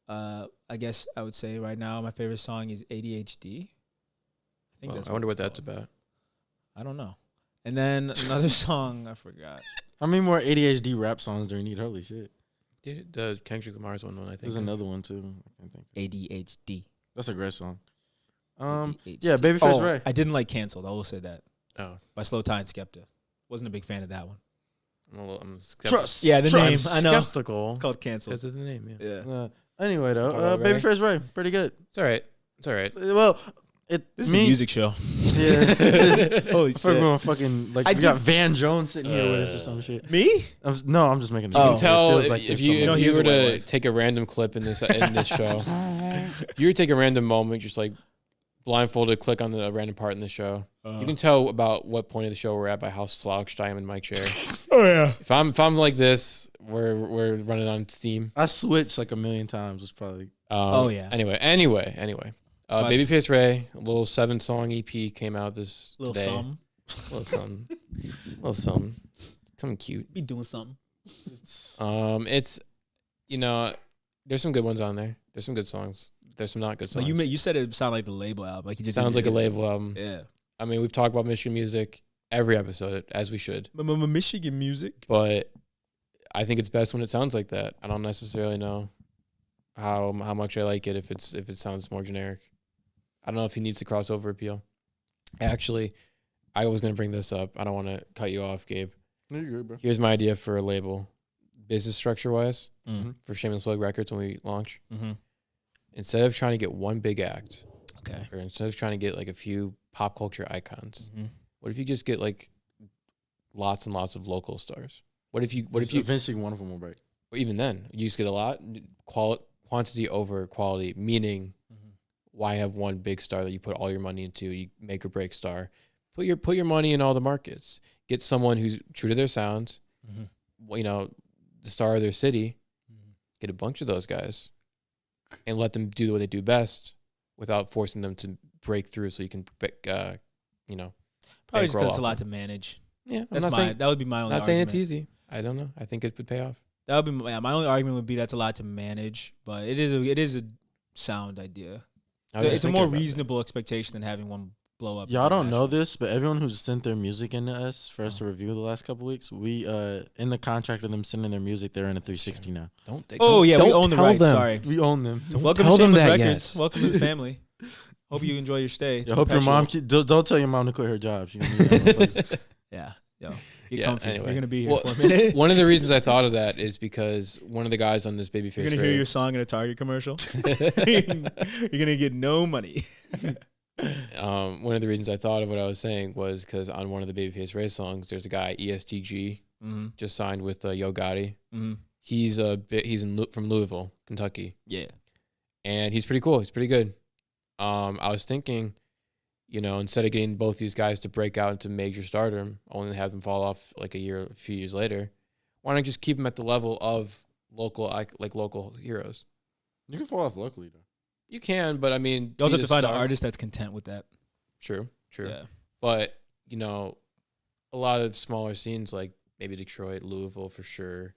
A: I guess I would say right now my favorite song is ADHD.
B: I wonder what that's about.
A: I don't know. And then another song I forgot.
C: How many more ADHD rap songs do we need? Holy shit!
B: Dude, the Kendrick Lamar's one I think.
C: There's another one too. I can't think.
A: ADHD.
C: That's a great song.
A: ADHD.
C: Yeah, Babyface Ray.
A: I didn't like Canceled. I will say that.
B: Oh,
A: by Slowthai and Skepta. Wasn't a big fan of that one.
B: I'm
C: Trust.
A: Yeah, the name. I know.
B: Skeptical.
A: It's called Canceled.
B: Because of the name.
A: Yeah.
C: Anyway, though, Babyface Ray, pretty good.
B: It's all right.
C: Well,
A: this is a music show.
C: Yeah.
A: Holy shit.
C: We're fucking we got Van Jones sitting here with us or some shit.
A: Me?
C: No, I'm just making a
B: joke. You can tell if you were to take a random clip in this show, if you were to take a random moment, just like blindfolded, click on a random part in the show, you can tell about what point of the show we're at by how slouched I am in my chair.
A: Oh yeah.
B: If I'm like this, we're running on steam.
C: I switched like a million times. It's probably.
B: Oh yeah. Anyway. Babyface Ray, a little 7-song EP came out today.
A: Some.
B: Something cute.
A: Be doing something.
B: It's there's some good ones on there. There's some good songs. There's some not good songs.
A: But you said it sounded like the label album. Like you just
B: sounds like a label album.
A: Yeah.
B: I mean, we've talked about Michigan music every episode, as we should.
A: Michigan music.
B: But I think it's best when it sounds like that. I don't necessarily know how much I like it if it sounds more generic. I don't know if he needs the crossover appeal. Actually, I was going to bring this up. I don't want to cut you off, Gabe.
C: No, you're good, bro.
B: Here's my idea for a label. Business structure-wise, for Shameless Plug Records when we launch. Instead of trying to get one big act, or instead of trying to get like a few pop culture icons, what if you just get like lots and lots of local stars? What if you
C: eventually one of them will break?
B: Or even then, you just get a lot, quantity over quality, meaning why have one big star that you put all your money into, you make or break star? Put your money in all the markets. Get someone who's true to their sounds, the star of their city, get a bunch of those guys and let them do what they do best without forcing them to break through so you can,
A: probably just because it's a lot to manage.
B: Yeah,
A: that would be my only argument.
B: Not saying it's easy. I don't know. I think it would pay off.
A: That would be my only argument would be that's a lot to manage, but it is a sound idea. It's a more reasonable expectation than having one blow up.
C: Y'all don't know this, but everyone who's sent their music into us for us to review the last couple weeks, we in the contract of them sending their music, they're in a 360 now.
A: We own the rights. Sorry,
C: we own them.
A: Welcome to Shameless Records. Welcome to the family. Hope you enjoy your stay.
C: I hope your mom don't tell your mom to quit her job. She
A: yeah. Get comfy.
B: Anyway.
A: You're gonna be here for a minute.
B: One of the reasons I thought of that is because one of the guys on this Babyface.
A: You're gonna hear your song in a Target commercial. You're gonna get no money.
B: One of the reasons I thought of what I was saying was because on one of the Babyface Ray songs, there's a guy ESTG just signed with Yo Gotti. He's from Louisville, Kentucky.
A: Yeah,
B: and he's pretty cool. He's pretty good. I was thinking, instead of getting both these guys to break out into major stardom, only have them fall off like a few years later, why not just keep them at the level of local heroes?
C: You can fall off locally though.
B: You can, but I mean,
A: you also have to find an artist that's content with that.
B: True.
A: Yeah.
B: But a lot of smaller scenes like maybe Detroit, Louisville for sure.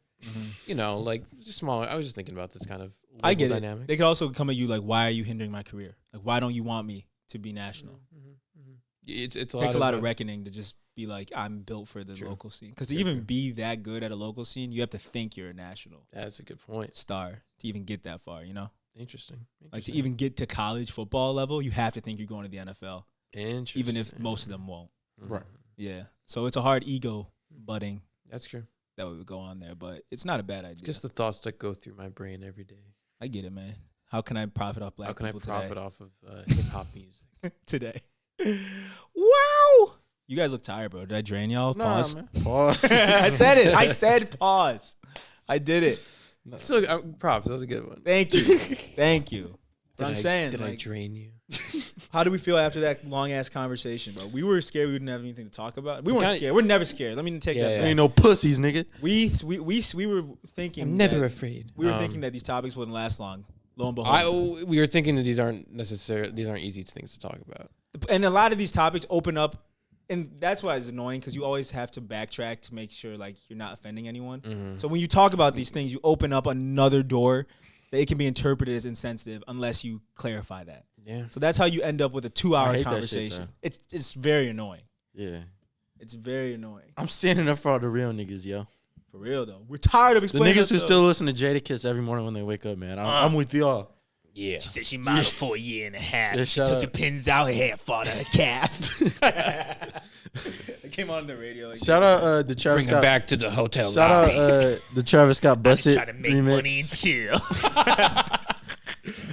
B: Like just smaller. I was just thinking about this kind of
A: I get
B: dynamics.
A: it. They could also come at you like, why are you hindering my career? Like, why don't you want me to be national?
B: It takes
A: a lot of reckoning to just be like, I'm built for the local scene. Because to even be that good at a local scene, you have to think you're a national.
B: That's a good point.
A: Star to even get that far,
B: Interesting.
A: Like to even get to college football level, you have to think you're going to the NFL.
B: Interesting.
A: Even if most of them won't.
C: Right.
A: Yeah. So it's a hard ego butting.
B: That's true.
A: That would go on there, but it's not a bad idea.
B: Just the thoughts that go through my brain every day.
A: I get it, man. How can I profit off black people today?
B: How can I profit off of hip hop music
A: today? Wow. You guys look tired, bro. Did I drain y'all? Pause.
C: Man. Pause.
A: I said it. I said pause. I did it.
B: No. So props. That was a good one.
A: Thank you. Thank you. I'm saying.
B: Did I drain you?
A: How do we feel after that long ass conversation, bro? We were scared we didn't have anything to talk about. We weren't scared. We're never scared. Let me take that back.
C: Ain't no pussies, nigga.
A: We were thinking.
B: I'm never afraid.
A: We were thinking that these topics wouldn't last long. Lo and behold,
B: we were thinking that these aren't easy things to talk about.
A: And a lot of these topics open up, and that's why it's annoying because you always have to backtrack to make sure like you're not offending anyone. So when you talk about these things, you open up another door that it can be interpreted as insensitive unless you clarify that.
B: Yeah.
A: So that's how you end up with a 2-hour conversation. It's very annoying.
C: Yeah.
A: It's very annoying.
C: I'm standing up for all the real niggas, yo.
A: For real though, we're tired of explaining.
C: The niggas who still listen to Jadakiss every morning when they wake up, man. I'm with y'all.
A: Yeah. She said she modeled for a year and a half. Yeah, she took the pins out her hair, fought her calf. It came on the radio. Like,
C: shout out the Travis
B: Scott. Bring her back to the hotel.
C: Shout out the Travis Scott Busted
A: trying to make
C: remix.
A: Money and chill.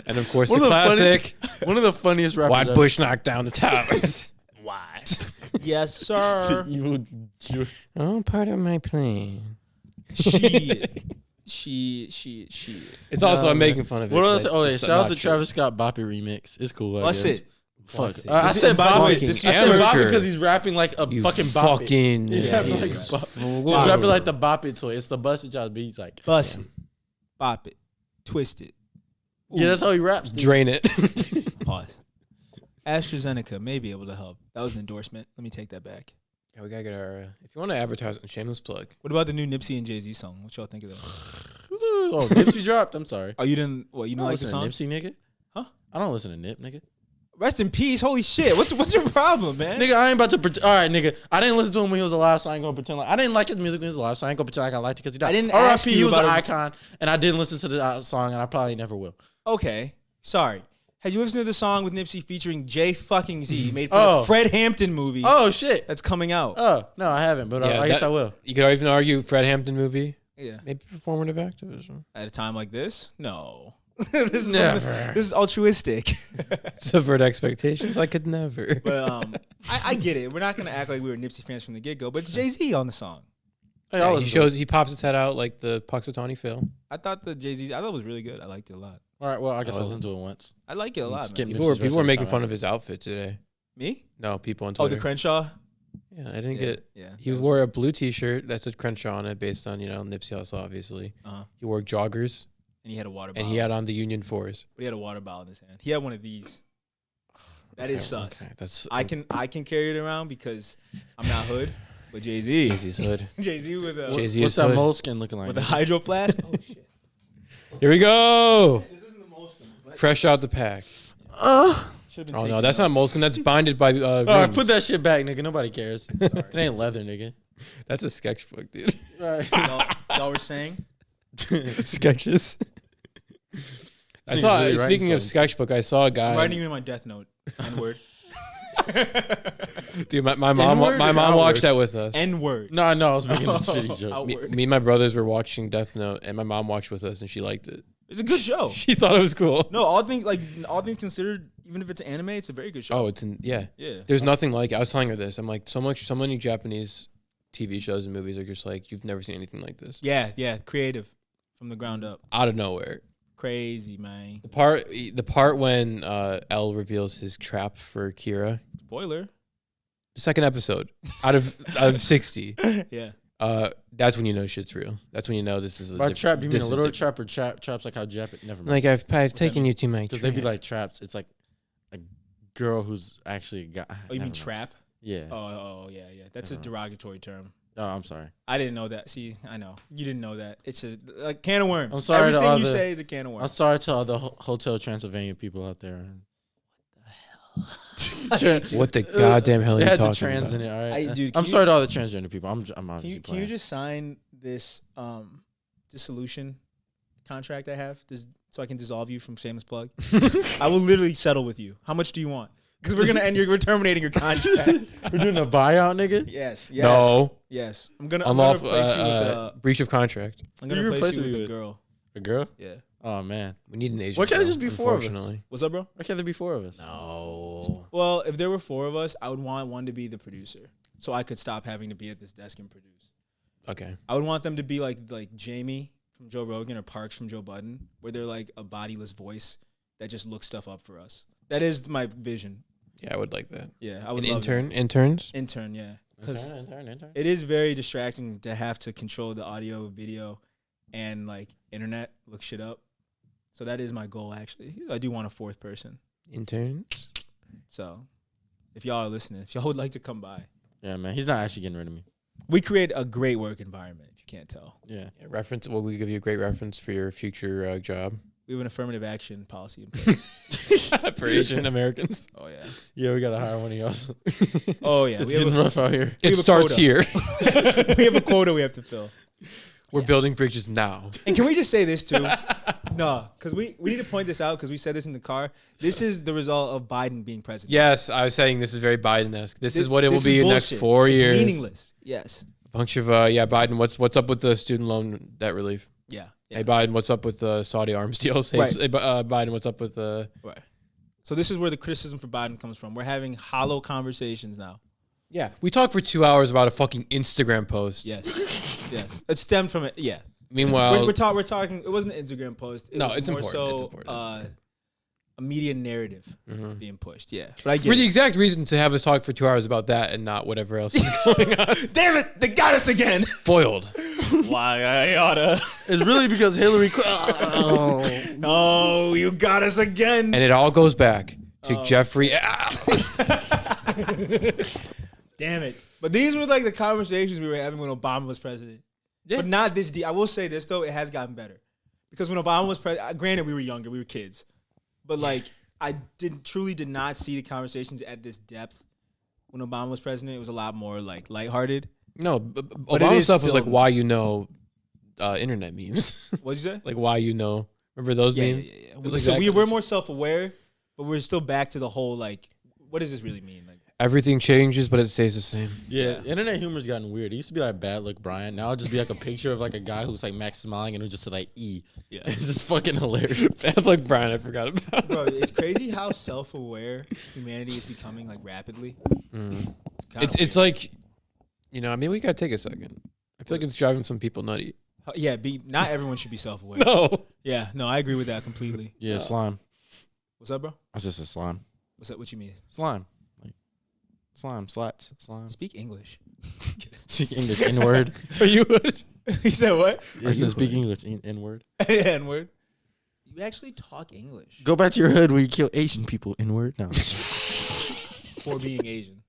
B: And of course the classic.
C: One of the funniest rappers.
B: Why Bush knocked down the towers?
A: Why? Yes, sir.
B: Oh, part of my plan.
A: She.
B: It's also I'm making fun of it.
C: What else? Oh, yeah. Shout out the Travis Scott Boppy remix. It's cool.
A: What's it?
C: Fuck. I said Boppy. I said Boppy because he's rapping like a fucking Boppy. He's rapping like he's rapping like the Boppy toy. It's the Busted Child, but he's like
A: bust it, bop it, twist it.
C: Ooh. Yeah, that's how he raps. Dude.
B: Drain it.
A: Pause. AstraZeneca may be able to help. That was an endorsement. Let me take that back.
B: Yeah, we gotta get our. If you want to advertise on Shameless Plug.
A: What about the new Nipsey and Jay-Z song? What y'all think of that?
C: Oh, Nipsey dropped. I'm sorry.
A: Oh, you didn't? What, you don't like the
C: listen
A: song?
C: to Nipsey, nigga?
A: Huh?
C: I don't listen to Nip, nigga.
A: Rest in peace. Holy shit. What's your problem, man?
C: Nigga, I ain't about to all right, nigga. I didn't listen to him when he was alive, so I ain't gonna pretend like I didn't like his music when he was alive, so I ain't gonna pretend like I liked it because he died.
A: I didn't ask you
C: he was
A: about
C: an
A: it.
C: icon, and I didn't listen to the song, and I probably never will.
A: Okay. Sorry. Have you listened to the song with Nipsey featuring Jay fucking Z made for the Fred Hampton movie?
C: Oh shit.
A: That's coming out.
C: Oh no, I haven't, but I guess I will.
B: You could even argue Fred Hampton movie.
A: Yeah.
B: Maybe performative activism.
A: At a time like this? No.
C: This
A: is altruistic.
B: Subvert expectations. I could never.
A: But I get it. We're not gonna act like we were Nipsey fans from the get go. But it's Jay-Z on the song.
C: Hey,
B: yeah, he pops his head out like the Puxatawny Phil.
A: I thought the Jay-Z. I thought it was really good. I liked it a lot.
C: All right, well I guess I listened to it once.
A: I like it a lot. Man.
B: People were making fun of his outfit today.
A: Me?
B: No, people on Twitter.
A: Oh, the Crenshaw.
B: Yeah, I didn't get.
A: Yeah,
B: he wore a blue T-shirt that said Crenshaw on it, based on Nipsey Hussle, obviously. He wore joggers.
A: And he had a water bottle.
B: And he had on the Union 4s.
A: But he had a water bottle in his hand. He had one of these. That is sus.
B: Okay. That's
A: I can carry it around because I'm not hood, but Jay-Z.
B: Jay-Z's hood.
A: Jay-Z with a
C: what's that moleskin looking like?
A: With a hydro flask. Oh shit.
B: Here we go.
A: This isn't the moleskin.
B: Fresh out the pack. Oh no, that's not moleskin. That's binded by.
C: Put that shit back, nigga. Nobody cares. It ain't leather, nigga.
B: That's a sketchbook, dude.
C: Right.
A: Y'all were saying
B: sketches. I saw. Really speaking of sketchbook, I saw a guy.
A: I'm writing you in my death note. N-word.
B: Dude, my mom watched that with us.
A: N-word.
C: No, I was making a shitty joke.
B: Me and my brothers were watching Death Note, and my mom watched with us, and she liked it.
A: It's a good show.
B: She thought it was cool.
A: No, all things considered, even if it's anime, it's a very good show.
B: Oh, yeah. There's nothing like it. I was telling her this. I'm like, so many Japanese TV shows and movies are just like, you've never seen anything like this.
A: Yeah, creative from the ground up,
B: out of nowhere.
A: Crazy, man.
B: The part when L reveals his trap for Kira.
A: Spoiler.
B: The second episode out of 60.
A: Yeah.
B: That's when you know shit's real. That's when you know this is a
C: by trap. You mean a literal trap or traps like how Japan? Never mind.
B: Like I've taken you to my.
C: Because they be like traps. It's like a girl who's actually got.
A: Oh, you mean trap?
C: Yeah.
A: Oh, yeah. That's a derogatory term.
C: Oh, I'm sorry.
A: I didn't know that. See, I know you didn't know that. It's a can of worms.
C: I'm sorry.
A: Everything you say is a can of worms.
C: I'm sorry to all the Hotel Transylvania people out there.
A: What
B: the goddamn hell are you talking about?
C: They had the trans in it. All right,
A: dude,
C: I'm sorry to all the transgender people. I'm obviously
A: Can you just sign this dissolution contract I have so I can dissolve you from Shameless Plug? I will literally settle with you. How much do you want? Because we're terminating your contract.
C: We're doing a buyout, nigga.
A: Yes.
B: No.
A: Yes. I'm gonna replace you with
B: breach of contract.
A: I'm gonna replace you with a girl.
C: A girl?
A: Yeah.
C: Oh man,
B: we need an Asian.
C: Why can't it just be four of us?
A: What's up, bro?
C: Why can't there be four of us?
B: No.
A: Well, if there were four of us, I would want one to be the producer, so I could stop having to be at this desk and produce.
B: Okay.
A: I would want them to be like Jamie from Joe Rogan or Parks from Joe Budden, where they're like a bodiless voice that just looks stuff up for us. That is my vision.
B: Yeah, I would like that.
A: Yeah, I would.
B: Interns.
A: Intern, yeah. Because
C: intern.
A: It is very distracting to have to control the audio, video, and internet, look shit up. So that is my goal, actually. I do want a fourth person.
B: Interns.
A: So if y'all are listening, if y'all would like to come by.
C: Yeah, man. He's not actually getting rid of me.
A: We create a great work environment, if you can't tell.
C: Yeah.
B: Reference. Well, we give you a great reference for your future job.
A: We have an affirmative action policy in place.
B: For Asian Americans.
A: Oh, yeah.
C: Yeah, we got to hire one of y'all.
A: Oh, yeah.
C: It's getting rough out here.
B: It starts here.
A: We have a quota we have to fill.
B: We're building bridges now.
A: And can we just say this, too? No, because we need to point this out because we said this in the car. This is the result of Biden being president.
B: Yes, I was saying this is very Biden-esque. This is what it will be in the next 4
A: it's
B: years.
A: Meaningless. Yes.
B: A bunch of, Biden, what's up with the student loan debt relief?
A: Yeah.
B: Hey, Biden, what's up with the Saudi arms deals? Hey, Biden, what's up with the...
A: Right. So this is where the criticism for Biden comes from. We're having hollow conversations now.
B: Yeah. We talked for 2 hours about a fucking Instagram post.
A: Yes. Yes. It stemmed from it. Yeah.
B: Meanwhile...
A: We're talking... It wasn't an Instagram post.
B: It's
A: more
B: important.
A: so
B: it's important.
A: A media narrative being pushed. Yeah. But I get
B: for the exact reason to have us talk for 2 hours about that and not whatever else is going on.
A: Damn it! They got us again!
B: Foiled.
A: Why I oughta...
C: It's really because Hillary...
A: Oh, you got us again!
B: And it all goes back to Jeffrey...
A: Damn Damn it. But these were like the conversations we were having when Obama was president. Yeah. But not this deep. I will say this, though. It has gotten better. Because when Obama was president, granted, we were younger. We were kids. But, like, I truly did not see the conversations at this depth when Obama was president. It was a lot more, like, lighthearted.
B: No, Obama stuff was like why internet memes.
A: What'd you say?
B: Like why remember those memes?
A: Yeah. So we were more self-aware, but we're still back to the whole like, what does this really mean? Like
B: everything changes, but it stays the same.
C: Yeah, internet humor's gotten weird. It used to be like Bad Luck Brian. Now it'll just be like a picture of like a guy who's like max smiling and it'll just say like E. Yeah, it's just fucking hilarious.
B: Bad Luck Brian, I forgot about.
A: Bro, it's crazy how self-aware humanity is becoming like rapidly.
B: Mm. It's like, I mean, we gotta take a second. I feel like it's driving some people nutty.
A: Yeah, not everyone should be self-aware.
B: No.
A: Yeah, no, I agree with that completely.
C: Yeah, slime.
A: What's up, bro?
C: That's just a slime.
A: What's that? What you mean?
C: Slime. Like slime, slats, slime.
A: Speak English.
C: Speak English, N-word.
B: Are you?
A: You said what?
C: It says speak English, N-word.
A: N-word. You actually talk English.
C: Go back to your hood where you kill Asian people, N-word. No.
A: For being Asian.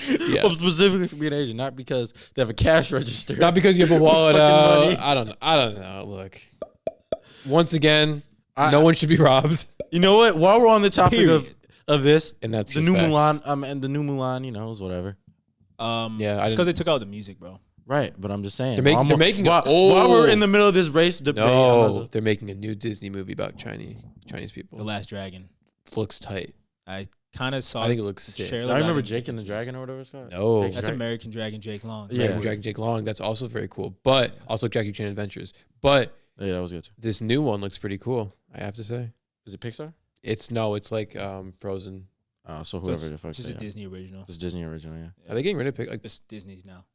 B: Yeah.
C: Well, specifically for being Asian, not because they have a cash register.
B: Not because you have a wallet out. I don't know. Look. Once again, no one should be robbed.
C: You know what? While we're on the topic of this,
B: and that's
C: the new Mulan, and the new Mulan, it was whatever.
A: Yeah, it's because they took out the music, bro.
C: Right, but I'm just saying.
B: They're making
C: while we're in the middle of this race debate.
B: No, they're making a new Disney movie about Chinese people.
A: The Last Dragon.
B: Looks tight.
A: I kind of saw.
B: I think it looks sick.
C: I remember Jake and the Dragon or whatever it's called.
B: No,
A: that's American Dragon Jake Long.
B: Yeah, American Dragon Jake Long. That's also very cool. But also Jackie Chan Adventures. But
C: yeah, that was good too.
B: This new one looks pretty cool. I have to say.
C: Is it Pixar?
B: It's like Frozen.
C: So whoever the fuck.
A: It's just a Disney original.
C: It's Disney original. Yeah.
B: Are they getting rid of
A: it's Disney now?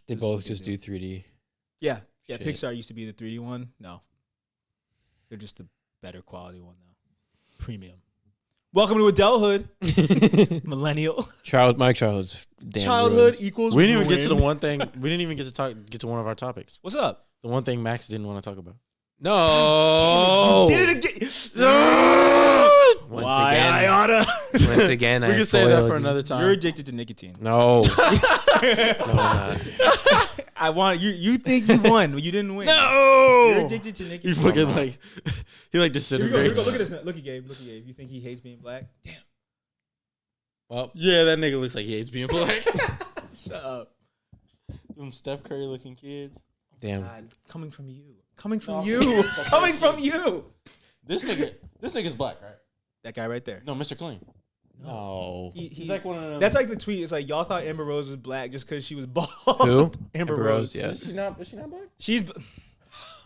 B: They both just do 3D.
A: Yeah. Pixar used to be the 3D one. No, they're just the better quality one now. Premium. Welcome to adulthood, millennial.
B: My childhood's damn
A: childhood
B: ruins.
A: equals.
C: We didn't even get to the one thing. We didn't even get to one of our topics.
A: What's up?
C: The one thing Max didn't want to talk about.
B: No.
A: Did it again.
B: Why
A: I oughta.
B: Once again,
C: we can say that for another time.
A: You're addicted to nicotine.
B: No. No, I'm not.
A: I want you. You think you won, but you didn't win.
B: No.
A: You're addicted to nicotine.
C: He fucking he disintegrates.
A: Look at this. Look at Gabe. You think he hates being black? Damn.
B: Well,
C: yeah, that nigga looks like he hates being black.
A: Shut up.
C: Them Steph Curry looking kids.
B: Damn.
A: God, coming from you. Coming from you. Coming from you.
C: This nigga's black, right?
A: That guy right there.
C: No, Mr. Clean.
B: No.
A: He's
C: like one of them.
A: That's like the tweet. It's like y'all thought Amber Rose was black just because she was bald.
B: Who?
A: Amber Rose.
B: Yeah.
C: Is she not black?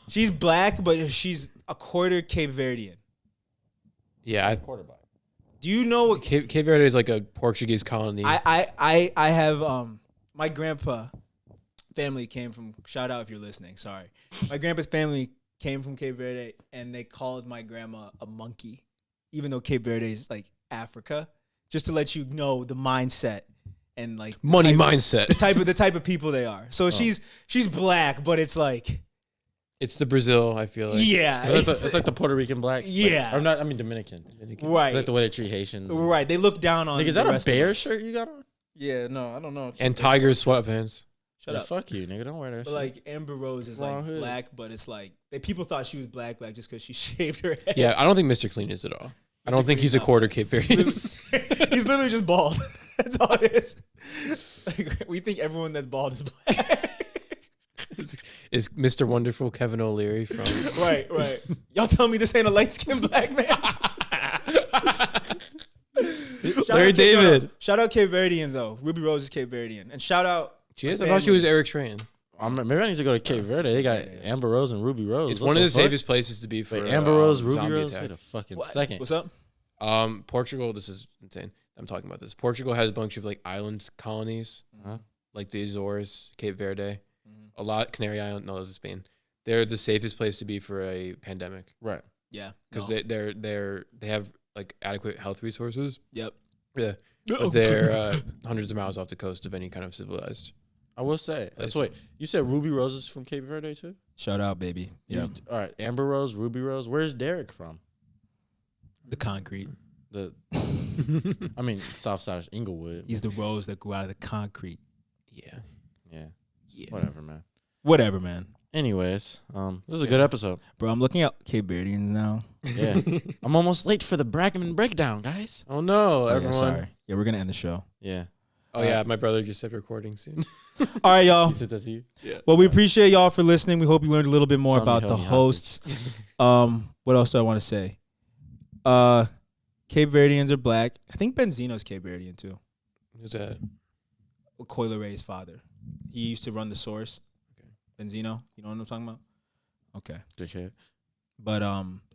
A: She's black, but she's a quarter Cape Verdean.
B: Yeah,
C: quarter black.
A: Do you know what
B: Cape Verde is like a Portuguese colony?
A: I have my grandpa family came from, shout out if you're listening, sorry. My grandpa's family came from Cape Verde and they called my grandma a monkey, even though Cape Verde is like Africa, just to let you know the mindset and like
B: money mindset.
A: The type of people they are. So she's black, but it's like
B: it's the Brazil, I feel like.
A: Yeah.
C: It's like the Puerto Rican blacks.
A: Yeah.
C: Or not, I mean Dominican.
A: Right.
C: It's like the way they treat Haitians.
A: Right. They look down on
C: is that a bear shirt you got on?
A: Yeah, no, I don't know.
B: And Tiger sweatpants.
A: Shut up.
C: Fuck you, nigga. Don't wear that shit.
A: But like Amber Rose is like black, but it's like people thought she was black just because she shaved her head.
B: Yeah, I don't think Mr. Clean is at all. I don't think he's a quarter Cape Verdean.
A: He's literally just bald. That's all it is. Like, we think everyone that's bald is black.
B: Is Mr. Wonderful Kevin O'Leary from?
A: Right. Y'all tell me this ain't a light-skinned black man.
B: Larry David.
A: Shout out Cape Verdean though. Ruby Rose is Cape Verdean, and shout out.
B: She is. I thought she was Eric Tran.
C: Maybe I need to go to Cape Verde. They got Amber Rose and Ruby Rose.
B: It's one of the safest places to be for
C: Amber Rose, Ruby Rose. Wait a fucking second.
A: What's up?
B: Portugal. This is insane. I'm talking about this. Portugal has a bunch of like island colonies, like the Azores, Cape Verde, a lot Canary Island. No, this is Spain. They're the safest place to be for a pandemic.
C: Right.
A: Yeah.
B: Because they have like adequate health resources.
A: Yep.
B: Yeah. But they're hundreds of miles off the coast of any kind of civilized.
C: I will say. Wait, you said Ruby Rose is from Cape Verde too?
A: Shout out, baby. Yeah.
C: All right. Amber Rose, Ruby Rose. Where's Derek from?
A: The concrete.
C: I mean, South Side Inglewood.
A: He's the rose that grew out of the concrete.
B: Yeah.
C: Yeah. Whatever, man.
A: Whatever, man.
C: Anyways, this was a good episode.
A: Bro, I'm looking at Cape Verdeans now.
C: Yeah. I'm almost late for the Bragman breakdown, guys.
B: Oh no, everyone.
A: Yeah, sorry. Yeah, we're gonna end the show.
C: Yeah.
B: Oh yeah, my brother just said recording soon.
A: All right, y'all.
C: He said that's you.
B: Yeah.
A: Well, we appreciate y'all for listening. We hope you learned a little bit more
C: Tommy
A: about the
C: held me
A: hosts. What else do I want to say? Cape Verdeans are black. I think Benzino's Cape Verdean too.
B: Who's that?
A: Coyle Ray's father. He used to run the Source. Okay. Benzino, you know what I'm talking about? Okay.
C: Dickhead.
A: But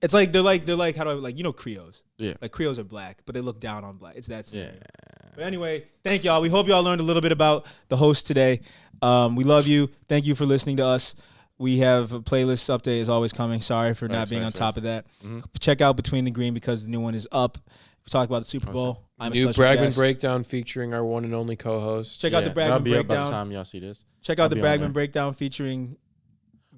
A: it's like they're like how do I like Creoles?
C: Yeah.
A: Like Creoles are black, but they look down on black. It's that scenario.
C: Yeah.
A: But anyway, thank y'all. We hope y'all learned a little bit about the host today. We love you. Thank you for listening to us. We have a playlist update is always coming. Sorry for not being on top of that. Mm-hmm. Check out Between the Green because the new one is up. We talked about the Super Bowl. I'm
B: new Bragman breakdown featuring our one and only co-host.
A: Check out the Bragman breakdown.
C: By the time y'all see this.
A: Check out the Bragman breakdown featuring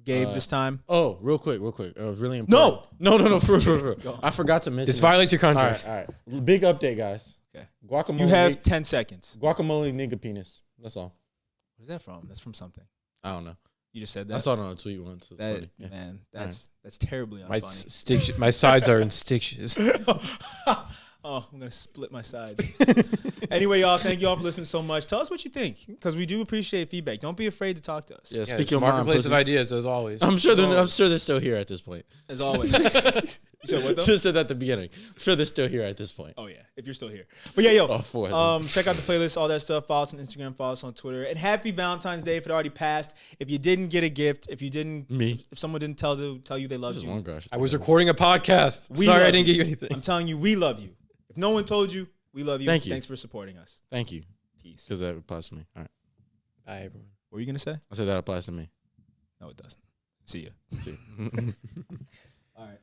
A: Gabe this time.
C: Oh, real quick. It was really important. No. For I forgot to mention.
B: This violates your contract.
C: All right. Big update, guys.
A: Okay.
C: Guacamole.
A: You have 10 seconds.
C: Guacamole nigga penis. That's all.
A: Where's that from? That's from something.
C: I don't know.
A: You just said that?
C: I saw it on a tweet once. It's funny. Yeah.
A: Man, that's terribly unfunny.
B: My sides are in stitches.
A: Oh, I'm going to split my sides. Anyway, y'all, thank you all for listening so much. Tell us what you think because we do appreciate feedback. Don't be afraid to talk to us.
C: Yeah, speak your
B: marketplace
C: mind,
B: of ideas as always.
C: I'm sure they're still here at this point.
A: As always. You said what though?
C: Just said that at the beginning. I'm sure they're still here at this point.
A: Oh yeah, if you're still here. But yeah, yo, check out the playlist, all that stuff. Follow us on Instagram, follow us on Twitter, and happy Valentine's Day if it already passed. If you didn't get a gift, if someone didn't tell you they loved you,
B: I was recording a podcast. Sorry, I didn't get you anything.
A: I'm telling you, we love you. If no one told you, we love you.
C: Thank you.
A: Thanks for supporting us.
C: Thank you.
A: Peace.
C: Because that applies to me. All right.
B: Bye, everyone.
A: What were you gonna say?
C: I said that applies to me.
A: No, it doesn't. See ya.
C: See ya.
A: All right.